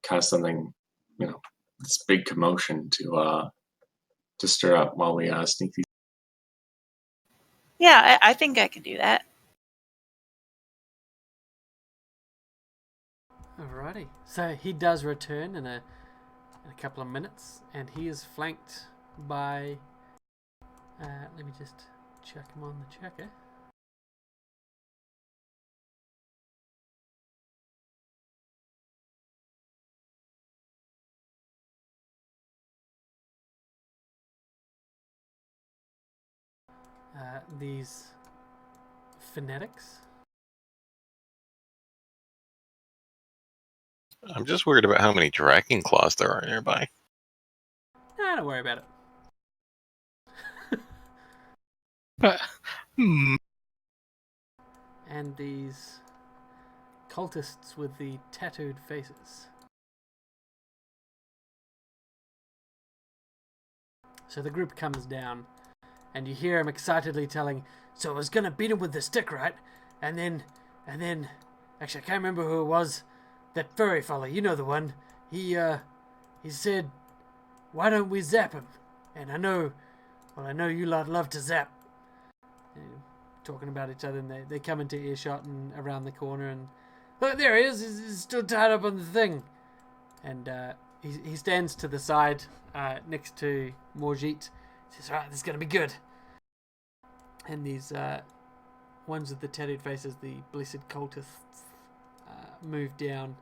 cause something, this big commotion to stir up while we sneak these. Yeah, I think I can do that. Alrighty. So he does return in a couple of minutes, and he is flanked by. Let me just check him on the checker. these fanatics. I'm just worried about how many dragon claws there are nearby. Nah, don't worry about it. And these cultists with the tattooed faces. So the group comes down, and you hear him excitedly telling, "So I was gonna beat him with the stick, right? And then, actually I can't remember who it was. That furry fella, you know the one. He said, why don't we zap him? And I know you lot love to zap." And talking about each other, and they come into earshot and around the corner, and look, there he is. He's still tied up on the thing. And he stands to the side next to Morjit. He says, "Right, this is going to be good." And these ones with the tattooed faces, the blessed cultists, move down.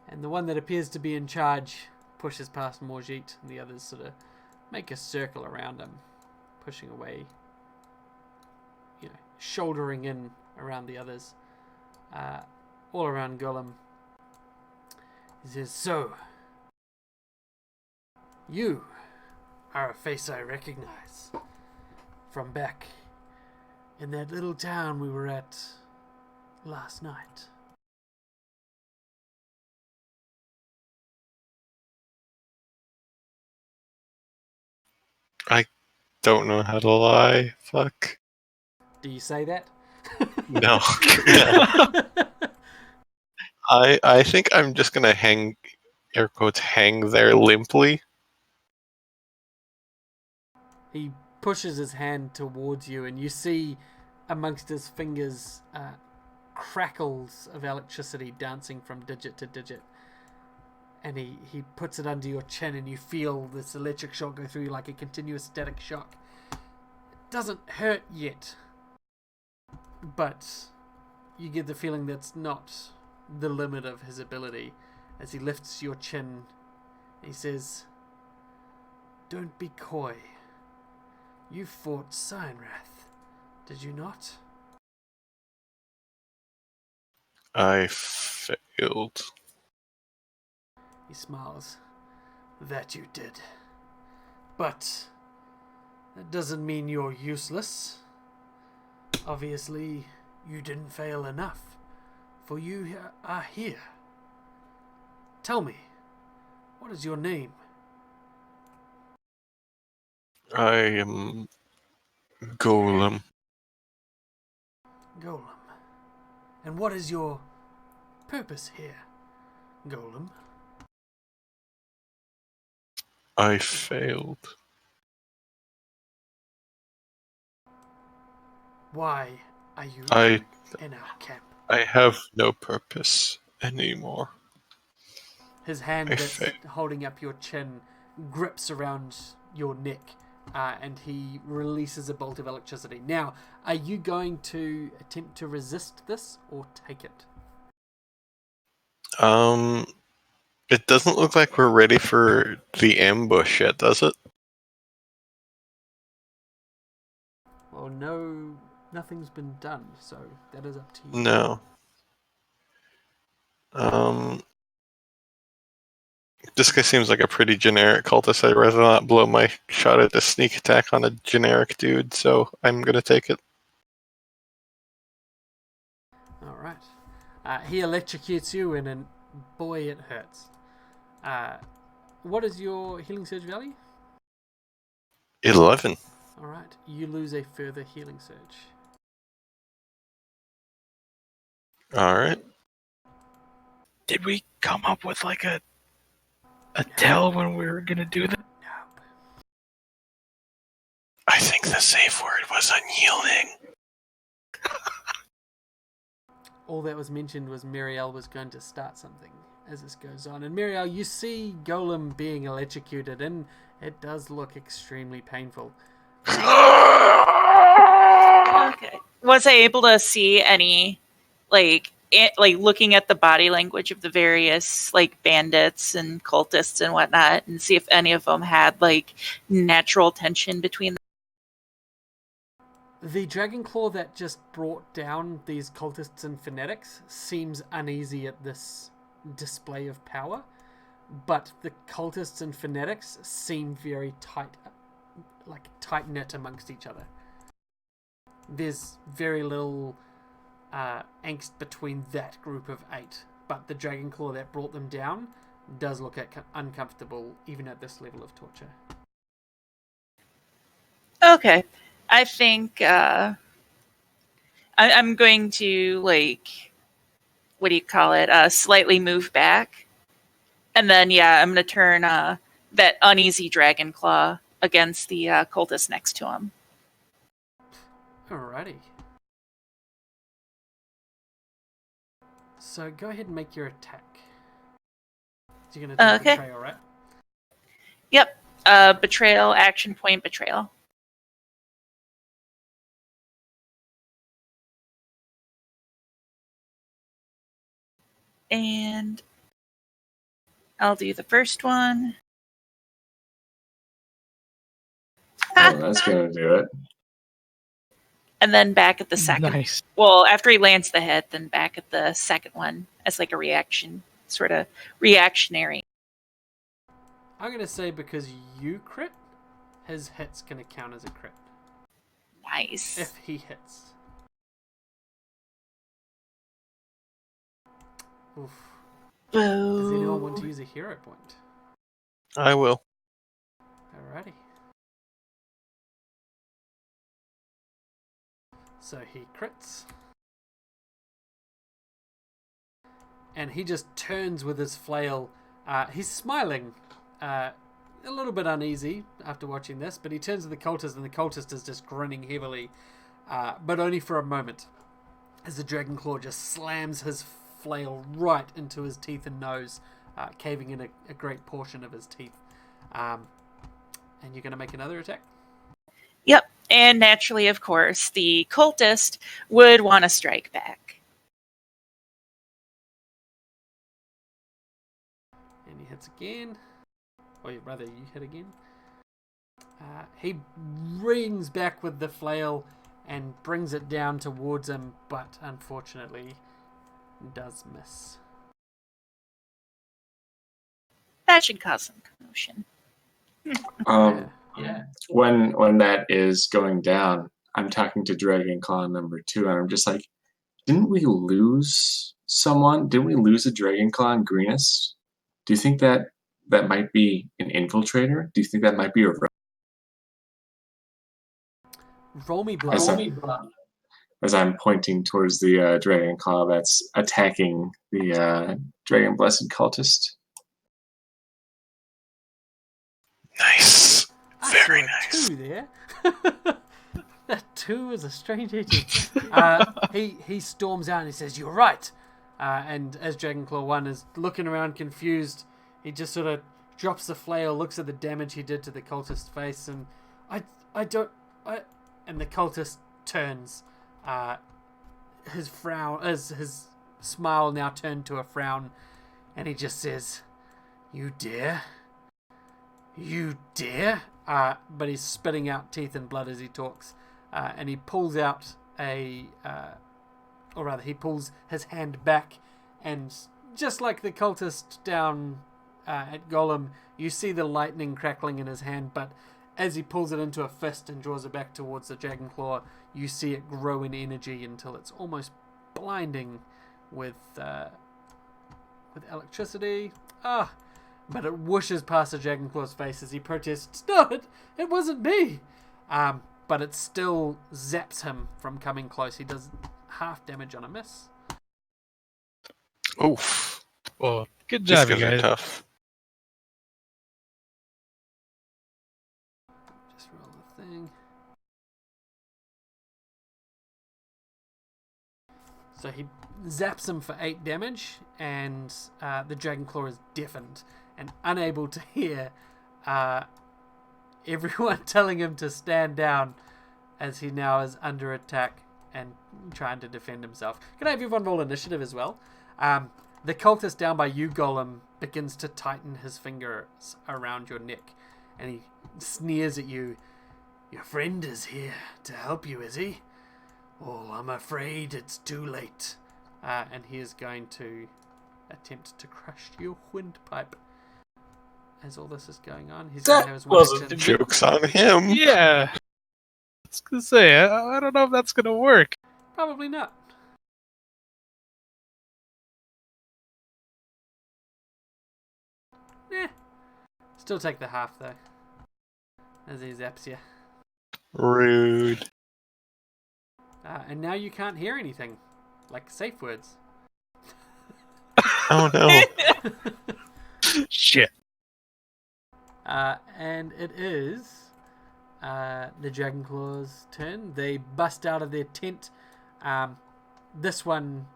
And the one that appears to be in charge pushes past Morjit, and the others sort of make a circle around him, pushing away, shouldering in around the others, all around Golem. He says, "So, you are a face I recognize from back in that little town we were at last night." I don't know how to lie. Fuck. Do you say that? No. I think I'm just gonna hang, air quotes, hang there limply. He pushes his hand towards you, and you see amongst his fingers crackles of electricity dancing from digit to digit. And he puts it under your chin, and you feel this electric shock go through you like a continuous static shock. It doesn't hurt yet, but you get the feeling that's not the limit of his ability. As he lifts your chin, he says, "Don't be coy. You fought Cyanrath, did you not?" I failed. He smiles. "That you did. But that doesn't mean you're useless. Obviously, you didn't fail enough, for you are here. Tell me, what is your name?" I am Golem. "Golem. And what is your purpose here, Golem?" I failed. "Why are you in our camp?" I have no purpose anymore. His hand I that's failed. holding up your chin grips around your neck, and he releases a bolt of electricity. Now, are you going to attempt to resist this or take it? It doesn't look like we're ready for the ambush yet, does it? Well, no, nothing's been done, so that is up to you. No. This guy seems like a pretty generic cultist. I'd rather not blow my shot at a sneak attack on a generic dude, so I'm gonna take it. All right. He electrocutes you, and boy, it hurts. What is your healing surge value? 11. All right. You lose a further healing surge. Alright. Did we come up with like a tell when we were gonna do that? Nope. I think the safe word was unyielding. All that was mentioned was Muriel was going to start something as this goes on. And Muriel, you see Golem being electrocuted, and it does look extremely painful. Okay. Was I able to see any, like looking at the body language of the various bandits and cultists and whatnot, and see if any of them had natural tension between them? The dragon claw that just brought down these cultists and fanatics seems uneasy at this display of power, but the cultists and fanatics seem very tight-knit amongst each other. There's very little angst between that group of 8, but the dragon claw that brought them down does look uncomfortable even at this level of torture. Okay. I think I'm going to, what do you call it? Slightly move back. And then, I'm going to turn that uneasy dragon claw against the cultist next to him. Alrighty. So go ahead and make your attack. So you're going to do betrayal, right? Yep. Betrayal, action point, betrayal. And I'll do the first one. Oh, that's going to do it. And then back at the second. Nice. Well, after he lands the hit, then back at the second one as like a reaction, sort of reactionary. I'm going to say because you crit, his hit's going to count as a crit. Nice. If he hits. Oof. Does anyone want to use a hero point? I will. Alrighty. So he crits. And he just turns with his flail. He's smiling. A little bit uneasy after watching this, but he turns to the cultist, and the cultist is just grinning heavily. But only for a moment. As the dragon claw just slams his flail right into his teeth and nose, caving in a great portion of his teeth. And you're going to make another attack? Yep. And naturally, of course, the cultist would want to strike back. And he hits again. Or rather, you hit again. He rings back with the flail and brings it down towards him, but unfortunately does miss. That should cause some commotion. When that is going down, I'm talking to Dragon Claw number 2, and I'm just like, didn't we lose someone? Didn't we lose a Dragon Claw in Greenest? Do you think that might be an infiltrator? Do you think that might be a roll me blood? As I'm pointing towards the Dragon Claw that's attacking the Dragon Blessed cultist. Nice. Very nice. 2 there. That 2 is a strange agent. He storms out and he says, "You're right." And as Dragonclaw 1 is looking around confused, he just sort of drops the flail, looks at the damage he did to the cultist's face, and and the cultist turns. His frown, as his smile now turned to a frown, and he just says, "You dare? You dare?" But he's spitting out teeth and blood as he talks. And he pulls out or rather, he pulls his hand back, and just like the cultist down at Golem, you see the lightning crackling in his hand, but as he pulls it into a fist and draws it back towards the Dragonclaw, you see it grow in energy until it's almost blinding with electricity. But it whooshes past the Dragonclaw's face as he protests, "No, it wasn't me!" But it still zaps him from coming close. He does half damage on a miss. Oof. Well, good job, you These guys guys. are tough. Just roll the thing. So he zaps him for 8 damage, and the Dragonclaw is deafened and unable to hear everyone telling him to stand down, as he now is under attack and trying to defend himself. Can I have everyone roll initiative as well? The cultist down by you, Golem, begins to tighten his fingers around your neck, and he sneers at you. Your friend is here to help you, is he? Oh, I'm afraid it's too late. And he is going to attempt to crush your windpipe. As all this is going on, he's going to have his one action. Joke's on him. Yeah. I was going to say, I don't know if that's going to work. Probably not. Still take the half, though. As he zaps you. Rude. And now you can't hear anything. Like safe words. Oh no. Shit. And it is the Dragonclaw's turn. They bust out of their tent. This one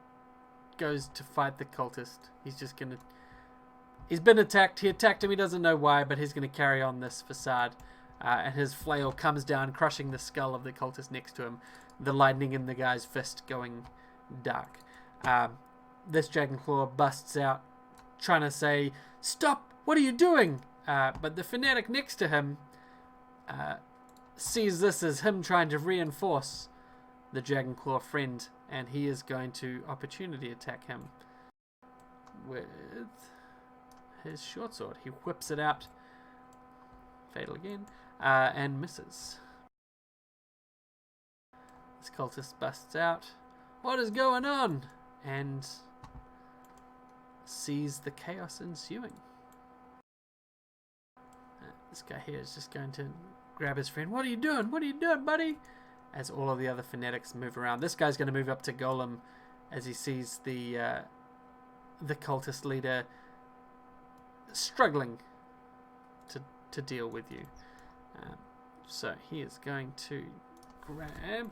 goes to fight the cultist. He's been attacked. He attacked him. He doesn't know why, but he's going to carry on this facade. And his flail comes down, crushing the skull of the cultist next to him. The lightning in the guy's fist going dark. This Dragonclaw busts out, trying to say, "Stop! What are you doing?" But the fanatic next to him sees this as him trying to reinforce the Dragonclaw friend, and he is going to opportunity attack him with his short sword. He whips it out, fatal again, and misses. This cultist busts out, "What is going on?" and sees the chaos ensuing. This guy here is just going to grab his friend. "What are you doing? What are you doing, buddy?" As all of the other fanatics move around. This guy's going to move up to Golem as he sees the cultist leader struggling to deal with you. So he is going to grab,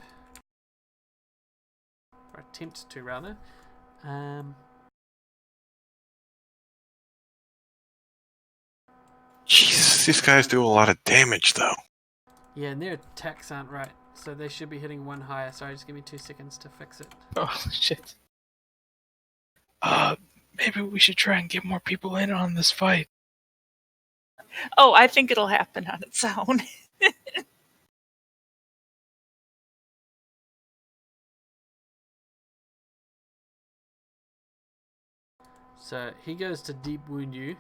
or attempt to rather. Jesus, these guys do a lot of damage, though. Yeah, and their attacks aren't right, so they should be hitting one higher. Sorry, just give me 2 seconds to fix it. Oh, shit. Maybe we should try and get more people in on this fight. Oh, I think it'll happen on its own. So he goes to deep wound you,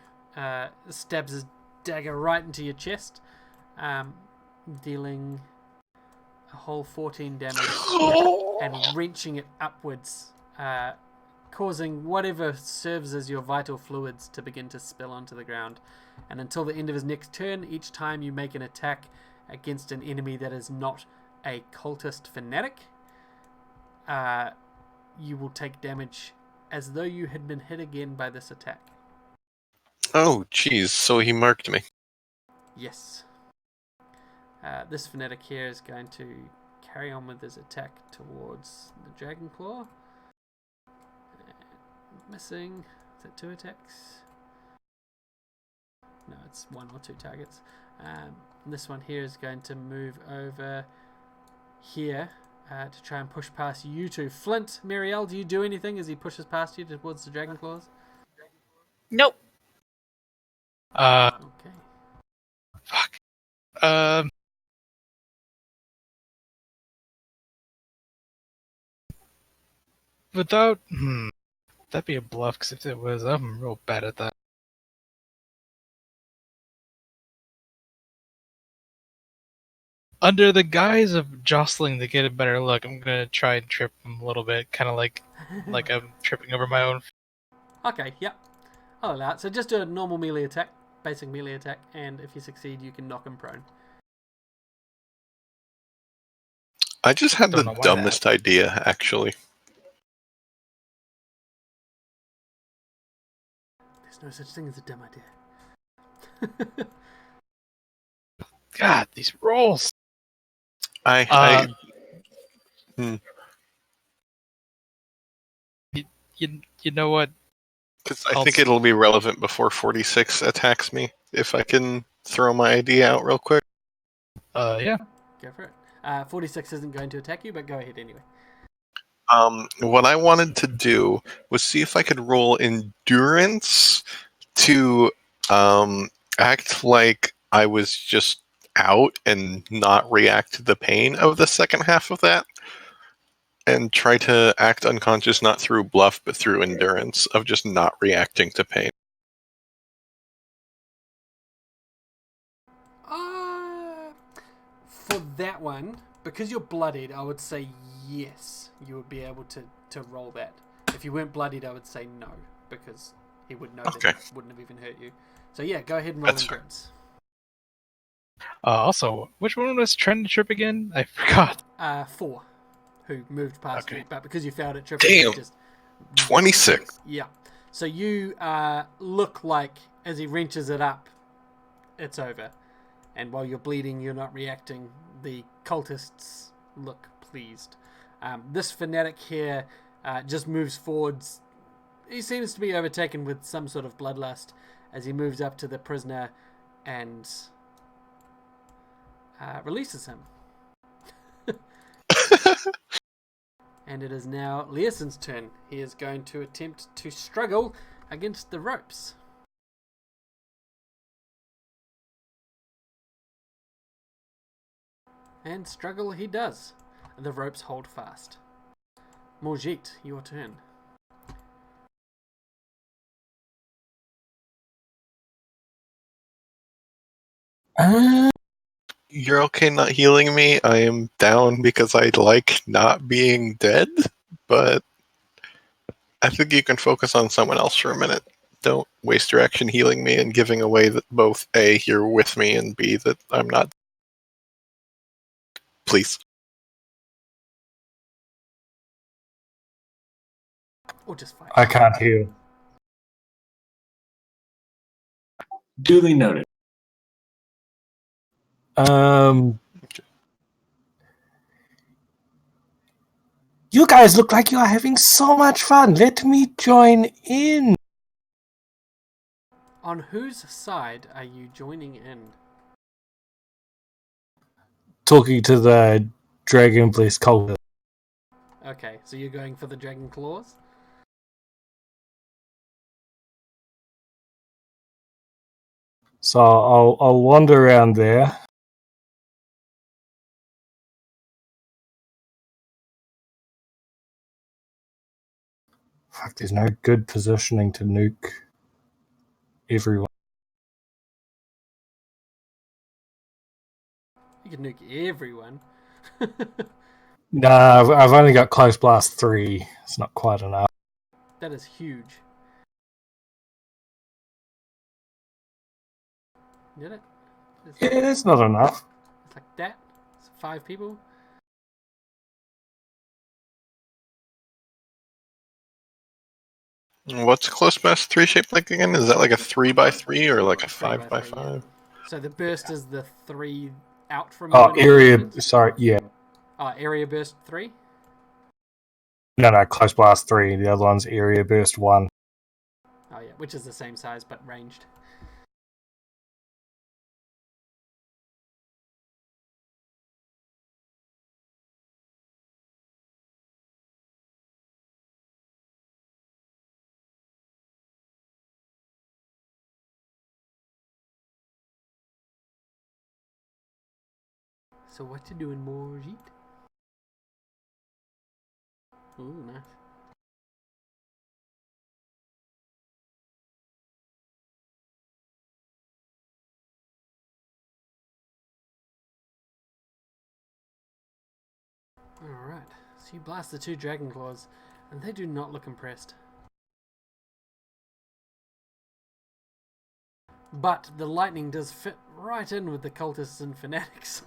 stabs his dagger right into your chest, dealing a whole 14 damage and wrenching it upwards, causing whatever serves as your vital fluids to begin to spill onto the ground. And until the end of his next turn, each time you make an attack against an enemy that is not a cultist fanatic, you will take damage as though you had been hit again by this attack. Oh, jeez. So he marked me. Yes. This fanatic here is going to carry on with his attack towards the Dragonclaw. Missing. Is that 2 attacks? No, it's 1 or 2 targets. This one here is going to move over here to try and push past you two. Flint, Marielle, do you do anything as he pushes past you towards the Dragonclaws? Nope. Okay. Fuck. Without... That'd be a bluff, because if it was, I'm real bad at that. Under the guise of jostling to get a better look, I'm gonna try and trip him a little bit, kind of like I'm tripping over my own. Okay, yep. I'll allow it. So just do a normal melee attack, basic melee attack, and if you succeed, you can knock him prone. I just had the dumbest idea, actually. There's no such thing as a dumb idea. God, these rolls. You know what? Because I think it'll be relevant before 46 attacks me, if I can throw my idea out real quick. Yeah. Go for it. 46 isn't going to attack you, but go ahead anyway. What I wanted to do was see if I could roll endurance to act like I was just out and not react to the pain of the second half of that, and try to act unconscious not through bluff but through endurance of just not reacting to pain. For that one, because you're bloodied, I would say yes, you would be able to roll that. If you weren't bloodied, I would say no, because he would know that it wouldn't have even hurt you. So yeah, go ahead and roll endurance. Also, which one was Trend Trip again? I forgot. 4, who moved past you, but because you failed at trip, Damn. just 26. Yeah. So you look like as he wrenches it up, it's over. And while you're bleeding, you're not reacting. The cultists look pleased. This fanatic here just moves forwards. He seems to be overtaken with some sort of bloodlust as he moves up to the prisoner and releases him. And it is now Leeson's turn. He is going to attempt to struggle against the ropes. And struggle he does. The ropes hold fast. Morgit, your turn. You're okay not healing me. I am down because I like not being dead, but I think you can focus on someone else for a minute. Don't waste your action healing me and giving away that both A, you're with me, and B, that I'm not. Please. Or just fight. I can't heal. Duly noted. You guys look like you are having so much fun. Let me join in. On whose side are you joining in? Talking to the Dragon Bliss cultist. Okay, so you're going for the dragon claws? So I'll wander around there. Fuck, there's no good positioning to nuke everyone. You can nuke everyone. Nah, I've only got Close Blast 3. It's not quite enough. That is huge. Did it? Yeah, it's not enough. It's like that. It's 5 people. What's Close Blast 3 shaped like again? Is that like a 3x3 or like a 5x5? Yeah. So the burst is the 3 out from Oh, you. area. Sorry, yeah. Area burst 3? No, Close Blast 3. The other one's Area Burst 1. Oh, yeah, which is the same size but ranged. So what you doing, Morgit? Ooh, nice. Alright, so you blast the 2 dragon claws, and they do not look impressed. But the lightning does fit right in with the cultists and fanatics.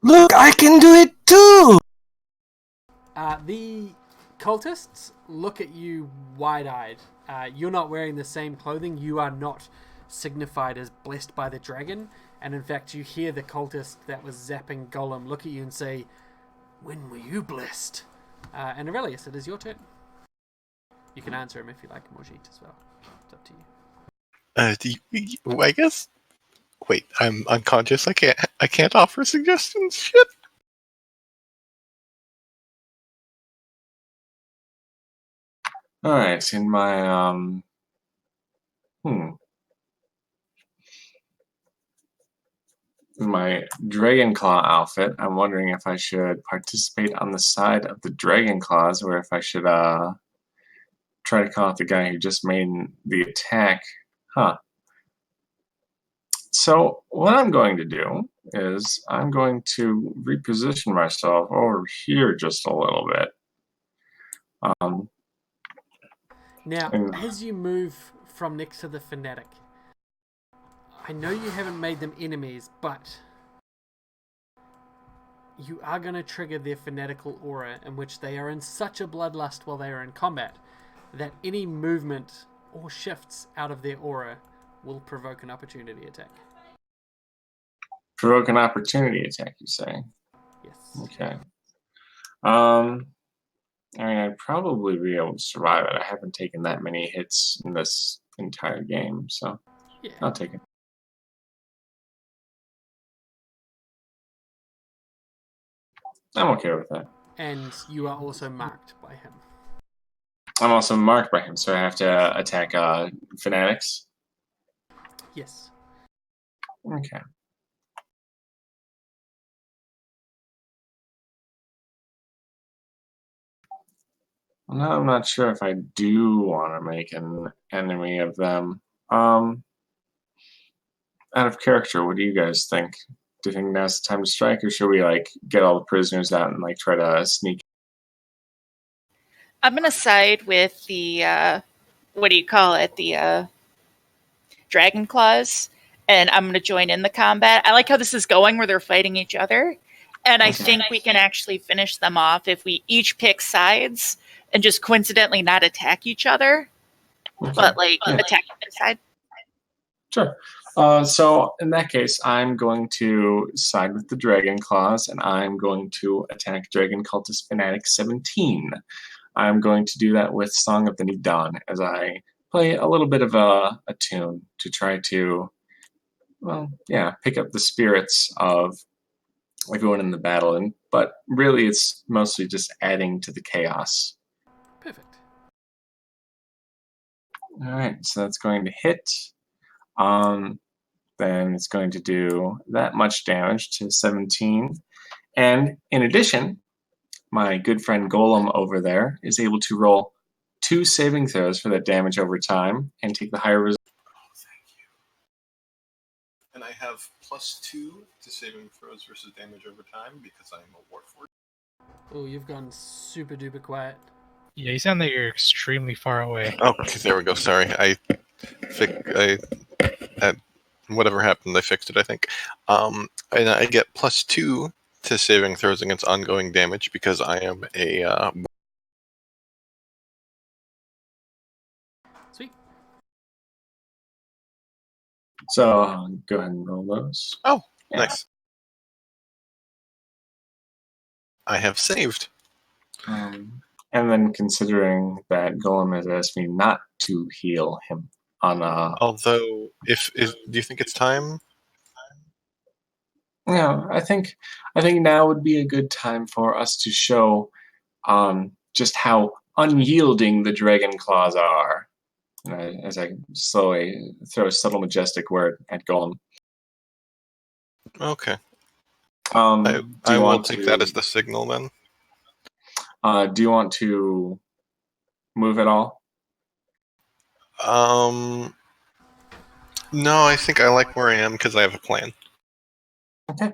Look, I can do it too! The cultists look at you wide-eyed. You're not wearing the same clothing. You are not signified as blessed by the dragon. And in fact, you hear the cultist that was zapping Golem look at you and say, "When were you blessed?" And Aurelius, it is your turn. You can answer him if you like, Morgit, as well. It's up to you. I guess. Wait, I'm unconscious. I can't offer suggestions. Shit. All right, in my my Dragon Claw outfit. I'm wondering if I should participate on the side of the Dragon Claws, or if I should try to call out the guy who just made the attack. Huh. So what I'm going to do is I'm going to reposition myself over here just a little bit. Now, as you move from next to the fanatic, I know you haven't made them enemies, but you are going to trigger their fanatical aura, in which they are in such a bloodlust while they are in combat that any movement or shifts out of their aura will provoke an opportunity attack. Provoke an opportunity attack, you say? Yes. Okay. I mean, I'd probably be able to survive it. I haven't taken that many hits in this entire game, so yeah. I'll take it. I'm okay with that. And you are also marked by him. I'm also marked by him, so I have to attack fanatics? Yes. Okay. No, I'm not sure if I do want to make an enemy of them. Out of character, what do you guys think? Do you think now's the time to strike, or should we get all the prisoners out and try to sneak? I'm gonna side with the what do you call it? The Dragon Claws, and I'm gonna join in the combat. I like how this is going, where they're fighting each other, and I think we can actually finish them off if we each pick sides and just coincidentally not attack each other, but attack the side. Sure. So in that case, I'm going to side with the Dragon Claws, and I'm going to attack Dragon Cultist Fanatic 17. I'm going to do that with Song of the New Dawn, as I play a little bit of a tune to try to, well, yeah, pick up the spirits of everyone in the battle. But really, it's mostly just adding to the chaos. Perfect. All right, so that's going to hit. Then it's going to do that much damage to 17. And in addition, my good friend Golem over there is able to roll 2 saving throws for that damage over time and take the higher result. Oh, thank you. And I have +2 to saving throws versus damage over time because I'm a Warforged. Oh, you've gone super duper quiet. Yeah, you sound like you're extremely far away. Oh, there we go. Sorry, whatever happened, I fixed it, I think. And I get +2 to saving throws against ongoing damage because I am a. Sweet. So go ahead and roll those. Oh, yeah. Nice. I have saved. And then considering that Golem has asked me not to heal him on Although, do you think it's time? Yeah, I think now would be a good time for us to show just how unyielding the Dragon Claws are. As I slowly throw a subtle majestic word at Golem. Okay. I will take that as the signal then. Do you want to move at all? No, I think I like where I am because I have a plan. Okay.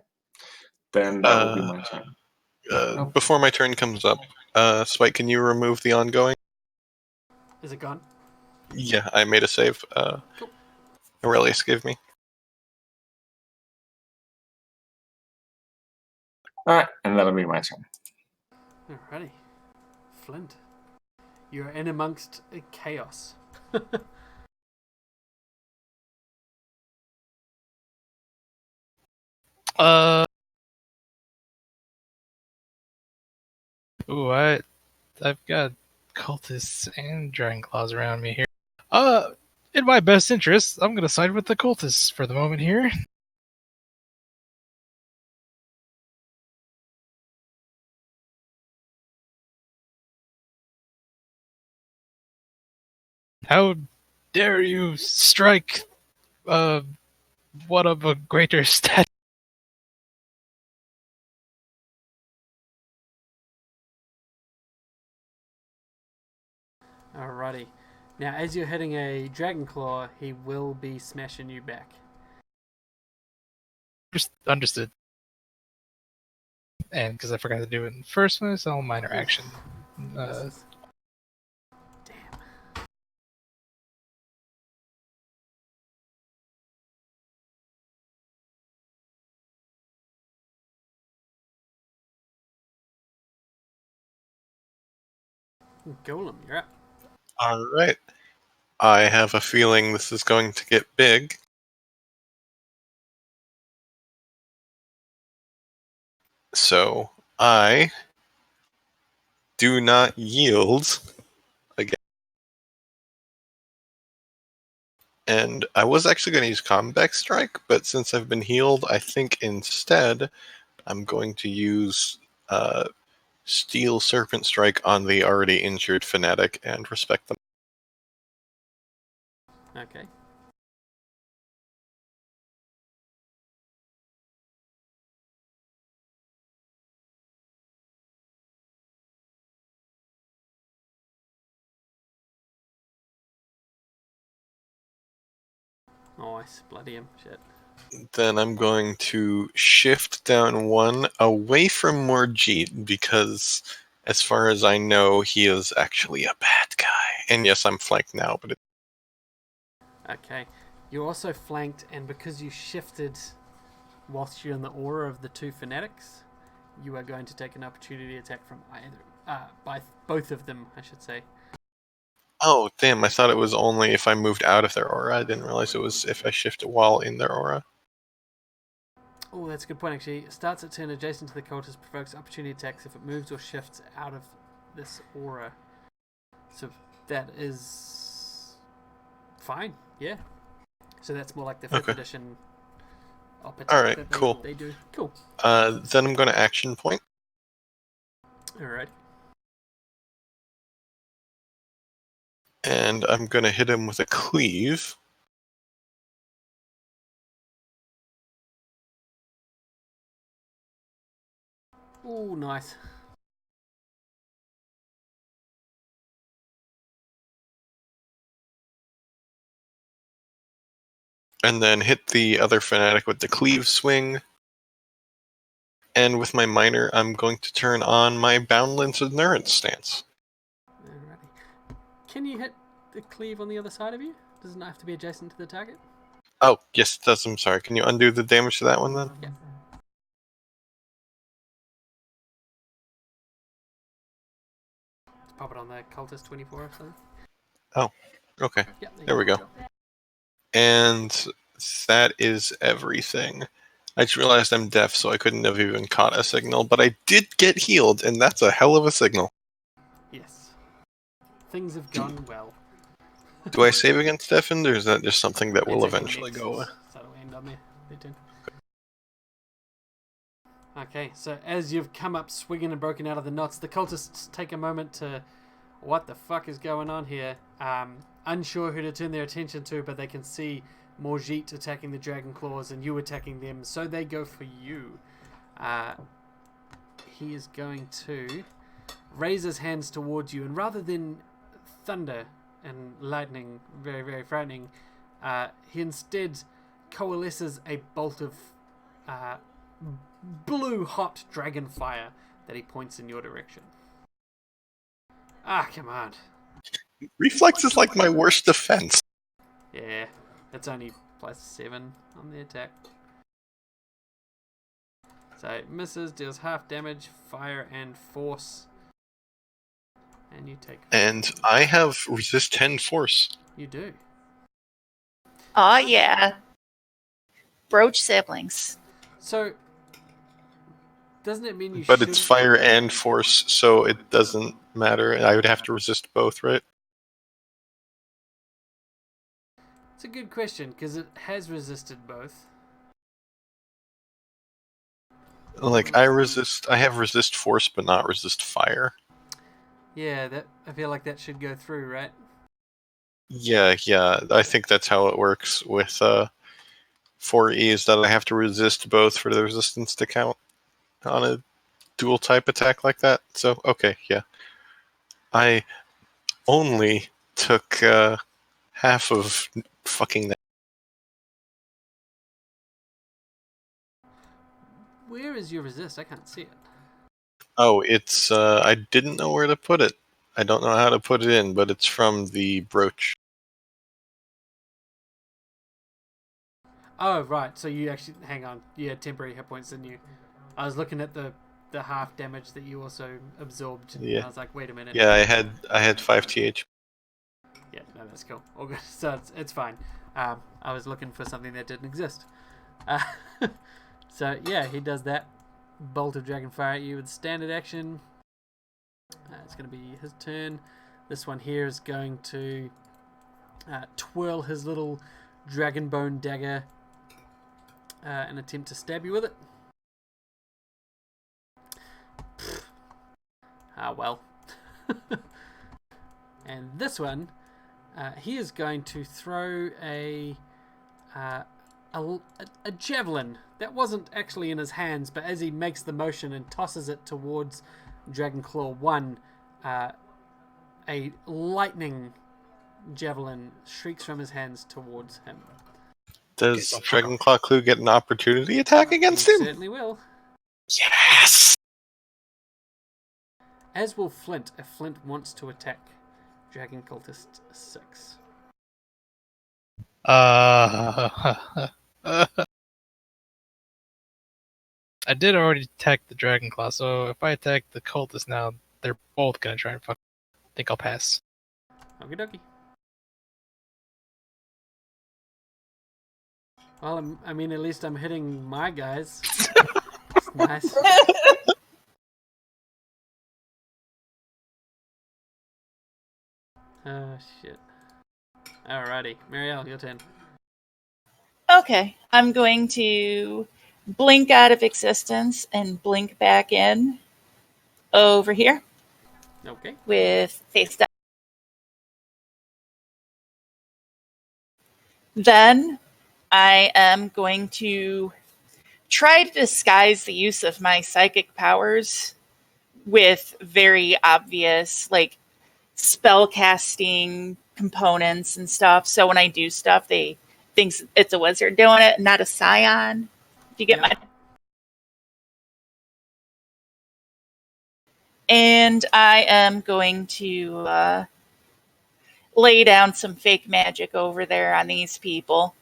Then that will be my turn. Before my turn comes up, Spike, can you remove the ongoing? Is it gone? Yeah, I made a save. Cool. Aurelius gave me. Alright, and that'll be my turn. Alrighty. Flint. You're in amongst chaos. Ooh, I've got cultists and dragon claws around me here. In my best interest, I'm gonna side with the cultists for the moment here. How dare you strike one of a greater stat Now, as you're hitting a Dragon Claw, he will be smashing you back. Understood. And because I forgot to do it in the first one, it's all minor action. Golem, you're up. All right. I have a feeling this is going to get big. So I do not yield again. And I was actually going to use Combat Strike, but since I've been healed, I think instead I'm going to use Steel Serpent Strike on the already injured Fanatic and respect them. Okay. Oh, I bloody him. Shit. Then I'm going to shift down one away from Morjeet because, as far as I know, he is actually a bad guy. And yes, I'm flanked now, but Okay. You're also flanked, and because you shifted whilst you're in the aura of the two fanatics, you are going to take an opportunity attack from either, by both of them, I should say. Oh, damn, I thought it was only if I moved out of their aura. I didn't realize it was if I shifted while in their aura. Oh, that's a good point, actually. Starts at turn adjacent to the cultist, provokes opportunity attacks if it moves or shifts out of this aura. So that is fine, yeah. So that's more like the 5th edition op attack. Alright, that cool. They do. Cool. Then I'm going to action point. Alright. And I'm going to hit him with a cleave. Ooh, nice. And then hit the other Fanatic with the cleave swing. And with my minor, I'm going to turn on my Boundless Endurance stance. Alrighty. Can you hit the cleave on the other side of you? Does it not have to be adjacent to the target? Oh, yes, it does. I'm sorry. Can you undo the damage to that one then? Yeah. Let's pop it on the cultist 24 or something. Oh, okay. Yeah, there we go. And that is everything. I just realized I'm deaf, so I couldn't have even caught a signal, but I did get healed, and that's a hell of a signal. Yes. Things have gone well. Do I save against deafened, or is that just something that will It's eventually go away? So it'll end on there. Okay, so as you've come up swinging and broken out of the knots, the cultists take a moment to, what the fuck is going on here? Unsure who to turn their attention to, but they can see Morjeet attacking the Dragon Claws and you attacking them, so they go for you. He is going to raise his hands towards you, and rather than thunder and lightning, very, very frightening, he instead coalesces a bolt of blue hot dragon fire that he points in your direction. Ah, come on. Reflex is like my worst defense. Yeah, that's only +7 on the attack. So it misses, deals half damage, fire and force. And you take... And I have resist 10 force. You do. Oh yeah. Broach siblings. So, doesn't it mean you But it's fire and force, so it doesn't matter. I would have to resist both, right? It's a good question, because it has resisted both. Like, I have resist force, but not resist fire. Yeah, that I feel like that should go through, right? Yeah, I think that's how it works with 4E, is that I have to resist both for the resistance to count on a dual type attack like that. So, okay, yeah. I only took half of fucking that. Where is your resist? I can't see it. Oh, it's I didn't know where to put it. I don't know how to put it in, but it's from the brooch. Oh, right. So you actually... Hang on. You had temporary hit points, didn't you? I was looking at the half damage that you also absorbed. Yeah. And I was like, wait a minute. Yeah, I had 5 TH. Yeah, no, that's cool. All good. So it's fine. I was looking for something that didn't exist. So, yeah, he does that. Bolt of Dragonfire at you with standard action. It's going to be his turn. This one here is going to twirl his little dragon bone dagger and attempt to stab you with it. Well. And this one, he is going to throw a javelin that wasn't actually in his hands, but as he makes the motion and tosses it towards Dragonclaw 1, a lightning javelin shrieks from his hands towards him. Does Dragonclaw Clue get an opportunity attack against him? Certainly will. Yes! As will Flint, if Flint wants to attack Dragon Cultist 6. I did already attack the Dragon Claw, so if I attack the cultist now, they're both gonna try and fuck. I think I'll pass. Okie dokie. Well, I mean, at least I'm hitting my guys. It's nice. Oh, shit. Alrighty. Marielle, your turn. Okay, I'm going to blink out of existence and blink back in over here Okay. with face down. Then I am going to try to disguise the use of my psychic powers with very obvious, like, spell casting components and stuff. So when I do stuff, they think it's a wizard doing it, not a scion. Do you get my... And I am going to lay down some fake magic over there on these people.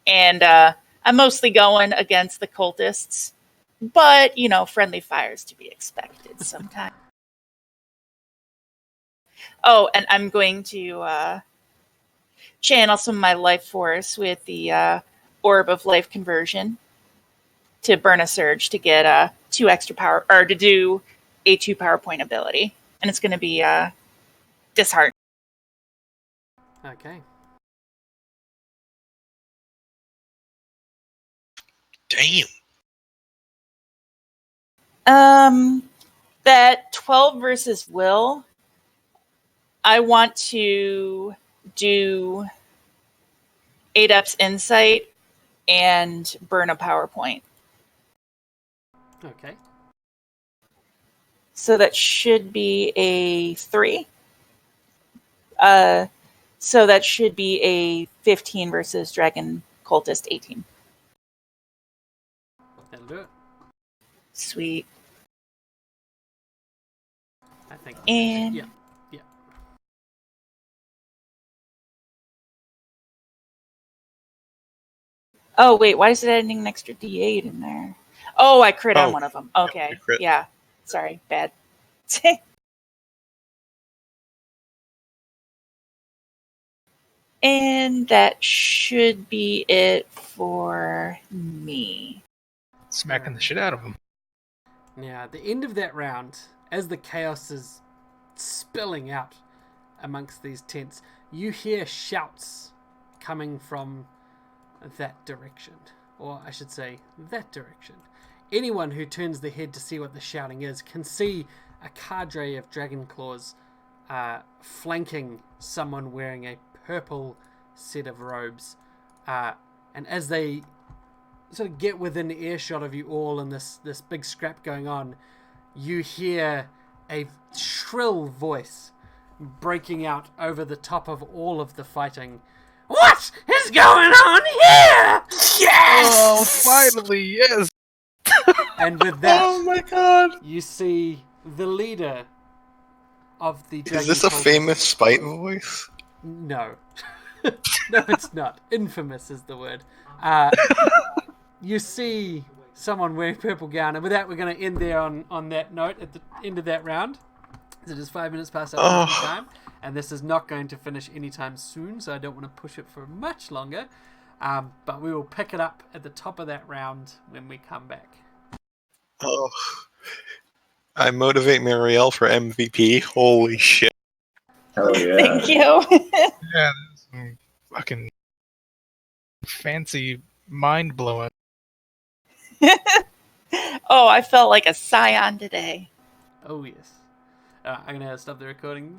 And I'm mostly going against the cultists. But, you know, friendly fire's to be expected sometimes. Oh, and I'm going to channel some of my life force with the Orb of Life Conversion to burn a surge to get 2 extra power, or to do a 2 power point ability. And it's going to be disheartening. Okay. Damn. That 12 versus will, I want to do 8-Up's Insight and burn a PowerPoint. Okay. So that should be a 3. So that should be a 15 versus Dragon Cultist 18. That'll do it. Sweet. I think. And yeah. oh wait, why is it adding an extra D8 in there? Oh, I crit on one of them. Okay, yeah. Sorry, bad. And that should be it for me. Smacking the shit out of him. Now, at the end of that round, as the chaos is spilling out amongst these tents, you hear shouts coming from that direction. Or I should say, that direction. Anyone who turns their head to see what the shouting is can see a cadre of Dragonclaws flanking someone wearing a purple set of robes. And as they sort of get within earshot of you all and this big scrap going on, you hear a shrill voice breaking out over the top of all of the fighting. What is going on here? Yes! Oh, finally, yes! And with that, Oh my god! you see the leader of the dragon Is this a cult- famous Spite voice? No. No, it's not. Infamous is the word. You see someone wearing purple gown, and with that, we're going to end there on that note at the end of that round. It is 5 minutes past our time, and this is not going to finish anytime soon, so I don't want to push it for much longer. But we will pick it up at the top of that round when we come back. Oh. I motivate Marielle for MVP. Holy shit. Hell yeah. Thank you. Yeah, that's some fucking fancy mind blowing. Oh, I felt like a scion today. Oh, yes. I'm going to stop the recording.